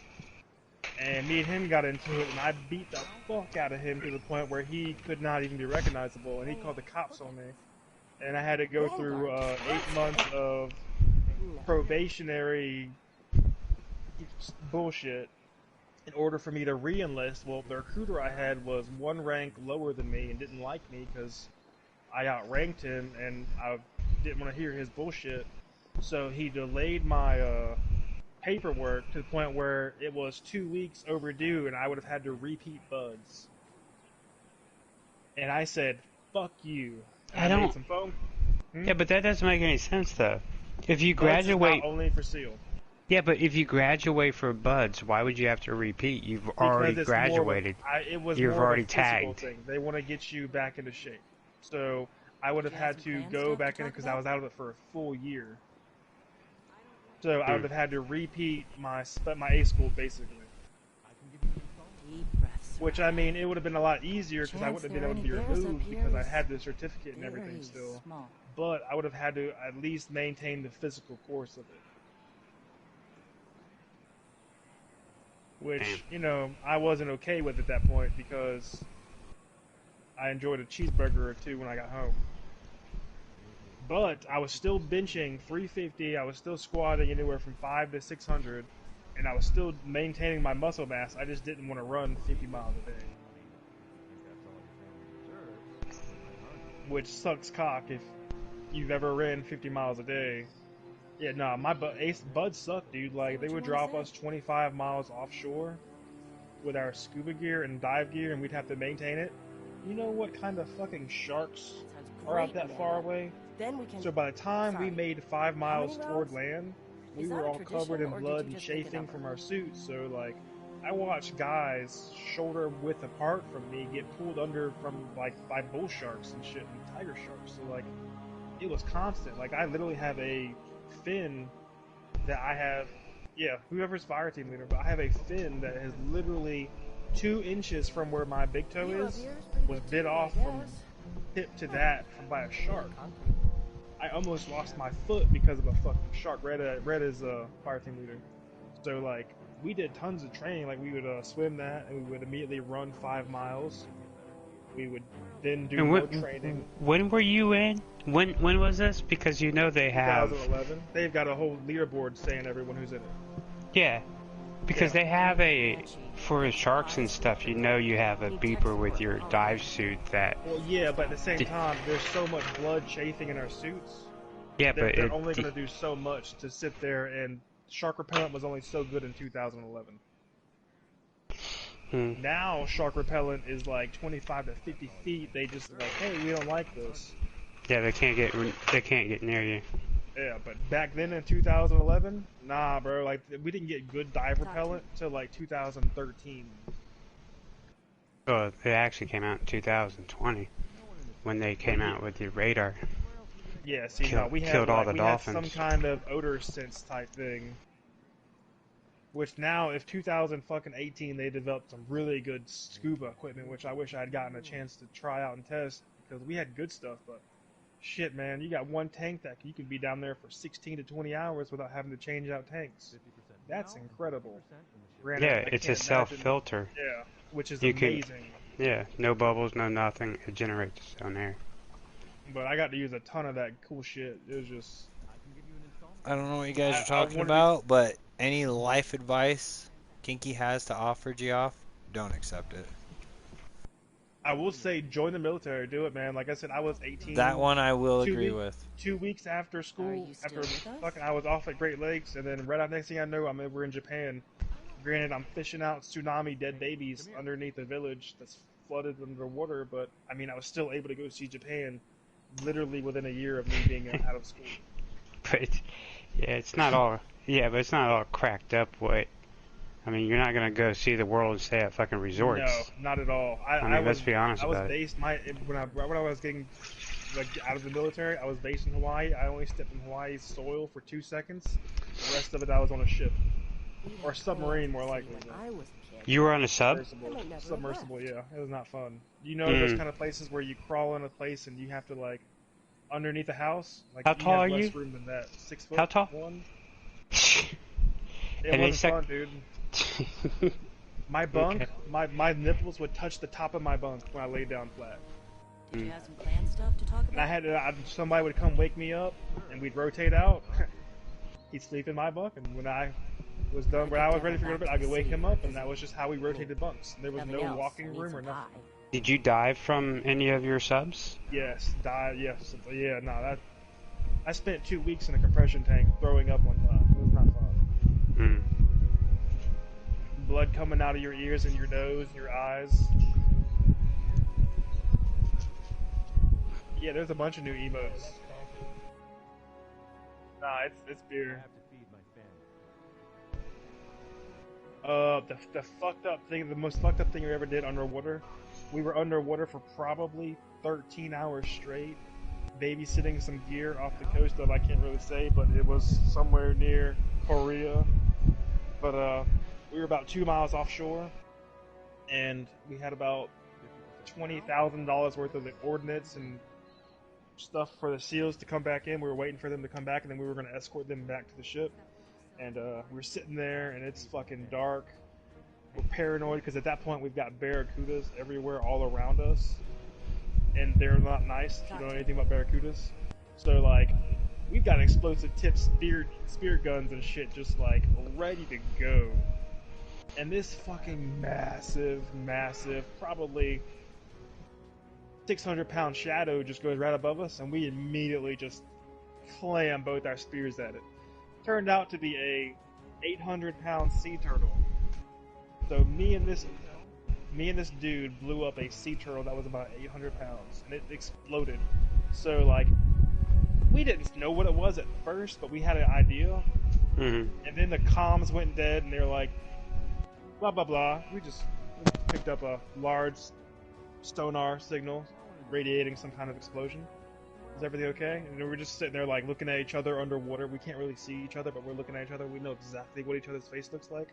S2: And me and him got into it, and I beat the fuck out of him to the point where he could not even be recognizable, and he called the cops on me. And I had to go through 8 months of probationary bullshit in order for me to re-enlist. Well, the recruiter I had was 1 rank lower than me and didn't like me because I outranked him, and I didn't want to hear his bullshit. So he delayed my paperwork to the point where it was 2 weeks overdue, and I would have had to repeat Buds. And I said, "Fuck you."
S4: I don't.
S2: Made some phone.
S4: Yeah, but that doesn't make any sense though. If you
S2: Buds is
S4: graduate,
S2: not only for SEAL.
S4: yeah, but if you graduate for Buds, why would you have to repeat? You've already
S2: Because it's
S4: graduated.
S2: it was
S4: You've
S2: more
S4: already
S2: of a physical
S4: tagged.
S2: thing. They want to get you back into shape. So I would have had to go back in because I was out of it for a full year. So I would have had to repeat my A school basically.
S6: Deep breaths.
S2: Which, I mean, it would have been a lot easier because I wouldn't have been able to be removed because I had the certificate and everything still. But I would have had to at least maintain the physical course of it. Which, you know, I wasn't okay with at that point because I enjoyed a cheeseburger or two when I got home. But I was still benching 350, I was still squatting anywhere from 5 to 600, and I was still maintaining my muscle mass. I just didn't want to run 50 miles a day. Which sucks cock if you've ever ran 50 miles a day. Yeah, nah, my buds suck, dude. Like, they would drop us 25 miles offshore with our scuba gear and dive gear, and we'd have to maintain it. You know what kind of fucking sharks are out that far away?
S6: Then we can.
S2: So by the time we made 5 miles
S6: many
S2: toward
S6: rounds?
S2: land, we
S6: Is that
S2: were
S6: a
S2: all
S6: tradition,
S2: covered in
S6: or did
S2: blood
S6: you
S2: and
S6: just make it
S2: chafing
S6: up?
S2: from our suits. So, like, I watched guys shoulder width apart from me get pulled under from, like, by bull sharks and shit and tiger sharks. So, like, it was constant. Like, I literally have a fin that I have, yeah, whoever's fire team leader, but I have a fin that is literally 2 inches from where my big toe is, was bit off from tip to that by a shark. I almost lost my foot because of a fucking shark. Red is a fire team leader. So, like, we did tons of training. Like, we would swim that, and we would immediately run 5 miles. We would then do more training.
S4: When were you in? When was this? Because you know they have.
S2: 2011. They've got a whole leaderboard saying everyone who's in it.
S4: Yeah, because they have for sharks and stuff. You know you have a beeper with your dive suit that.
S2: Well, yeah, but at the same time, there's so much blood chafing in our suits.
S4: Yeah, but
S2: they're only going to do so much to sit there, and shark repellent was only so good in 2011. Now shark repellent is like 25 to 50 feet. They just like, hey, we don't like this.
S4: Yeah, they can't get near you.
S2: Yeah, but back then in 2011, nah, bro. Like, we didn't get good dive repellent till like 2013.
S4: Oh, it actually came out in 2020 when they came out with your radar.
S2: Yeah, see,
S4: Killed all the
S2: we
S4: dolphins.
S2: had some kind of odor sense type thing. Which now, if 2018, they developed some really good scuba equipment, which I wish I had gotten a chance to try out and test, because we had good stuff, but shit, man, you got one tank that you can be down there for 16 to 20 hours without having to change out tanks. That's incredible. Granted,
S4: Yeah,
S2: I
S4: it's a
S2: can't imagine-
S4: self-filter.
S2: Yeah, which is
S4: You can-
S2: amazing.
S4: Yeah, no bubbles, no nothing. It generates its own air.
S2: But I got to use a ton of that cool shit. It was just...
S1: I don't know what you guys
S2: I
S1: are talking
S2: wanted to-
S1: about, but any life advice Kinky has to offer Geoff, don't accept it.
S2: I will say, join the military. Do it, man. Like I said, I was 18.
S1: That one I will
S2: 2
S1: agree
S2: week-
S1: with.
S2: 2 weeks after
S6: Are
S2: school,
S6: you still
S2: after
S6: with us?
S2: fucking, I was off at Great Lakes, and then right out next thing I know, I'm over in Japan. Granted, I'm fishing out tsunami dead babies underneath the village that's flooded underwater, but I mean, I was still able to go see Japan literally within a year of me being out of school.
S4: But yeah, it's not all. Yeah, but it's not all cracked up. What? I mean, you're not gonna go see the world and stay at fucking resorts.
S2: No, not at all.
S4: I mean, let's be honest
S2: I was
S4: about it.
S2: based when I was getting like out of the military. I was based in Hawaii. I only stepped in Hawaii's soil for 2 seconds. The rest of it, I was on a ship or submarine, more likely.
S6: When I was a kid.
S4: You were on a sub?
S2: Submersible,
S6: I might never
S2: submersible,
S6: have
S2: yeah. It was not fun. You know those kind of places where you crawl in a place and you have to like underneath a house. Like
S4: How
S2: you
S4: tall
S2: have
S4: are
S2: less
S4: you?
S2: room than that. 6 foot.
S4: How tall?
S2: 1.
S4: And
S2: It
S4: they
S2: wasn't fun, dude. My bunk,
S4: Okay.
S2: my nipples would touch the top of my bunk when I laid down flat.
S6: Did you have some planned stuff to talk
S2: And I
S6: about?
S2: had somebody would come wake me up, and we'd rotate out. He'd sleep in my bunk, and when I was done, when I was ready for go to bed, I could wake him up, and that was just how we rotated bunks. There was
S6: Nothing
S2: no
S6: else,
S2: walking
S6: I need
S2: room
S6: some
S2: or nothing.
S6: pie.
S4: Did you dive from any of your subs?
S2: Yes, yes, yeah, no, that. I spent 2 weeks in a compression tank throwing up one time. It was not fun.
S4: Hmm.
S2: Blood coming out of your ears and your nose and your eyes. Yeah, there's a bunch of new emotes. Nah, it's beer. The fucked up thing, the most fucked up thing we ever did underwater. We were underwater for probably 13 hours straight, babysitting some gear off the coast that I can't really say, but it was somewhere near Korea. But we were about 2 miles offshore, and we had about $20,000 worth of the ordnance and stuff for the SEALs to come back in. We were waiting for them to come back, and then we were going to escort them back to the ship. And we were sitting there, and it's fucking dark. We're paranoid because at that point we've got barracudas everywhere, all around us, and they're not nice. If you don't know anything about barracudas, so like we've got explosive tip spear guns and shit, just like ready to go. And this fucking massive, probably 600-pound shadow just goes right above us, and we immediately just clam both our spears at it. Turned out to be a 800-pound sea turtle. So me and this dude blew up a sea turtle that was about 800 pounds, and it exploded. So like, we didn't know what it was at first, but we had an idea.
S4: Mm-hmm.
S2: And then the comms went dead, and they're like, blah blah blah. We just picked up a large sonar signal radiating some kind of explosion. Is everything okay? And we're just sitting there like looking at each other underwater. We can't really see each other, but we're looking at each other. We know exactly what each other's face looks like.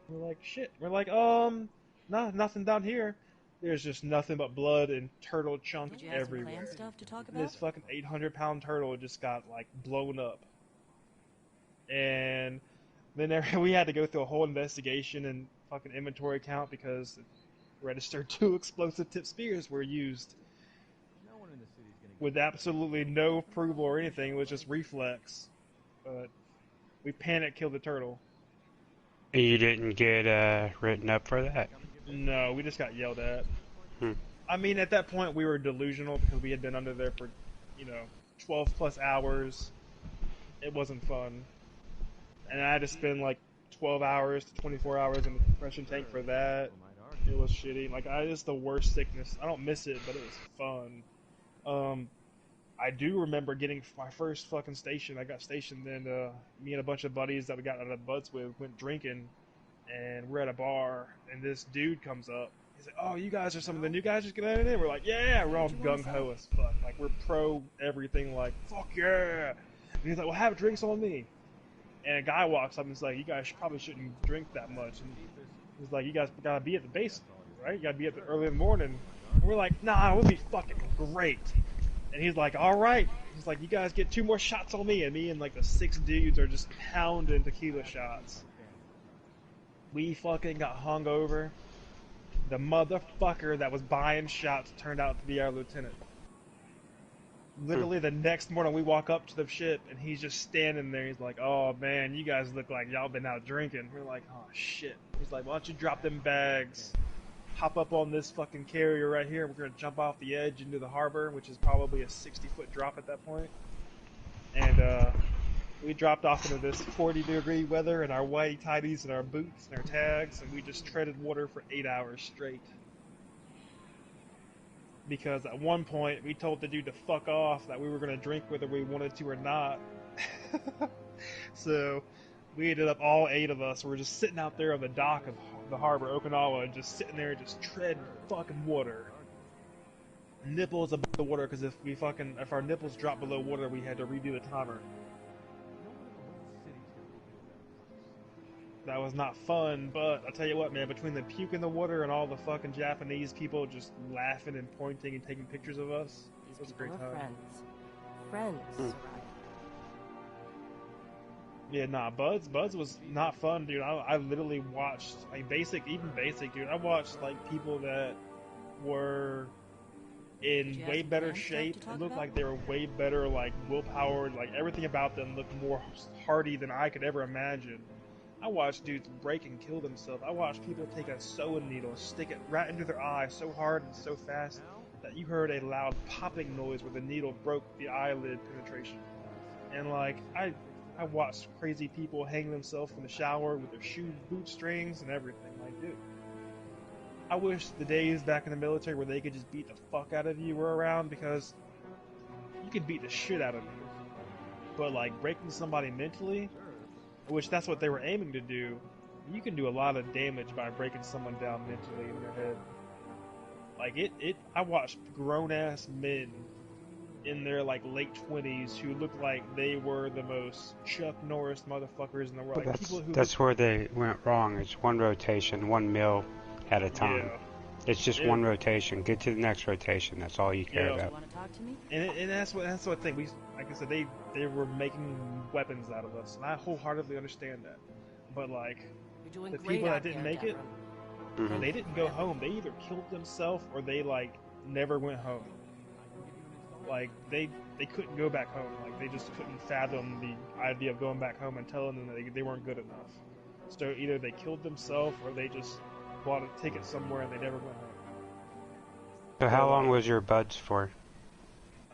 S2: We're like, shit. We're like, nah, nothing down here. There's just nothing but blood and turtle chunks
S6: Did you have some
S2: everywhere.
S6: planned stuff to talk about?
S2: This fucking 800-pound turtle just got like blown up. And then we had to go through a whole investigation and fucking inventory count because registered 2 explosive tip spears were used. With absolutely no approval or anything, it was just reflex. But we panic killed the turtle.
S4: You didn't get written up for that.
S2: No, we just got yelled at.
S4: Hmm.
S2: I mean, at that point, we were delusional because we had been under there for, 12 plus hours. It wasn't fun. And I had to spend like 12 hours to 24 hours in the compression tank for that. It was shitty. Like, it's the worst sickness. I don't miss it, but it was fun. I do remember getting my first fucking station. I got stationed, and me and a bunch of buddies that we got out of butts with went drinking, and we're at a bar, and this dude comes up. He's like, "Oh, you guys are some of the new guys just getting in there?" We're like, "Yeah." We're all gung ho as fuck. Like, we're pro everything. Like, fuck yeah. And he's like, "Well, have drinks on me." And a guy walks up and is like, "You guys probably shouldn't drink that much." And he's like, "You guys gotta be at the base, right? You gotta be at the early in the morning." And we're like, "Nah, we'll be fucking great." And he's like, "All right." He's like, "You guys get 2 more shots on me." And me and like the 6 dudes are just pounding tequila shots. We fucking got hung over. The motherfucker that was buying shots turned out to be our lieutenant. Literally the next morning we walk up to the ship and he's just standing there. He's like, "Oh man, you guys look like y'all been out drinking." We're like, "Oh shit." He's like, "Why don't you drop them bags, hop up on this fucking carrier right here, and we're gonna jump off the edge into the harbor," which is probably a 60-foot drop at that point. And we dropped off into this 40-degree weather in our whitey tighties and our boots and our tags, and we just treaded water for 8 hours straight. Because at one point we told the dude to fuck off, that we were going to drink whether we wanted to or not. So we ended up, all 8 of us, were just sitting out there on the dock of the harbor, Okinawa, just sitting there just treading fucking water. Nipples above the water, because if our nipples dropped below water, we had to redo the timer. That was not fun, but I'll tell you what, man, between the puke in the water and all the fucking Japanese people just laughing and pointing and taking pictures of us, it was a great time.
S6: Friends, Soraya.
S2: Yeah, nah, Buds was not fun, dude. I literally watched, like, even basic, dude. I watched, like, people that were in way better shape. It looked like they were way better, like, willpower. Like, everything about them looked more hardy than I could ever imagine. I watched dudes break and kill themselves. I watched people take a sewing needle, stick it right into their eye so hard and so fast that you heard a loud popping noise where the needle broke the eyelid penetration. And like, I watched crazy people hang themselves in the shower with their boot strings and everything. Like, dude, I wish the days back in the military where they could just beat the fuck out of you were around, because you could beat the shit out of you. But like, breaking somebody mentally, which that's what they were aiming to do, you can do a lot of damage by breaking someone down mentally in their head. Like, I watched grown-ass men in their, like, late 20s who looked like they were the most Chuck Norris motherfuckers in the world. Like,
S4: that's where they went wrong. It's one rotation, 1 mil at a time.
S2: Yeah.
S4: It's just one rotation. Get to the next rotation. That's all you care about.
S6: You want to talk to me?
S2: And that's what I think. Like I said, they were making weapons out of us, and I wholeheartedly understand that. But like, the people that didn't make it, they didn't go home. They either killed themselves or they like never went home. Like they couldn't go back home. Like they just couldn't fathom the idea of going back home and telling them that they weren't good enough. So either they killed themselves or they just bought a ticket somewhere and they never went home.
S4: So how long was your buds for?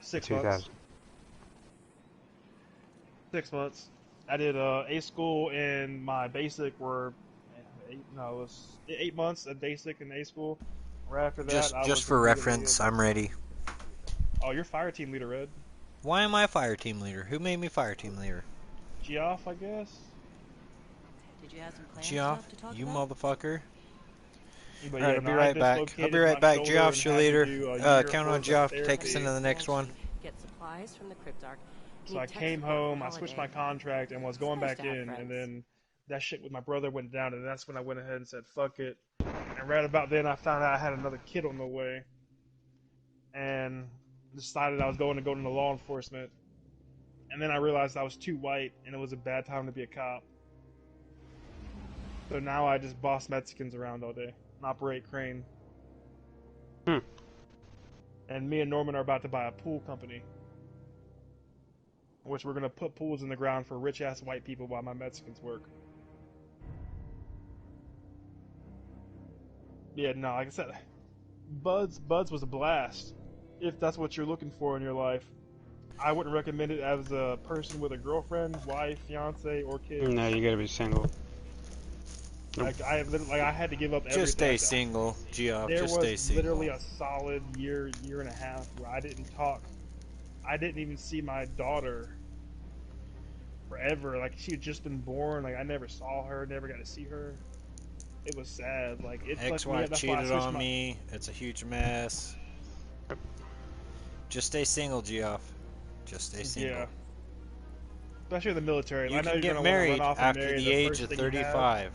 S2: 6 months. 6 months. I did A school and my basic were 8 months at basic and A school. Right after that,
S1: just for reference, I'm ready.
S2: Oh, you're fire team leader, Red.
S1: Why am I fire team leader? Who made me fire team leader?
S2: Geoff, I guess.
S6: Did you have some plans
S1: Geoff,
S6: to talk
S1: you
S6: about?
S1: motherfucker.
S2: But
S1: Alright, I'll be right back. I'll be right back. Geoff's your leader. Count on Geoff to take us into the next one.
S6: Get supplies from the Cryptarch.
S2: So I came home, I switched my contract and was going back in, and then that shit with my brother went down, and that's when I went ahead and said, fuck it. And right about then I found out I had another kid on the way, and decided I was going to go into law enforcement. And then I realized I was too white, and it was a bad time to be a cop. So now I just boss Mexicans around all day and operate crane. And me and Norman are about to buy a pool company, which we're going to put pools in the ground for rich-ass white people while my Mexicans work. Yeah, no, like I said, Buds was a blast. If that's what you're looking for in your life. I wouldn't recommend it as a person with a girlfriend, wife, fiance, or kid.
S4: No, you gotta be single.
S2: Like I had to give up everything.
S1: Just stay single, Geoff.
S2: There
S1: Just stay
S2: was
S1: single.
S2: literally a solid year and a half where I didn't talk. I didn't even see my daughter forever. Like, she had just been born. Like, I never saw her, never got to see her. It was sad. Like, it's
S1: ex-wife cheated on me. It's a huge mess. Just stay single, Geoff. Just stay single.
S2: Yeah. especially in the military.
S1: You
S2: I know
S1: can
S2: you're
S1: get
S2: gonna want to
S1: married
S2: run off and
S1: after
S2: marry
S1: the
S2: the
S1: age
S2: first
S1: of
S2: thing you have.
S1: 35.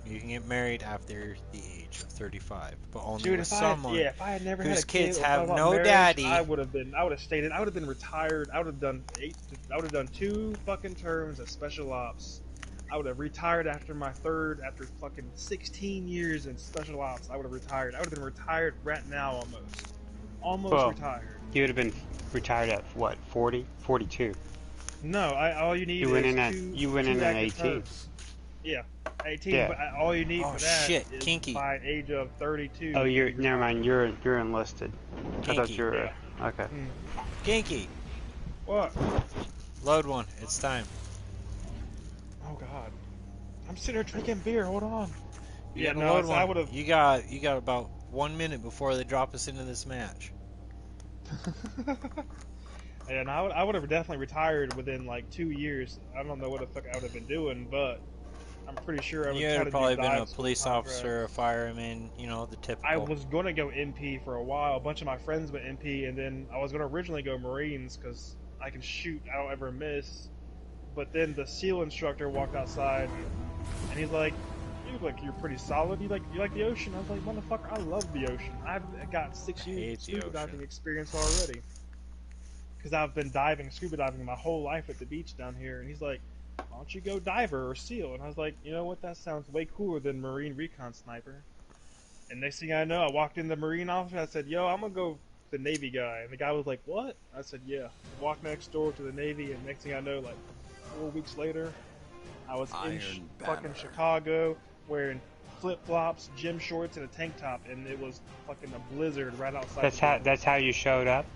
S1: You can get married after the age of 35, but only
S2: Dude,
S1: with someone
S2: if I had never had
S1: whose
S2: a kid
S1: kids
S2: or thought
S1: have
S2: about
S1: no
S2: marriage,
S1: daddy.
S2: I would have stayed. I would have been retired. I would have done I would have done 2 fucking terms of special ops. I would have retired after my third, after fucking 16 years in special ops. I would have retired. I would have been retired right now almost
S4: Well,
S2: retired.
S4: you would have been retired at what, 40, 42?
S2: No, all you need
S4: You went
S2: is
S4: in at
S2: two
S4: you went in
S2: two
S4: at
S2: active
S4: 18.
S2: terms. Yeah, 18.
S4: Yeah.
S2: But all you need
S1: Oh
S2: for that
S1: shit,
S2: is
S1: kinky.
S2: by age of 32
S4: Oh,
S2: to
S4: you're
S2: be
S4: never
S2: retired.
S4: mind. You're enlisted. I thought
S1: Kinky.
S4: you were
S2: Yeah.
S4: okay.
S1: Kinky.
S2: What?
S1: Load one. It's time.
S2: Oh God. I'm sitting here drinking beer. Hold on.
S1: You
S2: Yeah,
S1: gotta
S2: no,
S1: load
S2: I
S1: one.
S2: would have.
S1: You got about 1 minute before they drop us into this match.
S2: And I would have definitely retired within like 2 years. I don't know what the fuck I would have been doing, but I'm pretty sure I would
S1: You'd
S2: try
S1: have
S2: to do
S1: probably been a
S2: dive school
S1: police officer, a
S2: contracts.
S1: fireman, the
S2: I
S1: typical.
S2: was gonna go MP for a while. A bunch of my friends went MP, and then I was gonna originally go Marines because I can shoot. I don't ever miss. But then the SEAL instructor walked outside, and he's like, "You look like you're pretty solid. You like the ocean?" I was like, "Motherfucker, I love the ocean. I've got 6 years
S1: hate
S2: of
S1: the
S2: scuba
S1: ocean.
S2: diving experience already." Because I've been scuba diving my whole life at the beach down here. And he's like, "Why don't you go diver or SEAL?" And I was like, "You know what? That sounds way cooler than Marine Recon Sniper." And next thing I know, I walked in the Marine office. I said, "Yo, I'm gonna go the Navy guy." And the guy was like, "What?" I said, "Yeah." Walked next door to the Navy, and next thing I know, like 4 weeks later, I was in
S3: Iron
S2: fucking
S3: Banner.
S2: Chicago wearing flip flops, gym shorts, and a tank top, and it was fucking a blizzard right outside.
S4: That's how you showed up.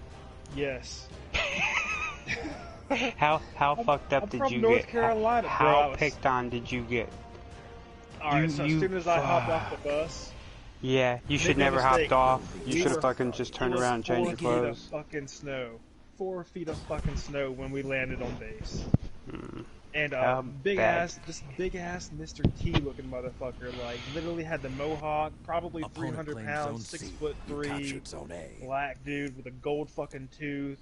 S2: Yes.
S4: How fucked up
S2: I'm
S4: did
S2: from
S4: you
S2: North
S4: get?
S2: Carolina,
S4: how
S2: bro. I was-
S4: picked on did you get?
S2: Alright, so as
S4: you-
S2: soon as I hopped off the bus,
S4: Yeah, you should
S2: make no
S4: never
S2: mistake,
S4: hopped off. You
S2: we
S4: should
S2: were-
S4: have fucking just
S2: it
S4: turned
S2: was
S4: around and changed
S2: 4
S4: your
S2: feet of
S4: clothes.
S2: fucking snow. 4 feet of fucking snow when we landed on base.
S4: Mm.
S2: And
S4: How
S2: big
S4: bad?
S2: ass Mr. T looking motherfucker, like literally had the mohawk, probably
S3: Opponent
S2: 300
S3: claims
S2: pounds,
S3: Zone C.
S2: 6'3",
S3: Captured Zone A.
S2: black dude with a gold fucking tooth,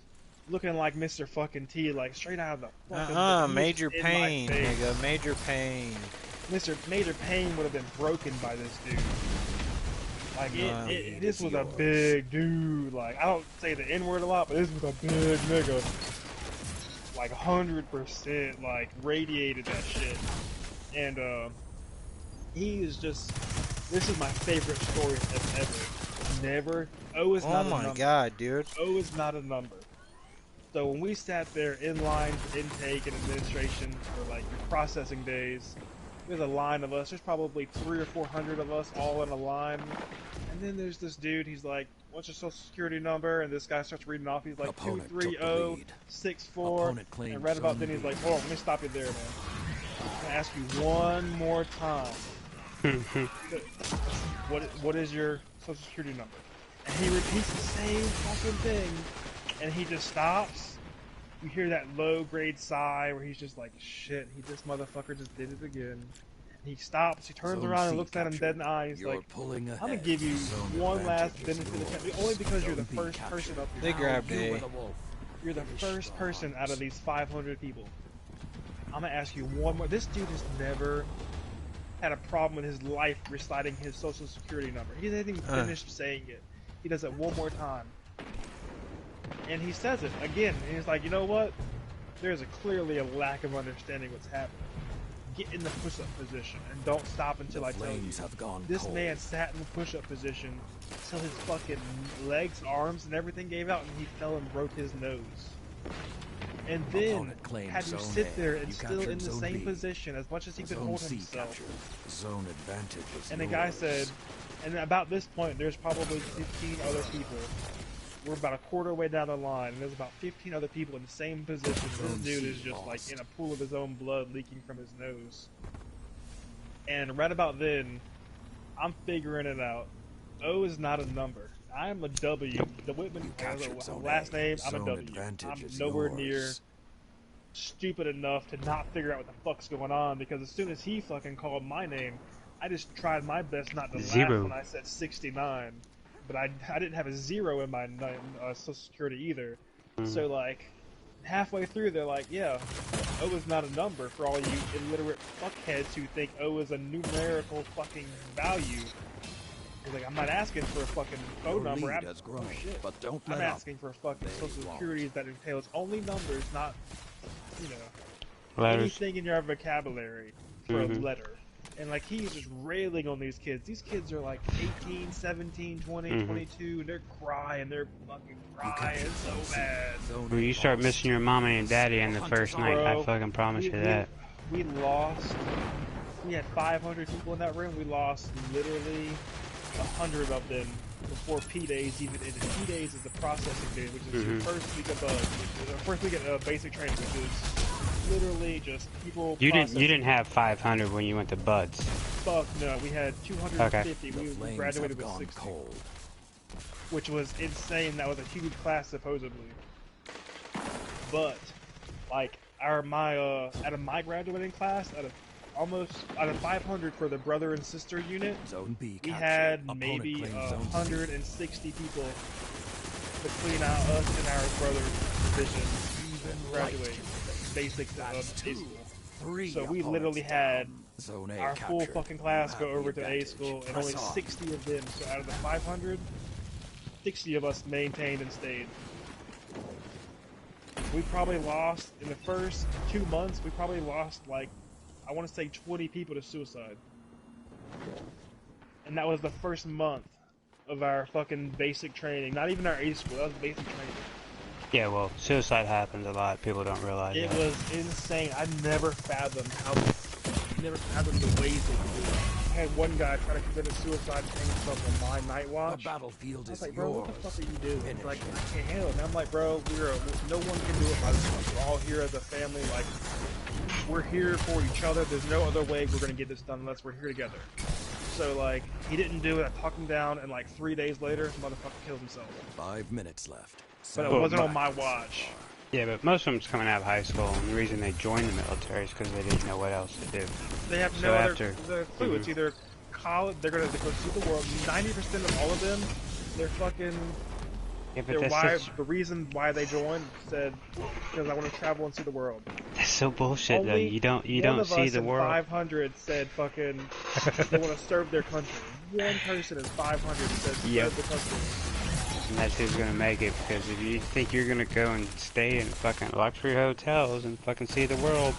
S2: looking like Mr. fucking T, like straight out of the fucking. He was
S1: Major
S2: in my
S1: pain,
S2: face.
S1: nigga. Major pain.
S2: Mr. Major Payne would have been broken by this dude. Like this was a big dude. Like I don't say the N word a lot, but this was a big nigga. Like 100%, like radiated that shit. And he is just. This is my favorite story ever. Never. O is not a number.
S1: Oh my god, dude.
S2: O is not a number. So when we sat there in line for intake and administration for like processing days, there's a line of us. There's probably 300 or 400 of us all in a line. And then there's this dude. He's like, "What's your social security number?" And this guy starts reading off. He's like,
S3: Opponent took the
S2: 230
S3: lead.
S2: 64.
S3: Opponent claims
S2: And right about then
S3: Zone
S2: he's
S3: B.
S2: like, "Oh, let me stop you there, man. I'm gonna ask you one more time. What is your social security number?" And he repeats the same fucking thing. And he just stops. You hear that low grade sigh where he's just like, "Shit, this motherfucker just did it again." He stops, he turns
S3: Zone
S2: around
S3: C
S2: and looks at him dead in the eye. He's
S3: You're
S2: like,
S3: pulling
S2: "I'm gonna
S3: ahead.
S2: give you
S3: Zone
S2: one last
S3: advantage is
S2: benefit of
S3: yours.
S2: only because you're the
S3: Zone B
S2: first
S3: captured.
S2: person up
S1: They
S2: here.
S1: grabbed
S3: You
S1: A.
S3: were the wolf.
S2: You're the first person out of these 500 people. I'm gonna ask you one more." This dude has never had a problem in his life reciting his social security number. He hasn't even finished saying it. He does it one more time. And he says it again. And he's like, "You know what? There's clearly a lack of understanding what's happening. Get in the push-up position and don't stop until I tell you."
S3: Flames have gone
S2: This
S3: cold.
S2: man sat in the push-up position until his fucking legs, arms, and everything gave out, and he fell and broke his nose. And then
S3: Opponent claims
S2: had to
S3: Zone
S2: sit
S3: A.
S2: there and
S3: You
S2: still
S3: captured
S2: in the
S3: Zone
S2: same
S3: B.
S2: position as much as he could
S3: Zone
S2: hold
S3: C
S2: himself.
S3: captured. Zone advantage is
S2: And the
S3: yours.
S2: guy said, and about this point, there's probably 15 other people. We're about a quarter way down the line, and there's about 15 other people in the same position. This
S3: Zone
S2: dude
S3: C
S2: is just like
S3: lost.
S2: in a pool of his own blood leaking from his nose. And right about then, I'm figuring it out. O is not a number. I'm a W. The Whitman
S3: Captured Zone
S2: last
S3: A.
S2: name, I'm a
S3: Zone
S2: W.
S3: advantage
S2: I'm
S3: is
S2: nowhere
S3: yours.
S2: near stupid enough to not figure out what the fuck's going on, because as soon as he fucking called my name, I just tried my best not to
S4: Zero.
S2: laugh when I said 69, but I didn't have a zero in my social security either. So like halfway through, they're like, "Yeah, O is not a number for all you illiterate fuckheads who think O is a numerical fucking value. He's like, I'm not asking for a fucking phone number.
S3: Lead has grown,
S2: Shit.
S3: but don't
S2: I'm
S3: let up.
S2: asking for a fucking
S3: They
S2: social
S3: won't.
S2: security that entails only numbers, not, you know,
S4: Letters.
S2: anything in your vocabulary for
S4: Mhm.
S2: a letter. And like he's just railing on these kids. These kids are like 18, 17, 20,
S4: Mhm.
S2: 22, and they're crying. They're fucking
S3: You
S2: crying
S3: captured
S2: so
S3: Zone C.
S2: bad.
S3: Zone
S4: When
S3: A
S4: you start
S3: lost.
S4: missing your mama and daddy in the first night, I
S2: Bro,
S4: fucking promise you that.
S2: We lost. We had 500 people in that room. We lost literally 100 of them before P days even ended. P days is the processing day, which is your
S4: Mhm.
S2: first week of basic training, which is literally just people.
S4: You
S2: processing.
S4: didn't have 500 when you went to Buds.
S2: Fuck no, we had 250.
S3: The
S2: We
S3: flames
S2: graduated
S3: have
S2: with
S3: gone
S2: 60,
S3: cold.
S2: which was insane. That was a huge class supposedly, but like out of my graduating class, out of 500 for the brother and sister unit,
S3: Zone B
S2: we
S3: captured.
S2: had
S3: Opponent
S2: maybe
S3: claims Zone C.
S2: 160 people between us and our brother division graduate basics
S3: That's
S2: of A
S3: two.
S2: school.
S3: 3
S2: So we
S3: opponents
S2: literally had
S3: down. Zone A
S2: our full
S3: captured.
S2: fucking class
S3: You
S2: go
S3: have the
S2: over to A
S3: advantage.
S2: school, and
S3: Press
S2: only
S3: on.
S2: 60 of them. So out of the 500, 60 of us maintained and stayed. We probably lost in the first 2 months. We probably lost like, I want to say 20 people to suicide, and that was the first month of our fucking basic training. Not even our A school. That was basic training.
S4: Yeah, well, suicide happens a lot. People don't realize
S2: It
S4: that.
S2: was insane. I never fathomed the ways they could do it. I had one guy try to commit a suicide, hang himself on my night
S3: The
S2: watch.
S3: battlefield
S2: I was
S3: is
S2: like, bro,
S3: yours.
S2: what the fuck are you doing? He's
S3: Finish
S2: like,
S3: it.
S2: I can't handle it. And I'm like, bro, no one can do it by themselves. We're all here as a family. Like, we're here for each other. There's no other way we're gonna get this done unless we're here together. So like, he didn't do it. I talked him down, and like 3 days later, the motherfucker kills himself.
S3: 5 minutes left.
S2: But it
S4: Well,
S2: wasn't
S4: my-
S2: on my watch.
S4: Yeah, but most of them's coming out of high school, and the reason they joined the military is because they didn't know what else to do.
S2: They have
S4: So
S2: no
S4: after-
S2: other clue. It's either college. They're gonna go see the world. 90% of all of them, they're fucking.
S4: Yeah, but
S2: Their
S4: that's,
S2: why,
S4: such,
S2: the reason why they joined said because I want to travel and see the world.
S4: that's so bullshit, though.
S2: Only
S4: You don't
S2: one
S4: don't
S2: of
S4: see
S2: us
S4: the
S2: in
S4: world.
S2: 500 said fucking they want to serve their country. One person in 500 said
S4: Yep.
S2: serve the country.
S4: And that's who's gonna make it, because if you think you're gonna go and stay in fucking luxury hotels and fucking see the world,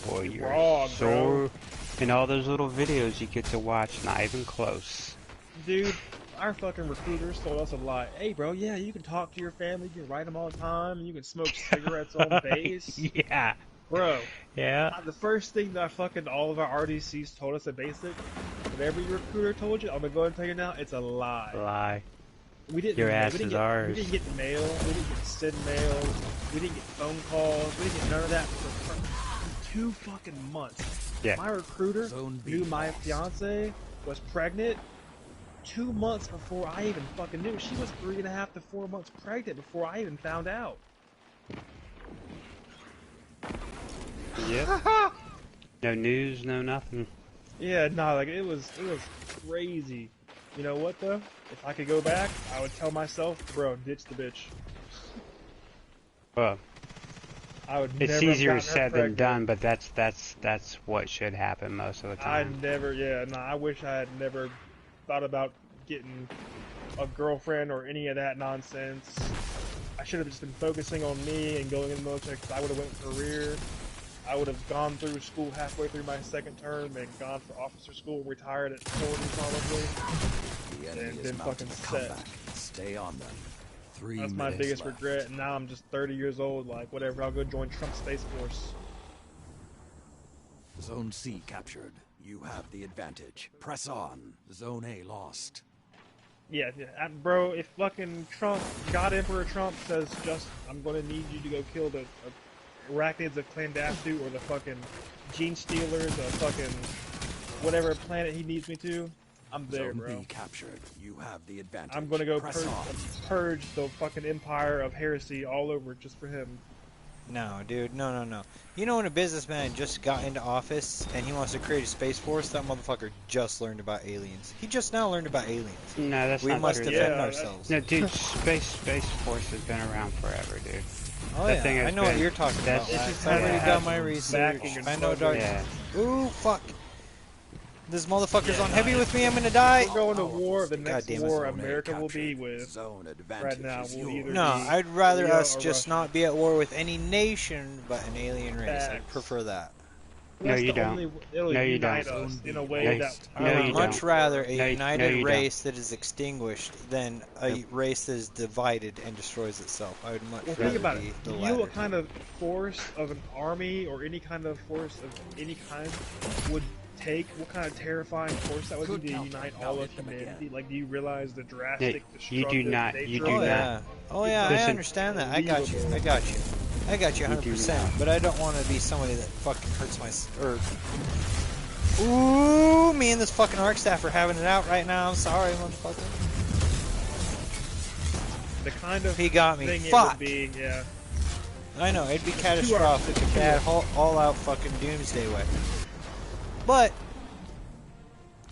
S4: boy, you're
S2: wrong,
S4: so...
S2: bro.
S4: And all those little videos you get to watch, not even close.
S2: Dude, our fucking recruiters told us a lie. Hey, bro, yeah, you can talk to your family, you can write them all the time, and you can smoke cigarettes on base.
S4: Yeah.
S2: Bro,
S4: Yeah.
S2: the first thing that fucking all of our RDCs told us at basic, whatever your recruiter told you, I'm gonna go ahead and tell you now, it's a lie.
S4: Lie.
S2: We didn't.
S4: Your ass
S2: we didn't
S4: is
S2: get,
S4: ours.
S2: We didn't get mail. We didn't get send mail. We didn't get phone calls. We didn't get none of that for 2 fucking months.
S4: Yeah.
S2: My recruiter
S3: Zone B
S2: knew my
S3: lost.
S2: fiance was pregnant 2 months before I even fucking knew. She was 3.5 to 4 months pregnant before I even found out.
S4: Yep. No news, no nothing.
S2: Yeah, nah, like it was crazy. You know what though? If I could go back, I would tell myself, bro, ditch the bitch.
S4: Well,
S2: I would
S4: it's
S2: never have
S4: easier
S2: gotten her
S4: said than
S2: pregnant.
S4: done, but that's what should happen most of the
S2: I
S4: time.
S2: never, yeah, no, I wish I had never thought about getting a girlfriend or any of that nonsense. I should have just been focusing on me and going in the military because I would have went career. I would have gone through school halfway through my second term and gone for officer school, retired at 40 probably.
S3: The enemy
S2: And
S3: is
S2: then
S3: mounting
S2: fucking
S3: a
S2: set.
S3: comeback. Stay on them. 3
S2: That's my
S3: minutes
S2: biggest
S3: left.
S2: regret, and now I'm just 30 years old, like, whatever, I'll go join Trump's Space Force.
S3: Zone C captured. You have the advantage. Press on. Zone A lost.
S2: Yeah, bro, if fucking Trump, God Emperor Trump says, just, I'm gonna need you to go kill the arachnids of Clandastu or the fucking gene stealers of fucking whatever planet he needs me to, I'm there,
S3: Zone
S2: bro.
S3: B captured. You have the advantage.
S2: I'm gonna go
S3: Press on.
S2: purge the fucking empire of heresy all over just for him.
S1: No, dude, no. You know when a businessman just got into office and he wants to create a space force, that motherfucker just learned about aliens. He just now learned about aliens.
S4: No, that's
S1: We
S4: not
S1: must
S4: true.
S1: defend
S2: Yeah,
S1: ourselves.
S4: No, dude, Space Force has been around forever, dude.
S1: Oh
S4: that
S1: yeah,
S4: thing
S1: I
S4: has
S1: know what
S4: been-
S1: you're talking about,
S4: that's-
S2: It
S1: Max.
S2: just
S1: I've
S2: hasn't
S1: already
S2: had
S1: done my
S2: some
S1: research.
S2: backing and
S1: I know
S2: funding.
S1: dark.
S4: Yeah.
S1: Ooh, fuck. This motherfucker's
S2: Yeah,
S1: on
S2: no,
S1: heavy
S2: it's-
S1: with me. I'm gonna die.
S2: We're going to war. The next
S1: damn it.
S2: war
S3: Zone A
S2: America will be
S3: captured.
S2: with
S3: Zone advantage
S2: right now
S3: is
S2: will
S3: yours.
S2: either
S1: No,
S2: be
S1: I'd rather
S2: Korea
S1: us
S2: or
S1: just
S2: Russia.
S1: not be at war with any nation, but an alien race. I'd
S2: Facts.
S1: prefer that.
S4: No,
S2: That's
S4: you
S2: the
S4: don't.
S2: only it'll
S4: No, you
S2: unite
S4: don't.
S2: us in a way
S4: No,
S2: that
S1: I
S4: No,
S1: would
S4: you
S1: much
S4: don't.
S1: rather a
S4: No,
S1: united
S4: you don't.
S1: race that is extinguished than a
S4: Nope.
S1: race that is divided and destroys itself. I would much
S2: Well,
S1: rather
S2: think about
S1: be
S2: it.
S1: the
S2: Do you know
S1: latter.
S2: what kind of force of an army or any kind of force of any kind would take? What kind of terrifying force that would
S3: Good
S2: be to
S3: counter.
S2: unite
S3: Now
S2: all of
S3: hit them
S2: humanity?
S3: again.
S2: Like, do you realize the drastic,
S4: you do
S2: destructive
S4: not.
S2: nature
S4: You
S2: of
S4: do
S1: Oh
S2: it?
S4: not.
S1: yeah. Oh yeah, I
S4: Listen.
S1: understand that. I got you. I got you. I got you
S4: You do
S1: 100%.
S4: not.
S1: But I don't want to be somebody that fucking hurts my or. Ooh, me and this fucking arc staff are having it out right now. I'm sorry, motherfucker.
S2: The kind of
S1: He got me.
S2: thing it
S1: Fuck.
S2: would be, yeah.
S1: I know, it'd be
S2: It's
S1: catastrophic
S2: two
S1: if they had all out fucking doomsday weapons. But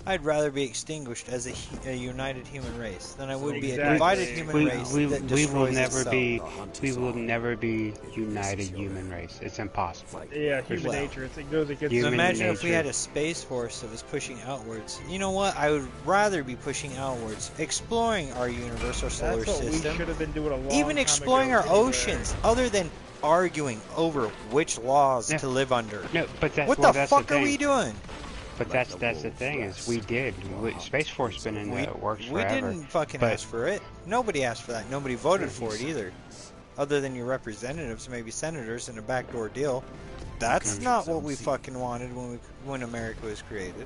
S1: I'd rather be extinguished as a united human race than I would be a
S2: Exactly.
S1: divided human race that
S4: we will
S1: destroys
S4: never
S1: itself.
S4: be.
S3: The hunt
S4: We
S3: is
S4: will
S3: on.
S4: never be
S3: This
S4: united
S3: is your
S4: human
S3: end.
S4: race. It's impossible.
S2: Yeah, human
S1: Well,
S2: nature. It goes against
S4: human
S1: Imagine if we
S4: nature.
S1: had a space force that was pushing outwards. You know what? I would rather be pushing outwards, exploring our universe, our solar
S2: That's what we
S1: system,
S2: should have been doing a long
S1: even
S2: time
S1: exploring
S2: ago
S1: our
S2: anyway.
S1: oceans, other than arguing over which laws
S4: Yeah.
S1: to live under.
S4: No, but that's
S1: What
S4: well,
S1: the
S4: that's
S1: fuck
S4: the
S1: are
S4: thing.
S1: we doing?
S4: But
S3: Let
S4: that's
S3: the
S4: the thing
S3: wolves
S4: is we
S3: rest.
S4: did. Space Force been in the works
S1: We
S4: forever.
S1: didn't fucking
S4: but-
S1: ask for it. Nobody asked for that. Nobody voted for it either. Other than your representatives, maybe senators, in a backdoor deal. That's not what we fucking wanted when America was created.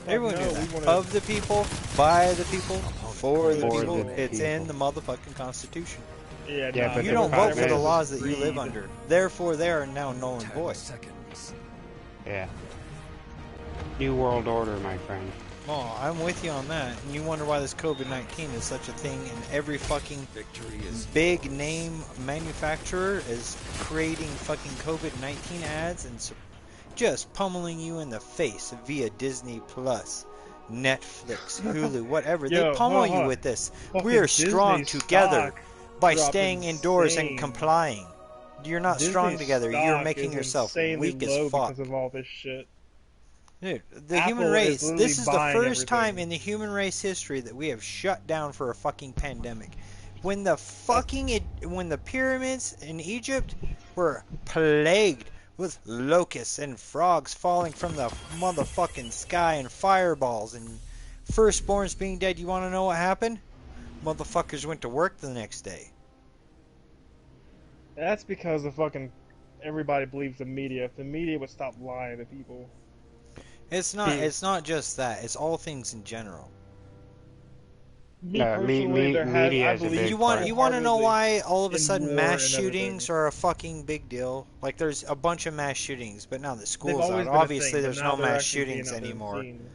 S1: Everyone
S2: no,
S1: knew
S2: we
S1: that.
S2: wanted-
S1: Of the people, by the people, for the
S4: For
S1: people.
S4: the
S1: It's in
S4: people.
S1: the motherfucking Constitution.
S2: Yeah,
S4: Yeah,
S2: nah,
S4: but
S1: You
S4: the
S1: don't vote
S4: problem
S1: for the
S4: is-
S1: laws that you live
S2: Greed.
S1: under. Therefore, they are now null and
S3: 10
S1: void.
S3: seconds.
S4: Yeah. New World Order, my friend.
S1: Oh, I'm with you on that. And you wonder why this COVID-19 is such a thing, and every fucking
S3: Victory is
S1: big name manufacturer is creating fucking COVID-19 ads and just pummeling you in the face via Disney Plus, Netflix, Hulu, whatever.
S2: Yo,
S1: They pummel
S2: hold
S1: you
S2: on.
S1: with this.
S2: Fucking
S1: We are strong
S2: Disney
S1: together
S2: stock
S1: by
S2: dropped
S1: staying indoors and
S2: insane.
S1: complying. You're not strong
S2: Disney
S1: together. You're
S2: stock
S1: making
S2: is
S1: yourself
S2: insanely
S1: weak as
S2: low
S1: fuck.
S2: because of all this shit.
S1: Dude, the
S2: Apple
S1: human
S2: is
S1: race,
S2: literally
S1: this is the
S2: buying
S1: first time
S2: everything.
S1: in the human race history that we have shut down for a fucking pandemic. When the when the pyramids in Egypt were plagued with locusts and frogs falling from the motherfucking sky and fireballs and firstborns being dead, you want to know what happened? Motherfuckers went to work the next day.
S2: That's because the fucking everybody believes the media. If the media would stop lying to people.
S1: It's not just that. It's all things in general.
S2: Me
S4: No,
S2: personally, there has,
S4: media
S2: I
S4: is a
S2: believe
S4: big
S1: You want to know
S2: wholeheartedly
S1: why all of a
S2: in
S1: sudden
S2: war
S1: mass
S2: and
S1: shootings
S2: everything.
S1: are a fucking big deal? Like there's a bunch of mass shootings, but now the
S2: They've
S1: school's
S2: always
S1: out.
S2: been a
S1: Obviously
S2: thing, but
S1: there's
S2: now
S1: no
S2: they're
S1: mass
S2: actually being
S1: shootings
S2: out there and
S1: anymore.
S2: seen.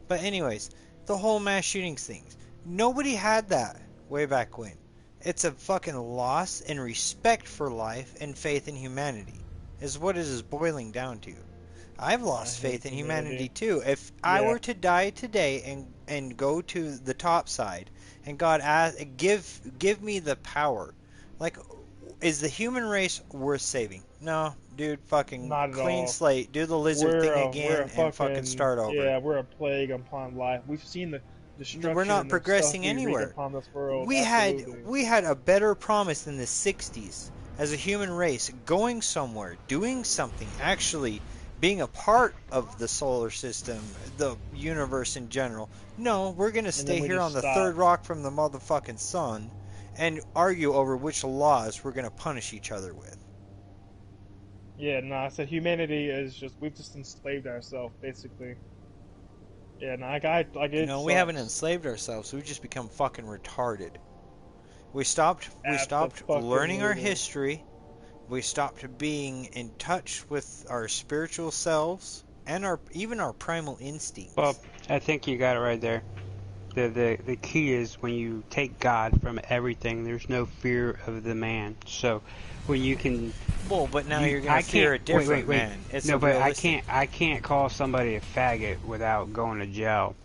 S1: But anyways, the whole mass shootings things. Nobody had that way back when. It's a fucking loss in respect for life and faith in humanity. Is what it is boiling down to. I've lost
S2: I hate
S1: faith in
S2: humanity.
S1: humanity too. If I
S2: Yeah.
S1: were to die today and go to the top side, and God give me the power, like, is the human race worth saving? No, dude. Fucking
S2: Not at
S1: clean
S2: all.
S1: slate. Do the lizard thing
S2: We're
S1: again
S2: a
S1: and fucking start over.
S2: Yeah, we're a plague upon life. We've seen the destruction.
S1: We're not
S2: and the
S1: progressing
S2: stuff we wreak
S1: anywhere.
S2: upon this world.
S1: We
S2: Absolutely.
S1: had a better promise in the 60s as a human race, going somewhere, doing something, actually being a part of the solar system, the universe in general. No, we're going to
S2: And then
S1: stay
S2: we
S1: here
S2: just
S1: on the
S2: stop.
S1: third rock from the motherfucking sun and argue over which laws we're going to punish each other with.
S2: Yeah, no, I said humanity is just we've just enslaved ourselves basically. Yeah, no, like it.
S1: No, we haven't enslaved ourselves. We've just become fucking retarded. We stopped learning our
S2: Absolutely.
S1: history. We stopped being in touch with our spiritual selves and even our primal instincts.
S4: Well, I think you got it right there. The key is when you take God from everything, there's no fear of the man. So when you can,
S1: Well, but now
S4: you,
S1: you're
S4: I
S1: gonna fear a
S4: can't
S1: different
S4: wait.
S1: man. It's
S4: No,
S1: a
S4: but
S1: realistic.
S4: I can't call somebody a faggot without going to jail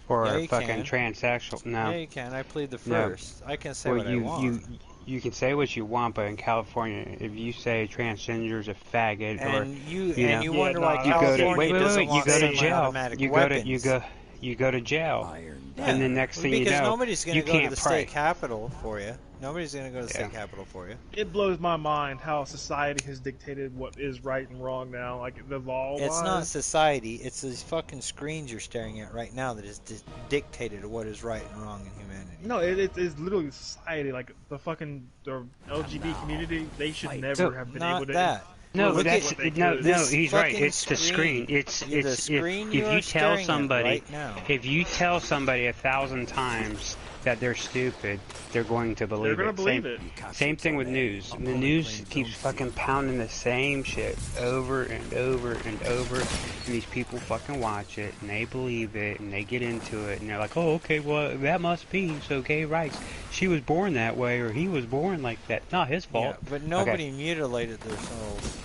S4: or
S1: Yeah,
S4: a
S1: you
S4: fucking
S1: can.
S4: transsexual.
S1: Yeah,
S4: No,
S1: you can. I plead the
S4: no.
S1: first. I can say
S4: Well,
S1: what I want.
S4: you can say what you want, but in California, if you say transgender's a faggot, or you know,
S1: You
S2: Yeah,
S1: wonder why
S2: nah,
S4: you
S2: that's
S4: go to
S1: California
S2: ridiculous.
S1: doesn't
S4: you
S1: want
S4: go to jail.
S1: semi-automatic
S4: You go to
S1: weapons.
S4: you go to jail,
S3: Iron
S1: Yeah,
S4: and the next thing you
S1: because
S4: know,
S1: nobody's gonna
S4: you
S1: go to
S4: can't
S1: the
S4: pray.
S1: state capitol for you. Nobody's gonna go to the
S4: Yeah.
S1: state capitol for you.
S2: It blows my mind how society has dictated what is right and wrong now. Like the law
S1: It's not
S2: wise.
S1: society. It's these fucking screens you're staring at right now that is dictated what is right and wrong in humanity.
S2: No, it is literally society. Like the LGBT community, they should
S3: Fight.
S2: never have been able
S1: Not
S2: to
S1: that.
S4: No,
S1: Look
S2: influence
S1: at
S2: what they
S4: no,
S2: could.
S4: no.
S1: this
S4: He's right.
S1: fucking
S4: It's the screen. It's
S1: The screen you
S4: if
S1: are
S4: you tell
S1: staring at
S4: somebody
S1: right now.
S4: if you tell somebody 1,000 times that they're stupid, they're going to believe
S2: They're gonna
S4: it.
S2: believe
S4: same,
S2: it.
S4: Same thing with news. The news keeps fucking pounding the same shit over and over and over, and these people fucking watch it and they believe it and they get into it and they're like, oh, okay, well that must be so gay rights. She was born that way or he was born like that. Not his fault.
S1: Yeah, but nobody mutilated themselves.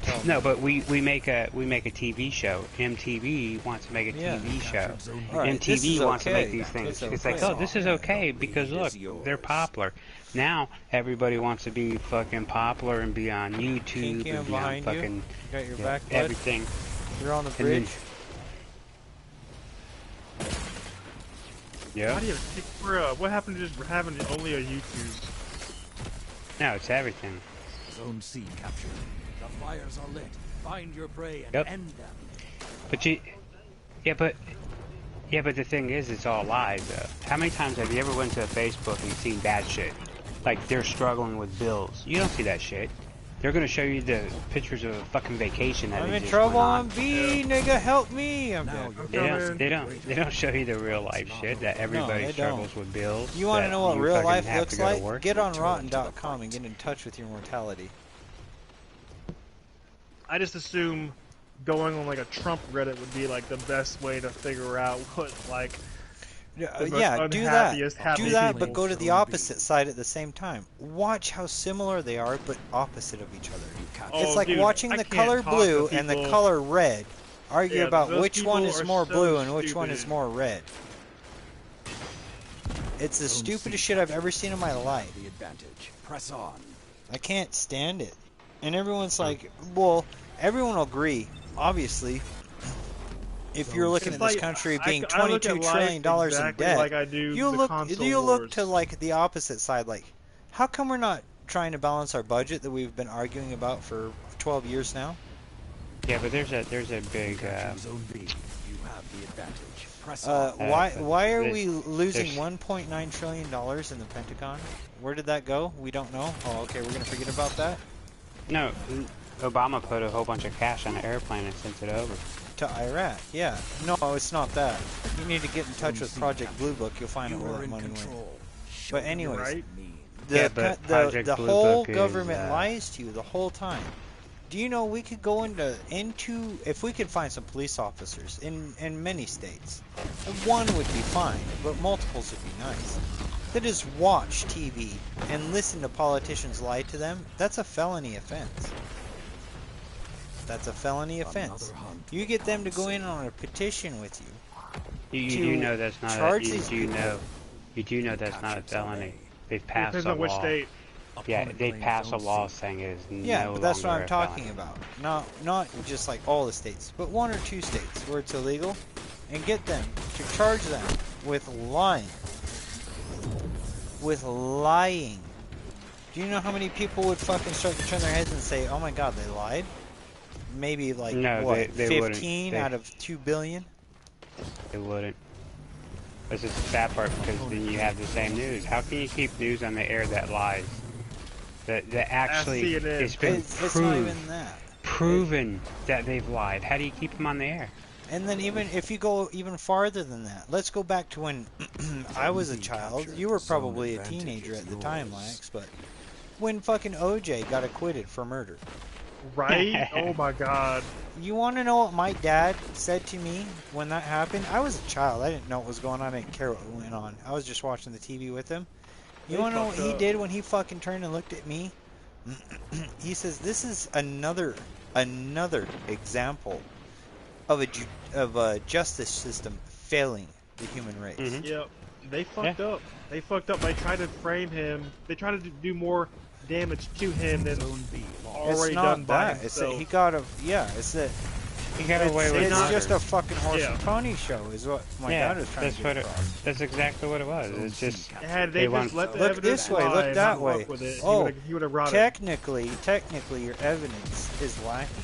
S1: until
S4: No, but we make a TV show. MTV wants to make a
S1: Yeah.
S4: TV show.
S1: All right, this
S4: MTV
S1: is
S4: wants to make
S1: okay.
S4: these things.
S1: It's
S4: It's like,
S1: okay.
S4: oh, this is okay because look, they're popular. Now everybody wants to be fucking popular and be on YouTube
S1: Kinky
S4: and
S1: and
S4: be on
S1: behind you.
S4: fucking
S1: You got your
S4: yeah,
S1: back, bud?
S4: everything.
S1: You're on the
S4: And then-
S1: bridge.
S2: How
S4: Yeah.
S2: do you pick for what happened to just having only a YouTube?
S4: No, it's everything.
S3: Zone C captured. The fires are lit. Find your prey and
S4: Yep.
S3: end them.
S4: But the thing is, it's all lies though. How many times have you ever went to Facebook and seen bad shit? Like they're struggling with bills. You don't see that shit. They're gonna show you the pictures of a fucking vacation that
S1: I'm
S4: they
S1: in
S4: just
S1: trouble
S4: went
S1: on B, nigga, help me. I'm
S3: Now
S1: dead.
S3: you're
S4: They don't show you the real life shit that everybody
S1: they
S4: struggles
S1: don't.
S4: with bills.
S1: You want to
S4: that
S1: know what
S4: you
S1: real
S4: fucking
S1: life
S4: have
S1: looks
S4: to go to
S1: like?
S4: work.
S1: Get on
S3: Return to the
S1: rotten.com and
S3: fight.
S1: get in touch with your mortality.
S2: I just assume going on like a Trump Reddit would be like the best way to figure out what like
S1: Yeah,
S2: the most
S1: do
S2: unhappiest
S1: that.
S2: happy
S1: Do that,
S2: people.
S1: but go to the opposite side at the same time. Watch how similar they are, but opposite of each other.
S2: Oh,
S1: It's like
S2: dude,
S1: watching
S2: I
S1: the
S2: can't
S1: color
S2: talk to
S1: blue and the
S2: people-
S1: color red argue
S2: Yeah,
S1: about
S2: those
S1: which one
S2: people
S1: is
S2: are
S1: more
S2: so
S1: blue and which one is
S2: stupid.
S1: more red. It's the stupidest shit I've ever seen in my life.
S3: The advantage. Press on.
S1: I can't stand it. And everyone's like, well, everyone will agree, obviously. If you're looking
S2: It's
S1: at this
S2: like,
S1: country being
S2: I look at
S1: $22
S2: life
S1: trillion in
S2: exactly
S1: debt,
S2: like I do
S1: you
S2: the
S1: look
S2: console
S1: look to
S2: wars.
S1: like the opposite side. Like, how come we're not trying to balance our budget that we've been arguing about for 12 years now?
S4: Yeah, but there's a big.
S3: Capturing Zone B. You have the advantage. Press on.
S1: Why are
S4: there's-
S1: we losing
S4: there's-
S1: $1.9 trillion in the Pentagon? Where did that go? We don't know. Oh, okay, we're gonna forget about that.
S4: No, Obama put a whole bunch of cash on an airplane and sent it over.
S1: To Iraq, yeah. No, it's not that. You need to get in touch with Project Blue Book. You'll find out
S3: You
S1: where
S3: are
S1: that
S3: in
S1: money went.
S3: control.
S1: But anyways,
S2: right?
S4: Yeah, but
S1: the
S4: Project Blue
S1: whole
S4: Book is,
S1: government lies to you the whole time. Do you know we could go into if we could find some police officers in many states, one would be fine, but multiples would be nice. That is watch TV and listen to politicians lie to them. That's a felony offense. That's a felony offense.
S3: Another hunt.
S1: You get them to go in on a petition with you.
S4: You
S1: to
S4: do know that's not.
S1: charge
S4: You
S1: these
S4: do
S1: people.
S4: know. You do know that's not a
S3: Captured Zone
S4: felony.
S3: A.
S4: They've passed
S2: Depends
S4: a
S2: on which
S4: law.
S2: state.
S4: Yeah,
S3: Opponent
S4: they
S3: claims
S4: passed a
S3: Zone
S4: law
S3: C.
S4: saying it is
S1: Yeah,
S4: no
S1: but that's what
S4: longer
S1: I'm
S4: a
S1: talking
S4: felony.
S1: about. Not just like all the states, but one or two states where it's illegal, and get them to charge them with lying. With lying. Do you know how many people would fucking start to turn their heads and say, "Oh my God, they lied"? Maybe like
S4: No,
S1: what,
S4: they wouldn't.
S1: 15
S4: They-
S1: out of 2 billion?
S4: It wouldn't. This is the sad part because then you have the same news. How can you keep news on the air that lies? That actually
S2: CNN.
S4: it's been
S1: It's not
S4: proved,
S1: even that.
S4: proven that they've lied. How do you keep them on the air?
S1: And then even if you go even farther than that, let's go back to when I was a child. You were probably a teenager at the time, Lax, but when fucking OJ got acquitted for murder,
S2: Right? Oh my god.
S1: You want to know what my dad said to me when that happened? I was a child. I didn't know what was going on. I didn't care what went on. I was just watching the TV with him. You
S2: They
S1: want to know what
S2: fucked
S1: he
S2: up.
S1: did when he fucking turned and looked at me? He says, "This is another example of a justice system failing the human race."
S4: Mhm.
S2: Yep. They fucked up. They fucked up. They tried to frame him. They tried to do more damage to him than
S3: Zone B lost.
S1: It's
S2: already
S1: not
S2: done by
S1: that. It's that
S2: himself.
S1: he got a it's that
S4: He got away with
S1: it's
S2: not-
S1: just
S4: murder.
S1: a fucking horse
S2: Yeah.
S1: and pony show, is what my
S4: Yeah,
S1: dad was trying
S4: that's
S1: to
S4: what
S1: get
S4: it.
S1: across.
S4: That's exactly what it was.
S3: Zone
S4: It's
S3: C
S4: just
S3: captured.
S2: Had they
S4: They
S2: just
S4: want-
S2: let the
S1: Look
S2: evidence
S1: this way,
S2: fly
S1: look
S2: and
S1: that
S2: not
S1: way.
S2: fuck with it,
S1: Oh,
S2: he would have rotted.
S1: Technically, your evidence is lacking.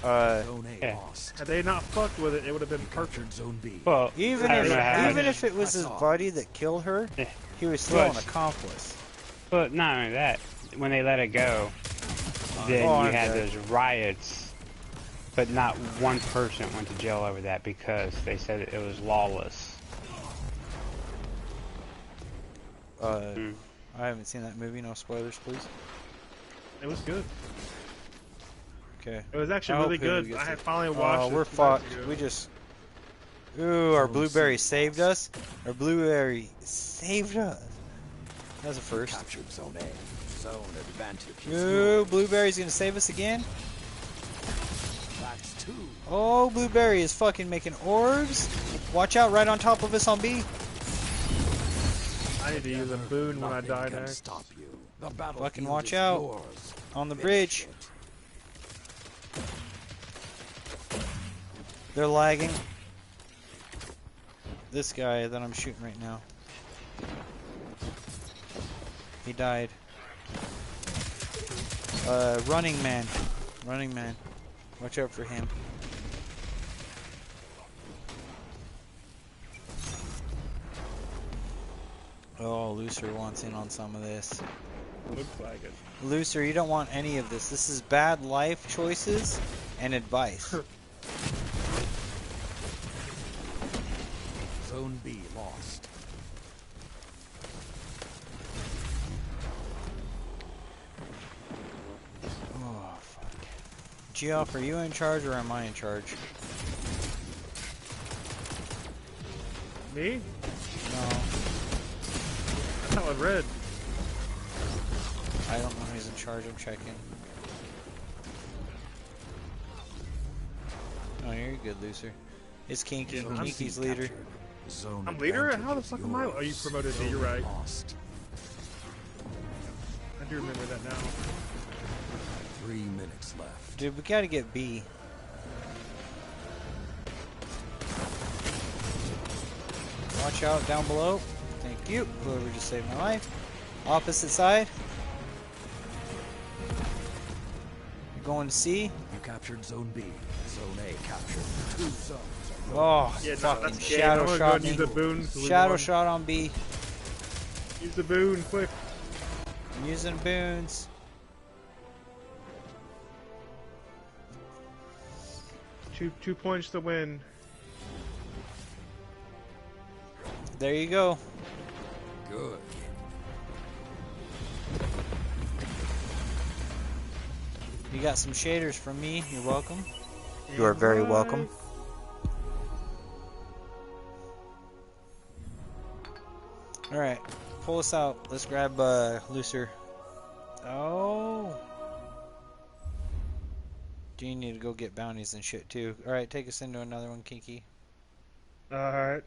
S3: Zone A
S4: Yeah.
S3: lost.
S2: Had they not fucked with it, it would have been perfect.
S3: Captured Zone B.
S4: well,
S1: Even
S4: I don't
S1: if
S4: know how.
S1: even if it was his buddy that killed her,
S4: Yeah.
S1: he was still
S4: Well,
S1: an accomplice.
S4: But not only that, when they let it go, then
S1: Oh,
S4: you
S1: I'm
S4: had
S1: dead.
S4: those riots, but not one person went to jail over that because they said it was lawless. Mm.
S1: I haven't seen that movie. No spoilers, please.
S2: It was good.
S1: Okay.
S2: It was actually
S1: I
S2: really
S1: hope Hulu
S2: good.
S1: gets
S2: I had
S1: it.
S2: finally watched
S1: Oh,
S2: it.
S1: we're
S2: 2 nights
S1: fucked.
S2: ago.
S1: We just. Ooh, our
S3: Zone
S1: blueberry
S3: C
S1: saved
S3: lost.
S1: us. Our blueberry saved us. That's a first.
S3: Captured Zone A. Zone advantage is
S1: Ooh,
S3: yours.
S1: blueberry's gonna save us again.
S3: That's 2.
S1: Oh, blueberry is fucking making orbs. Watch out, right on top of us on B.
S2: I need to use a boon when I
S3: Nothing
S2: die
S3: can
S2: next.
S3: stop you. The battlefield
S1: Fucking watch
S3: is
S1: out.
S3: yours.
S1: On the
S3: Finish
S1: bridge.
S3: it.
S1: They're lagging. This guy that I'm shooting right now. He died. Running man. Running man. Watch out for him. Oh, Looser wants in on some of this.
S2: Looks like it.
S1: Looser, you don't want any of this. This is bad life choices and advice.
S3: Zone B lost.
S1: Oh, fuck. Geoff, are you in charge or am I in charge?
S2: Me?
S1: No,
S2: I thought it was red.
S1: I don't know who's in charge. I'm checking. Oh, you're good, Looser. It's Kinky.
S2: Yeah, I'm
S1: Kinky's
S3: C
S1: leader.
S3: captured. Zone
S2: I'm leader?
S3: advantage
S2: How the
S3: is
S2: fuck am I?
S3: yours.
S2: Oh, you promoted me,
S3: Zone
S2: you're right.
S3: Lost.
S2: I do remember that now.
S3: 3 minutes left.
S1: Dude, we gotta get B. Watch out down below. Thank you. Whoever just saved my life. Opposite side. You're going to C.
S3: You captured Zone B. Zone A captured. 2 zones are yours.
S1: Oh,
S2: Yeah, no,
S1: fucking
S2: that's game.
S1: shadow
S2: I'm gonna go
S1: shot
S2: and
S1: me.
S2: use the boon. 'cause we
S1: Shadow
S2: won.
S1: shot on B.
S2: Use the boon, quick.
S1: I'm using boons.
S2: Two points to win.
S1: There you go.
S3: Good.
S1: You got some shaders from me. You're welcome. You are very welcome. Alright, pull us out. Let's grab Looser. Oh. Do you need to go get bounties and shit too? Alright, take us into another one, Kinky.
S2: Alright.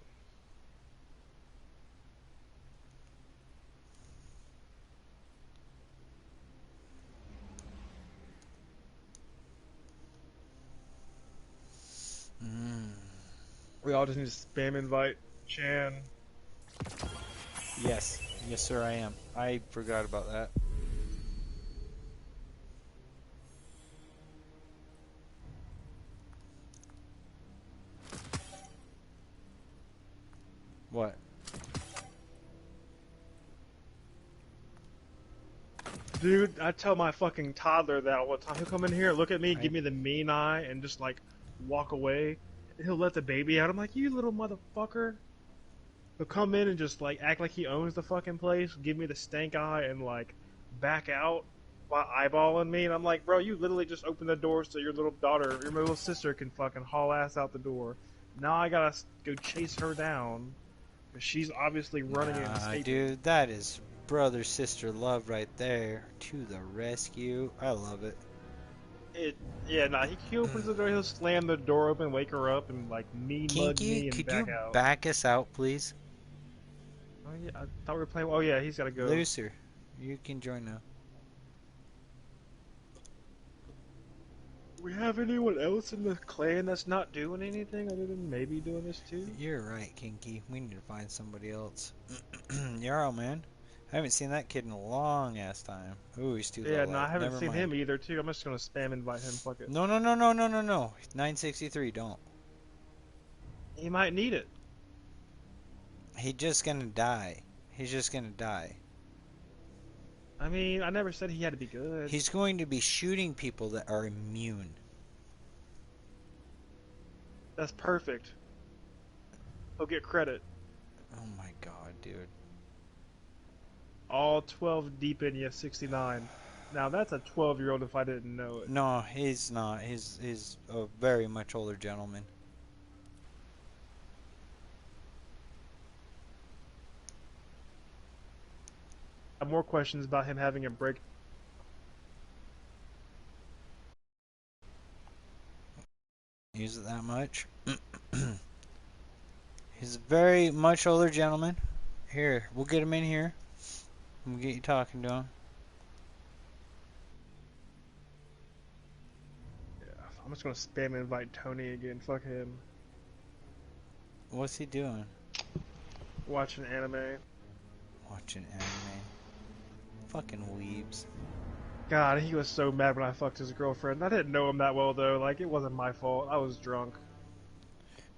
S2: We all just need to spam invite Chan.
S1: Yes. Yes, sir, I am. I forgot about that. What?
S2: Dude, I tell my fucking toddler that all the time. He'll come in here, look at me, give me the mean eye, and just like walk away. He'll let the baby out. I'm like, you little motherfucker. He'll come in and just like act like he owns the fucking place, give me the stank eye, and like back out eyeballing me, and I'm like, bro, you literally just opened the door so your little daughter, your little sister can fucking haul ass out the door. Now I gotta go chase her down, because she's obviously running and
S1: Nah,
S2: escaping.
S1: dude, that is brother-sister love right there. To the rescue. I love it.
S2: He opens the door, he'll slam the door open, wake her up, and like mud
S1: Kinky,
S2: me and
S1: could
S2: back
S1: you
S2: out.
S1: back us out, please?
S2: Oh yeah, I thought we were playing. Oh yeah, he's gotta go.
S1: Looser, you can join now.
S2: We have anyone else in the clan that's not doing anything other than maybe doing this too?
S1: You're right, Kinky. We need to find somebody else. Yarrow, man. I haven't seen that kid in a long ass time. Ooh, he's too
S2: Yeah,
S1: low
S2: no, I
S1: level.
S2: haven't
S1: Never
S2: seen
S1: mind.
S2: him either too. I'm just gonna spam invite him. Fuck it.
S1: No, no, no, no, no, no, no. 963, don't.
S2: He might need it.
S1: He's just gonna die. He's just gonna die.
S2: I mean, I never said he had to be good.
S1: He's going to be shooting people that are immune.
S2: That's perfect. He'll get credit.
S1: Oh my god, dude.
S2: All 12 deep in you, 69. Now that's a 12-year-old if I didn't know it.
S1: No, he's not. He's a very much older gentleman.
S2: I have more questions about him having a break.
S1: Use it that much. He's a very much older gentleman. Here, we'll get him in here. We'll get you talking to him.
S2: Yeah, I'm just gonna spam invite Tony again. Fuck him.
S1: What's he doing?
S2: Watching anime.
S1: Watching anime. Fucking weebs.
S2: God, he was so mad when I fucked his girlfriend. I didn't know him that well though. Like, it wasn't my fault. I was drunk.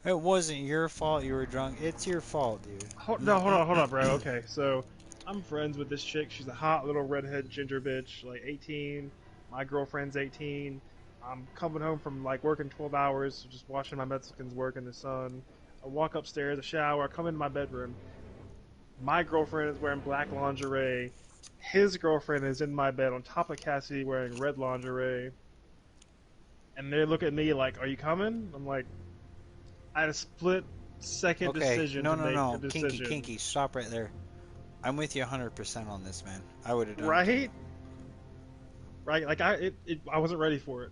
S1: It wasn't your fault you were drunk. It's your fault, dude.
S2: Hold on, bro. Okay, so I'm friends with this chick. She's a hot little redhead ginger bitch, like 18. My girlfriend's 18. I'm coming home from like working 12 hours, just watching my Mexicans work in the sun. I walk upstairs, a shower, I come into my bedroom. My girlfriend is wearing black lingerie. His girlfriend is in my bed on top of Cassidy wearing red lingerie. And they look at me like, "Are you coming?" I'm like, I had a split-second decision to make a decision.
S1: Kinky, stop right there. I'm with you 100% on this, man. I would have done it.
S2: Right? Right? Like, I wasn't ready for it.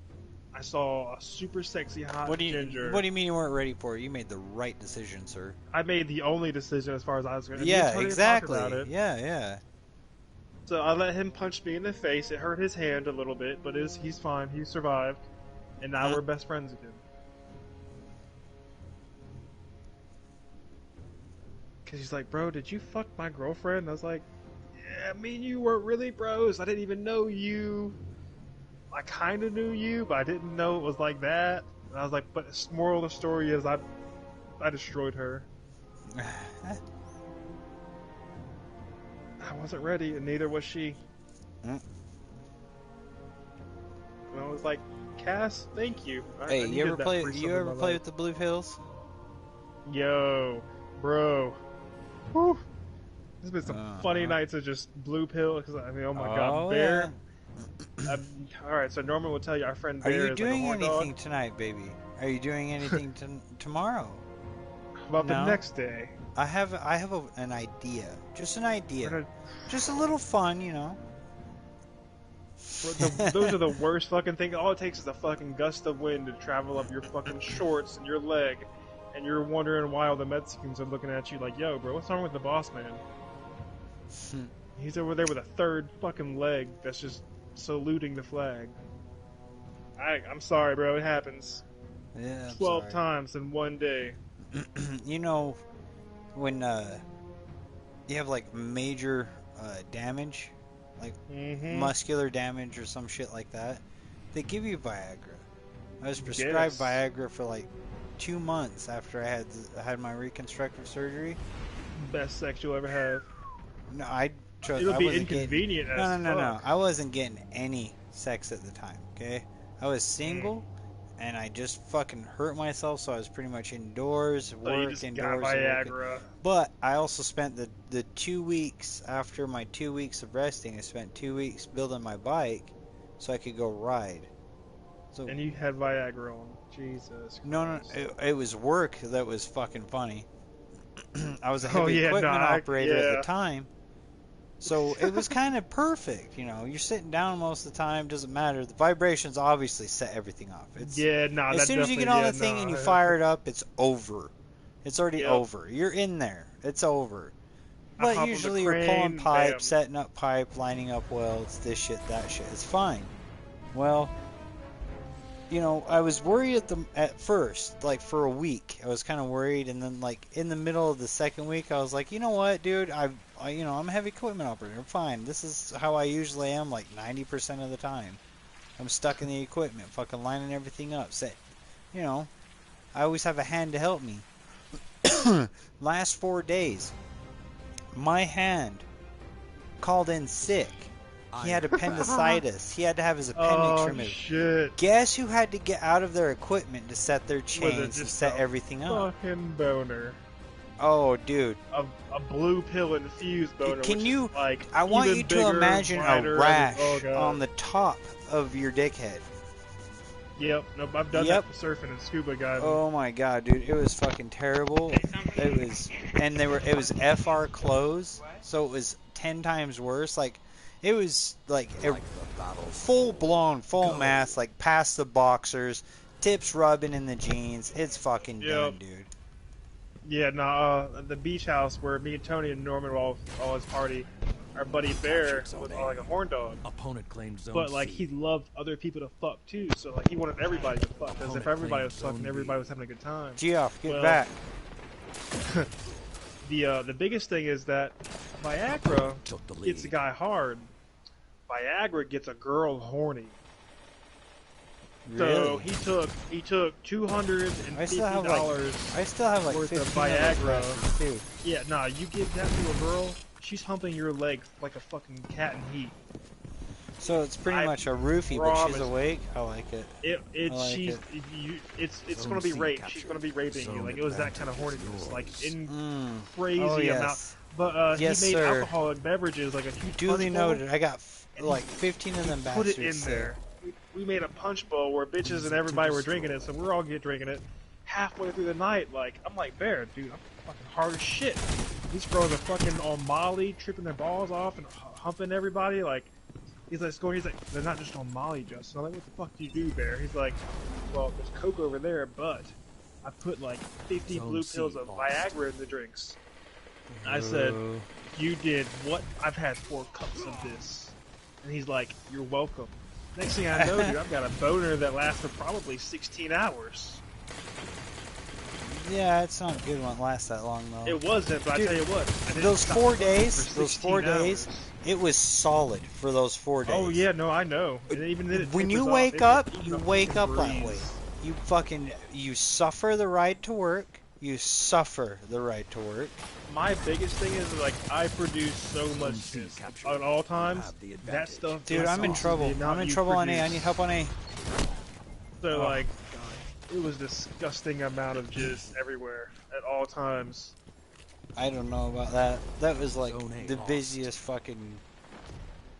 S2: I saw a super sexy hot ginger.
S1: What do you mean you weren't ready for it? You made the right decision, sir.
S2: I made the only decision as far as I was concerned.
S1: Yeah, exactly. Yeah, yeah.
S2: So I let him punch me in the face. It hurt his hand a little bit, but he's fine. He survived. And now we're best friends again. Because he's like, "Bro, did you fuck my girlfriend?" And I was like, "Yeah, me and you weren't really bros. I didn't even know you. I kind of knew you, but I didn't know it was like that." And I was like, "But the moral of the story is I destroyed her. I wasn't ready, and neither was she." And I was like, "Cass, thank you."
S1: Hey, you ever play with the Blue Pills?
S2: Yo, bro. Whew. There's been some funny nights of just blue pill. Cause I mean, oh my god, Bear. Yeah. All right, so Norman will tell you our friend Bear.
S1: Are you doing
S2: like a
S1: anything
S2: dog.
S1: tonight, baby? Are you doing anything tomorrow?
S2: About the next day?
S1: I have an idea. Just an idea. Just a little fun, you know.
S2: Those are the worst fucking things. All it takes is a fucking gust of wind to travel up your fucking shorts and your leg, and you're wondering why all the Mexicans are looking at you like, "Yo, bro, what's wrong with the boss man?" He's over there with a third fucking leg that's just saluting the flag. I'm sorry, bro. It happens.
S1: Yeah, I'm
S2: 12
S1: sorry.
S2: times in one day.
S1: You know, when you have like major damage, like muscular damage or some shit like that, they give you Viagra. I was prescribed Viagra for like 2 months after I had my reconstructive surgery.
S2: Best sex you'll ever have.
S1: No,
S2: It'll be inconvenient as
S1: No.
S2: fuck.
S1: I wasn't getting any sex at the time. Okay, I was single, and I just fucking hurt myself, so I was pretty much indoors,
S2: So you
S1: work
S2: just got
S1: indoors, and working.
S2: Viagra.
S1: But I also spent the 2 weeks after my 2 weeks of resting. I spent 2 weeks building my bike, so I could go ride. So
S2: And you had Viagra on. Jesus Christ.
S1: no, it was work that was fucking funny. I was a
S2: Oh,
S1: heavy
S2: yeah,
S1: equipment
S2: nah,
S1: operator at
S2: yeah.
S1: the time, so it was kind of perfect. You know, you're sitting down most of the time, doesn't matter. The vibrations obviously set everything off. It's
S2: Yeah, nah,
S1: as
S2: that
S1: soon as you
S2: definitely,
S1: get on
S2: yeah,
S1: the thing and you
S2: nah.
S1: fire it up, it's over. It's already
S2: Yep.
S1: over. You're in there. It's over.
S2: I
S1: But
S2: hop on the
S1: usually you're pulling
S2: crane,
S1: pipe,
S2: bam.
S1: setting up pipe, lining up welds, this shit, that shit. It's fine. Well, you know, I was worried at first, like for a week. I was kind of worried, and then like in the middle of the second week, I was like, you know what, dude, you know, I'm a heavy equipment operator. I'm fine. This is how I usually am, like 90% of the time. I'm stuck in the equipment, fucking lining everything up. You know, I always have a hand to help me. Last 4 days, my hand called in sick. He had appendicitis. He had to have his appendix
S2: Oh,
S1: removed.
S2: shit.
S1: Guess who had to get out of their equipment to set their
S2: Was it
S1: chains and
S2: just
S1: set
S2: a
S1: everything up?
S2: fucking boner.
S1: Oh, dude.
S2: A blue pill infused boner.
S1: Can
S2: which
S1: you?
S2: Is like
S1: I want
S2: even
S1: you to
S2: bigger,
S1: imagine a
S2: brighter,
S1: rash
S2: oh, God.
S1: on the top of your dickhead.
S2: Yep, nope, I've done
S1: Yep.
S2: that for surfing and scuba diving.
S1: Oh my god, dude, it was fucking terrible. It was, and it was FR clothes, so it was 10 times worse. Like, it was like a full blown, full mass, like past the boxers, tips rubbing in the jeans. It's fucking done, dude.
S2: Yeah, nah, the beach house where me and Tony and Norman were all his party, our buddy Bear was like a horn dog.
S3: Opponent claimed zone
S2: But like
S3: C.
S2: he loved other people to fuck too, so like he wanted everybody to fuck. Because if everybody was fucking, everybody was having a good time.
S1: Geoff, get
S2: Well,
S1: back.
S2: The biggest thing is that Viagra
S3: Took the lead.
S2: gets a guy hard. Viagra gets a girl horny. So
S1: Really?
S2: he took $250
S1: I still have like
S2: worth of
S1: 15 of those
S2: Viagra.
S1: bastards, too.
S2: Yeah, nah, you give that to a girl, she's humping your leg like a fucking cat in heat.
S1: So it's pretty
S2: I
S1: much a roofie, but she's
S2: promise.
S1: awake. I like it.
S2: It's
S1: I like
S2: she's
S1: it.
S2: it's
S3: Zone
S2: gonna be
S3: C
S2: rape.
S3: captured.
S2: She's gonna be raping you.
S3: Zone
S2: Like it was that kind of
S3: advantage
S2: horniness,
S3: yours.
S2: like in
S1: Oh,
S2: crazy
S1: yes.
S2: amount. But
S1: Yes,
S2: he made
S1: sir.
S2: alcoholic beverages like a huge
S1: Duly
S2: punch bowl,
S1: noted. I got
S2: and
S1: like 15 of them
S2: put
S1: bastards.
S2: it in there. We made a punch bowl where bitches and everybody were drinking it, so we're all drinking it. Halfway through the night, like I'm like, Bear, dude, I'm fucking hard as shit. These girls are fucking on Molly, tripping their balls off and humping everybody. Like he's like, they're not just on Molly, Justin. I'm like, what the fuck do you do, Bear? He's like, well, there's coke over there, but I put like 50
S3: Zone
S2: blue
S3: C
S2: pills of
S3: lost.
S2: Viagra in the drinks. I said, you did what? I've had 4 cups of this. And he's like, you're welcome. Next thing I know, dude, I've got a boner that lasted probably 16 hours.
S1: Yeah, it's not good when it lasts that long though.
S2: It wasn't, but
S1: Dude,
S2: I tell you what, I didn't
S1: those
S2: stop
S1: 4
S2: fucking
S1: days,
S2: for
S1: those 4
S2: 16
S1: days,
S2: hours.
S1: it was solid for those 4 days.
S2: Oh yeah, no, I know. And even then, it
S1: When you
S2: tapers off.
S1: wake
S2: It
S1: up,
S2: was
S1: you
S2: a
S1: wake
S2: fucking
S1: up that way.
S2: breeze.
S1: You suffer the ride to work. You suffer the ride to work.
S2: My biggest thing is like I produce so much
S3: C
S2: piss
S3: captured.
S2: at all
S3: You
S2: times.
S3: have the
S2: That
S3: advantage.
S2: stuff,
S1: Dude, I'm in
S2: increases
S1: trouble.
S2: the amount
S1: I'm in
S2: you
S1: trouble on A. I
S2: produce.
S1: need help on A.
S2: So
S1: Oh.
S2: like, it was disgusting amount of jizz everywhere at all times.
S1: I don't know about that. That was like
S3: Zone A
S1: the
S3: lost.
S1: busiest fucking.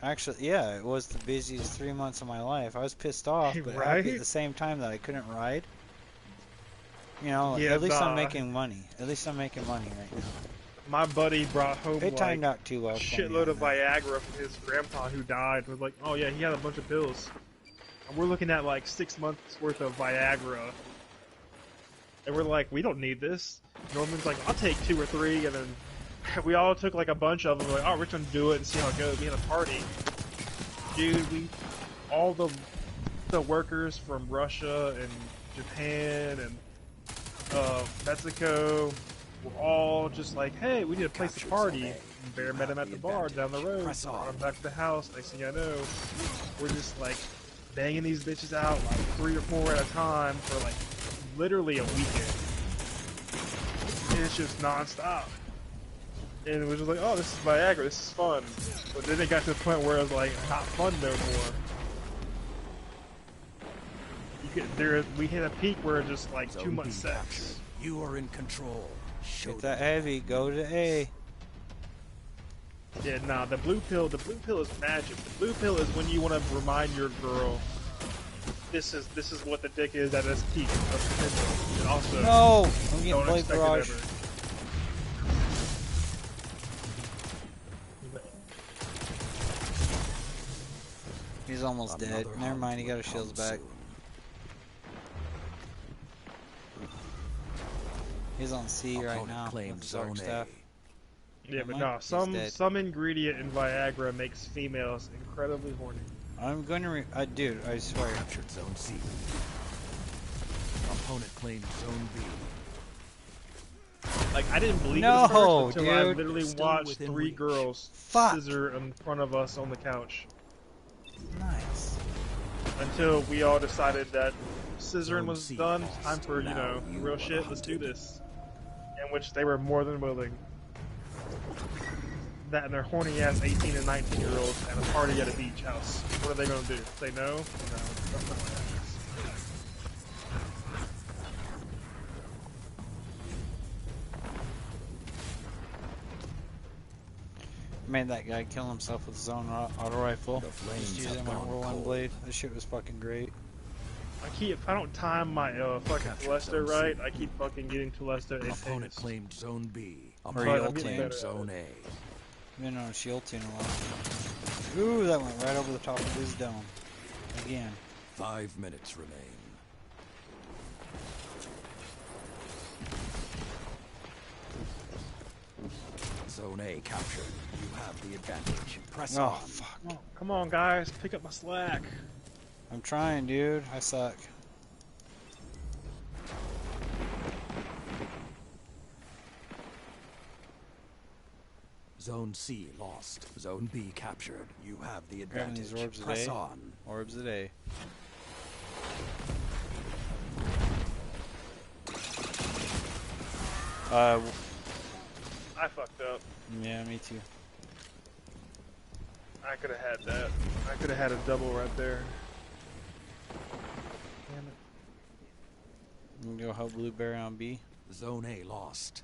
S1: Actually, yeah, it was the busiest 3 months of my life. I was pissed off, but happy
S2: Right?
S1: at the same time that I couldn't ride. You know,
S2: Yeah,
S1: at least I'm
S2: nah.
S1: making money. At least I'm making money right now.
S2: My buddy brought home
S1: It
S2: like
S1: timed out too well.
S2: a
S1: for me
S2: shitload
S1: on
S2: of
S1: that.
S2: Viagra from his grandpa who died. Was like, oh yeah, he had a bunch of pills. And we're looking at like 6 months worth of Viagra. And we're like, we don't need this. Norman's like, I'll take 2 or 3, and then we all took like a bunch of them. We're like, oh, we're just gonna do it and see how it goes. We had a party, dude. All the workers from Russia and Japan and Mexico were all just like, hey, we need a place to party. And Bear met him at the bar down the road.
S3: Press on.
S2: Brought him back to the house. Next thing I know, we're just like banging these bitches out like 3 or 4 at a time for like literally a weekend. And it's just nonstop. And it was just like, oh, this is Viagra, this is fun. But then it got to the point where it was like, not fun no more. we hit a peak where it's just like too
S3: Zone
S2: much
S3: B
S2: sex.
S3: captured. You are in control. Show
S1: Get
S3: them.
S1: that heavy. Go to A.
S2: Yeah, nah, the blue pill is magic. The blue pill is when you want to remind your girl this is what the dick is at its peak of potential. And also,
S1: No! I'm getting
S2: don't
S1: Blade
S2: expect
S1: Barrage.
S2: it ever.
S1: He's almost dead.
S3: Another
S1: Never mind, he got
S3: hunt
S1: his
S3: will
S1: shields
S3: come
S1: back. He's on C
S3: soon.
S1: right
S3: Opponent
S1: now.
S3: claimed
S1: With his arc
S3: Zone
S1: staff.
S2: Yeah, but
S1: Never
S2: no,
S1: mind, he's dead.
S2: some ingredient in Viagra makes females incredibly horny.
S1: I'm going to dude, I swear.
S3: Captured Zone C. Opponent claimed Zone B.
S2: Like, I didn't believe
S1: No,
S2: it at first until I
S1: dude.
S2: literally
S3: Still
S2: watched
S3: within
S2: 3
S3: reach.
S2: girls
S1: Fuck.
S2: scissor in front of us on the couch.
S1: Nice.
S2: Until we all decided that scissoring
S3: Zone
S2: was
S3: C
S2: done.
S3: lost.
S2: Time for,
S3: Now you
S2: real
S3: are
S2: shit. Let's do
S3: hunted.
S2: this. In which they were more than willing. That and their horny ass 18 and 19 year olds at a party at a beach house. What are they gonna do? Say no? No, that's not what happens.
S1: Made that guy kill himself with his own auto rifle.
S3: The flames
S1: Just using
S3: have
S1: my
S3: gone
S1: whirlwind
S3: cold.
S1: blade. This shit was fucking great.
S2: If I don't time my fucking
S3: Captured
S2: Telesto
S3: Zone
S2: right,
S3: C.
S2: I keep fucking getting Telesto
S3: Opponent
S2: instantaneous.
S3: claimed Zone B.
S1: Or
S3: Opponent
S1: you'll
S3: claimed
S2: better.
S3: Zone A.
S1: Been on a shield tune a while. Ooh, that went right over the top of his dome. Again.
S3: 5 minutes remain. Zone A captured. You have the advantage. Press
S1: Oh,
S3: on.
S1: fuck.
S2: Come on, guys, pick up my slack.
S1: I'm trying, dude. I suck.
S3: Zone C lost. Zone B captured. You have the
S1: Grabbing these
S3: advantage.
S1: orbs of
S3: Press
S1: A.
S3: on.
S1: Orbs a day.
S2: I fucked up.
S1: Yeah, me too.
S2: I could have had that. I could have had a double right there. Damn it.
S1: I'm gonna go help Blueberry on B.
S3: Zone A lost.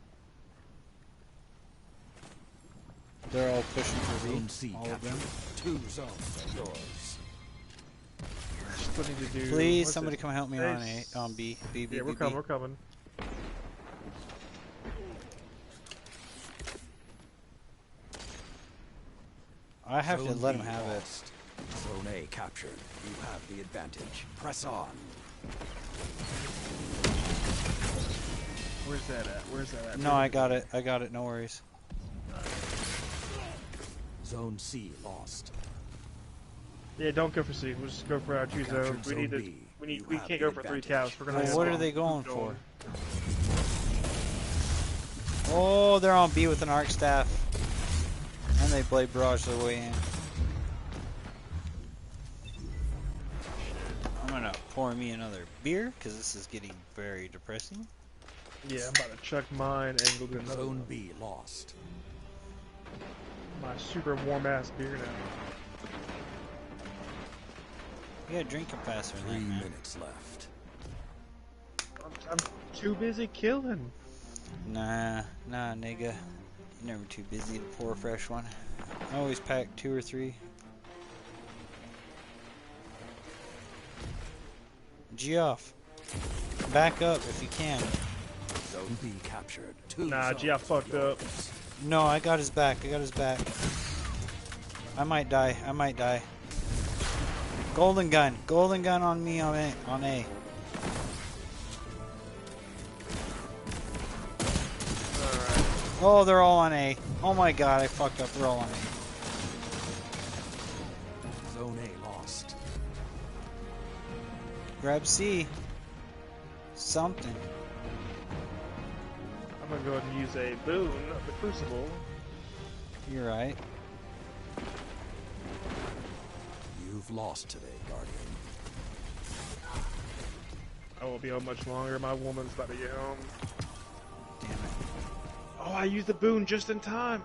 S1: They're all pushing for B.
S3: Zone C
S1: All of them.
S3: captured. 2 zones are yours.
S2: Still need to do.
S1: Please,
S2: what's
S1: somebody
S2: it?
S1: come help me on A,
S2: Nice.
S1: on B. B, B,
S2: Yeah,
S1: B,
S2: we're
S1: B.
S2: coming. We're coming.
S1: I have to
S3: Zone
S1: let
S3: B
S1: him have it.
S3: lost. Zone A captured. You have the advantage. Press on.
S2: Where's that at? Where's that at?
S1: No, I got it. I got it. No worries.
S3: Zone C lost.
S2: Yeah, don't go for C. We'll just go for our 2
S3: Captured
S2: zones. We
S3: Zone
S2: need to.
S3: B.
S2: We
S3: You have
S2: can't
S3: the
S2: go for 3
S3: advantage.
S2: cows. We're gonna.
S1: Well,
S2: have
S1: what
S2: to
S1: are they going
S2: keep
S1: for? Oh, they're on B with an arc staff. And they blade barrage their way in. I'm gonna pour me another beer, because this is getting very depressing.
S2: Yeah, I'm about to chuck mine and go get another
S3: Zone
S2: one.
S3: B lost.
S2: My super warm ass beer now.
S1: You gotta drink it faster
S3: 3
S1: than that, man.
S3: minutes left.
S2: I'm too busy killing.
S1: Nah, nigga. You're never too busy to pour a fresh one. I always pack 2 or 3. Geoff, back up if you can.
S3: Zone B captured. 2
S2: Nah,
S3: zones
S2: gee, I
S3: are
S2: fucked up.
S3: yours.
S1: No, I got his back. I got his back. I might die. I might die. Golden gun. Golden gun on me on A. On A.
S2: Alright.
S1: Oh, they're all on A. Oh my god, I fucked up. They're all on A.
S3: Zone A lost.
S1: Grab C. Something.
S2: I'm gonna go ahead and use a boon of the Crucible.
S1: You're right.
S3: You've lost today, Guardian.
S2: I won't be home much longer. My woman's about to get home.
S1: Damn it.
S2: Oh, I used the boon just in time.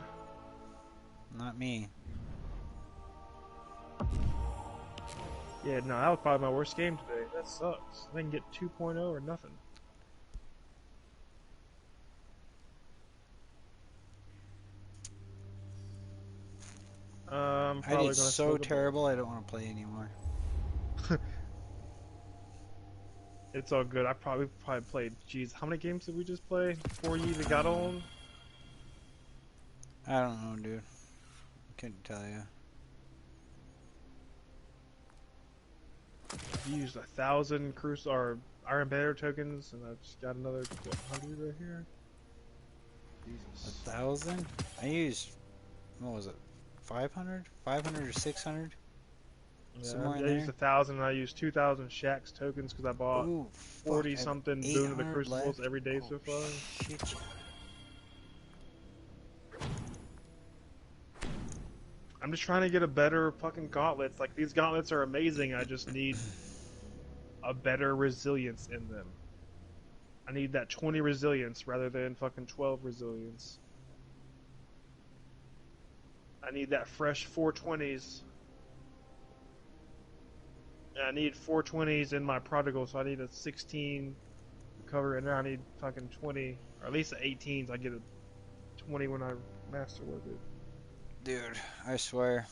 S1: Not me.
S2: Yeah, no, that was probably my worst game today. That That sucks. They can get 2.0 or nothing.
S1: I
S2: Probably
S1: did
S2: gonna
S1: so
S2: smoke a
S1: terrible I don't want to play anymore.
S2: It's all good. I probably played. Jeez, how many games did we just play before you even got on?
S1: I don't know, dude. Couldn't tell you.
S2: You used 1,000 cruise or Iron Banner tokens, and I just got another 100 right here. Jesus.
S1: 1,000? I used, what was it, 500? 500 or 600?
S2: Yeah,
S1: Somewhere
S2: I
S1: in
S2: used
S1: there.
S2: 1,000, and I used 2,000 Shax tokens because I bought
S1: Ooh,
S2: 40
S1: fuck, I have
S2: something Boon of the
S1: 800
S2: Crucibles
S1: left.
S2: every day
S1: Oh,
S2: so far.
S1: shit, yeah.
S2: I'm just trying to get a better fucking gauntlets. Like, these gauntlets are amazing. I just need a better resilience in them. I need that 20 resilience rather than fucking 12 resilience. I need that fresh 420s. And I need 420s in my prodigal, so I need a 16 cover, and now I need fucking 20, or at least the 18s. I get a 20 when I master work it.
S1: Dude, I swear.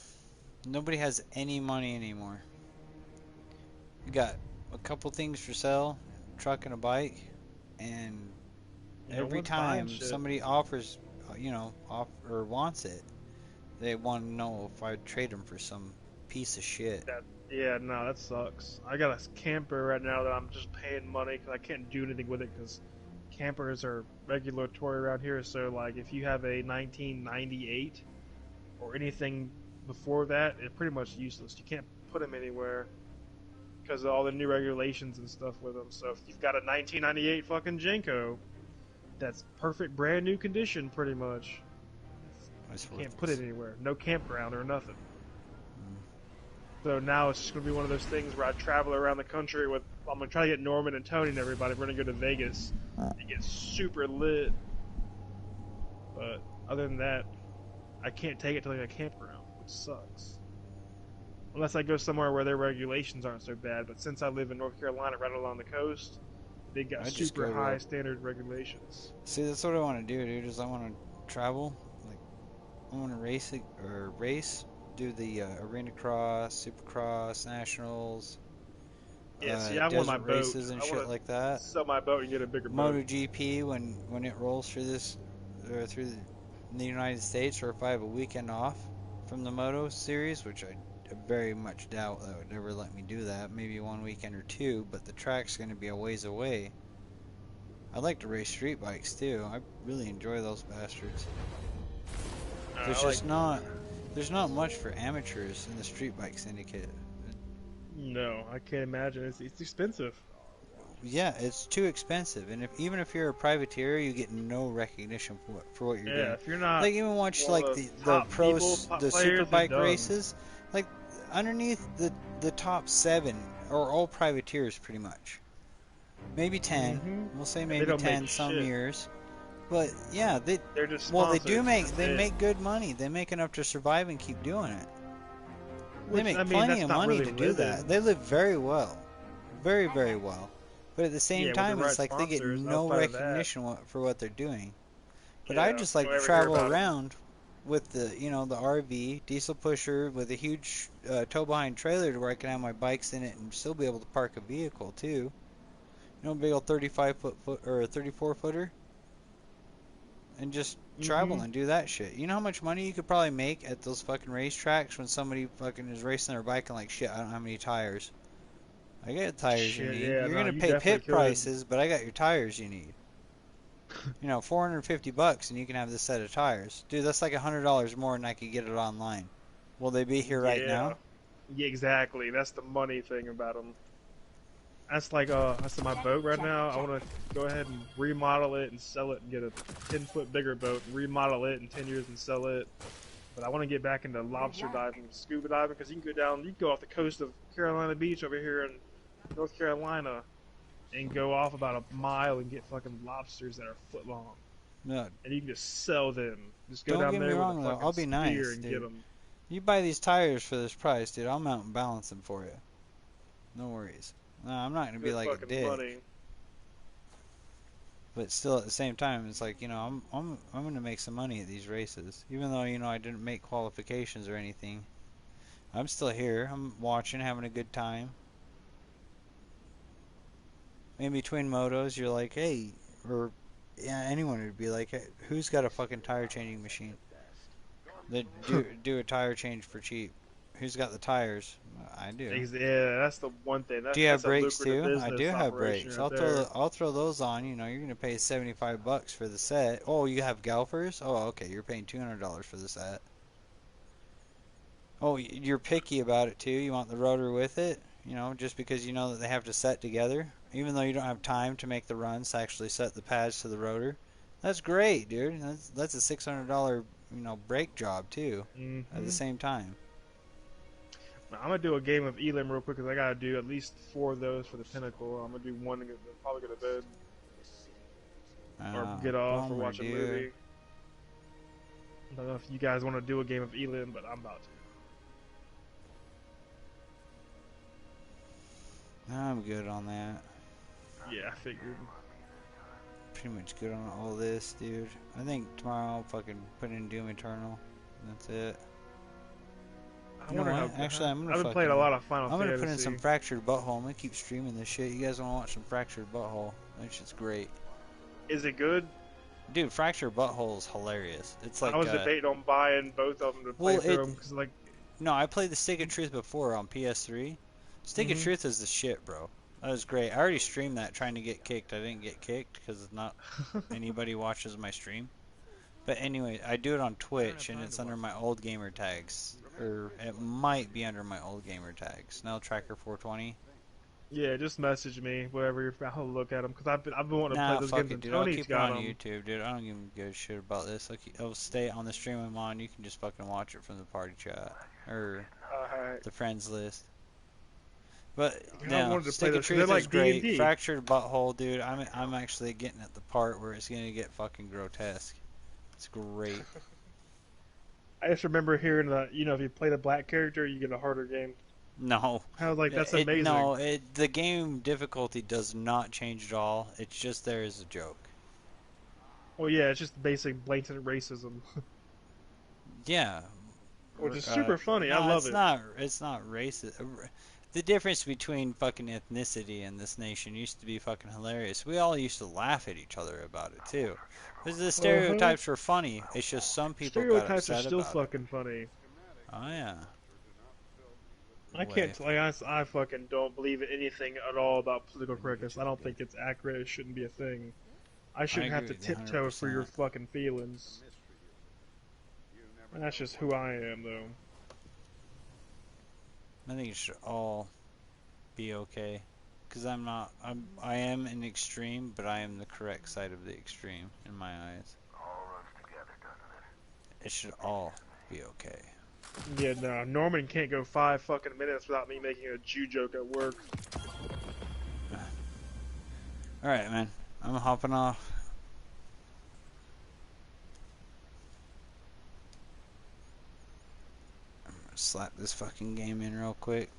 S1: Nobody has any money anymore. You got a couple things for sale, truck and a bike, and
S2: No
S1: every
S2: one's buying
S1: time
S2: shit.
S1: somebody offers, or wants it, they want to know if I'd trade them for some piece of shit.
S2: Yeah, no, that sucks. I got a camper right now that I'm just paying money because I can't do anything with it because campers are regulatory around here. So, like, if you have a 1998 or anything before that, it's pretty much useless. You can't put them anywhere because of all the new regulations and stuff with them. So, if you've got a 1998 fucking Jenko, that's perfect, brand new condition, pretty much. You can't put it anywhere. No campground or nothing. So now it's just going to be one of those things where I travel around the country with. I'm going to try to get Norman and Tony and everybody. We're going to go to Vegas and get super lit. But other than that, I can't take it to like a campground, which sucks. Unless I go somewhere where their regulations aren't so bad. But since I live in North Carolina, right along the coast, they got super high standard regulations.
S1: See, that's what I want to do, dude. Is I want to travel. Like, I want to race, do the arena cross, supercross, nationals,
S2: Yeah, see, I want my
S1: desert
S2: boat.
S1: races and
S2: I
S1: shit
S2: want
S1: like
S2: to
S1: that.
S2: sell my boat and get a bigger boat.
S1: MotoGP when it rolls through through the United States, or if I have a weekend off from the Moto series, which I very much doubt that would ever let me do that. Maybe one weekend or two, but the track's going to be a ways away. I'd like to race street bikes too. I really enjoy those bastards. There's not much for amateurs in the street bike syndicate.
S2: No, I can't imagine. It's expensive.
S1: Yeah, it's too expensive, and even if you're a privateer, you get no recognition for what you're doing.
S2: Yeah, if you're not
S1: Like, even watch
S2: one
S1: like
S2: of
S1: the
S2: top people,
S1: pros,
S2: top
S1: the
S2: players,
S1: super
S2: you're
S1: bike
S2: done.
S1: races. Like, underneath the top 7 are all privateers pretty much. Maybe 10. We'll say
S2: And they
S1: maybe
S2: don't
S1: 10
S2: make
S1: some
S2: shit.
S1: years. But yeah,
S2: They're just
S1: they
S2: sponsors.
S1: do make
S2: That's
S1: they
S2: it.
S1: make good money. They make enough to survive and keep doing it. They
S2: Which,
S1: make
S2: I mean,
S1: plenty
S2: that's
S1: of
S2: not
S1: money
S2: really
S1: to do that.
S2: living.
S1: They live very well. Very, very well. But at the same
S2: Yeah, with the
S1: time, it's
S2: right
S1: like they get
S2: sponsors,
S1: no
S2: outside of that,
S1: recognition for what they're doing. But I
S2: yeah,
S1: just like
S2: don't
S1: to
S2: ever hear
S1: travel
S2: about 'em.
S1: around with the the RV, diesel pusher with a huge tow behind trailer to where I can have my bikes in it and still be able to park a vehicle too. Big old 35 foot or a 34 footer, and just travel and do that shit. You know how much money you could probably make at those fucking racetracks when somebody fucking is racing their bike and like, shit, I don't have any tires. I got the tires you
S2: Shit,
S1: need.
S2: yeah,
S1: You're
S2: no,
S1: gonna
S2: you
S1: pay
S2: definitely
S1: pit
S2: could.
S1: prices, but I got your tires you need. $450 and you can have this set of tires. Dude, that's like $100 more than I could get it online. Will they be here right now?
S2: Yeah, exactly. That's the money thing about them. That's like, that's my boat right now. I want to go ahead and remodel it and sell it and get a 10-foot bigger boat and remodel it in 10 years and sell it. But I want to get back into lobster diving, scuba diving, because you can go off the coast of Carolina Beach over here in North Carolina and go off about a mile and get fucking lobsters that are a foot long.
S1: No.
S2: And you can just sell them. Just go
S1: Don't
S2: down
S1: get me
S2: there
S1: wrong
S2: with a
S1: though.
S2: fucking
S1: I'll be
S2: spear
S1: nice,
S2: and
S1: dude.
S2: get them.
S1: You buy these tires for this price, dude. I'll mount and balance them for you. No worries. No, I'm not gonna be
S2: Good
S1: like a
S2: fucking
S1: dick.
S2: money.
S1: But still, at the same time, it's like, you know, I'm gonna make some money at these races, even though, you know, I didn't make qualifications or anything. I'm still here. I'm watching, having a good time. In between motos, you're like, hey, or yeah, anyone would be like, hey, who's got a fucking tire changing machine? That do a tire change for cheap. Who's got the tires? I do.
S2: Yeah, that's the one thing.
S1: Do you have
S2: That's a
S1: brakes
S2: lucrative
S1: too? I do
S2: business
S1: have
S2: operation
S1: brakes.
S2: right there.
S1: I'll throw those on. You know, you're gonna pay $75 for the set. Oh, you have Galfers? Oh, okay. You're paying $200 for the set. Oh, you're picky about it too. You want the rotor with it. You know, just because you know that they have to set together, even though you don't have time to make the runs to actually set the pads to the rotor. That's great, dude. That's a $600 brake job too. At the
S2: Mm-hmm.
S1: same time.
S2: I'm gonna do a game of Elim real quick because I gotta do at least 4 of those for the Pinnacle. I'm gonna do one and probably go to bed or get off or
S1: Bummer,
S2: watch a
S1: dude.
S2: movie. I don't know if you guys want to do a game of Elim, but I'm about to.
S1: I'm good on that.
S2: Yeah, I figured.
S1: Pretty much good on all this, dude. I think tomorrow I'll fucking put in Doom Eternal. That's it.
S2: I
S1: You know
S2: wonder
S1: what?
S2: how.
S1: Actually,
S2: I've been playing a lot of Final
S1: I'm gonna
S2: Fantasy.
S1: put in some Fractured Butthole. I'm gonna keep streaming this shit. You guys wanna watch some Fractured Butthole? That shit's great.
S2: Is it good?
S1: Dude, Fractured Butthole is hilarious. It's like
S2: I was debating on buying both of them to play through them because like.
S1: no, I played the Stick of Truth before on PS3. Stick of Truth is the shit, bro. That was great. I already streamed that trying to get kicked. I didn't get kicked because not anybody watches my stream. But anyway, I do it on Twitch and it's under my old gamer tags. Or it might be under my old gamer tags. Snell Tracker 420.
S2: Yeah, just message me whatever you're. I'll look at them because I've been wanting to
S1: Nah,
S2: play those
S1: fuck
S2: games
S1: it,
S2: and
S1: dude. I'll
S2: Tony's
S1: keep it
S2: got
S1: on
S2: them.
S1: YouTube, dude. I don't give a shit about this. I'll stay on the stream I'm on. You can just fucking watch it from the party chat or the friends list. But
S2: I
S1: no,
S2: wanted to play
S1: Stick of
S2: those 'cause
S1: Truth
S2: they're
S1: is
S2: like
S1: great.
S2: D&D.
S1: Fractured Butthole, dude. I'm actually getting at the part where it's gonna get fucking grotesque. It's great.
S2: I just remember hearing that if you play the black character, you get a harder game.
S1: No,
S2: I was like, that's amazing.
S1: the game difficulty does not change at all. It's just there as a joke.
S2: Well, yeah, it's just basic blatant racism,
S1: Yeah,
S2: which is super funny.
S1: no,
S2: I love it.
S1: It's not racist. The difference between fucking ethnicity in this nation used to be fucking hilarious. We all used to laugh at each other about it too. Because the stereotypes were funny. It's just some people got
S2: Stereotypes are
S1: upset
S2: still
S1: about
S2: fucking funny.
S1: it. Oh yeah.
S2: I can't. Like, I fucking don't believe anything at all about political correctness. I don't think it's accurate. It shouldn't be a thing. I shouldn't have to
S1: agree with you
S2: tiptoe for your
S1: 100%.
S2: fucking feelings. That's just who I am, though.
S1: I think it should all be okay. Because I am an extreme, but I am the correct side of the extreme in my eyes. It should all be okay.
S2: Yeah, no. Norman can't go 5 fucking minutes without me making a Jew joke at work.
S1: Alright, man. I'm hopping off. I'm gonna slap this fucking game in real quick.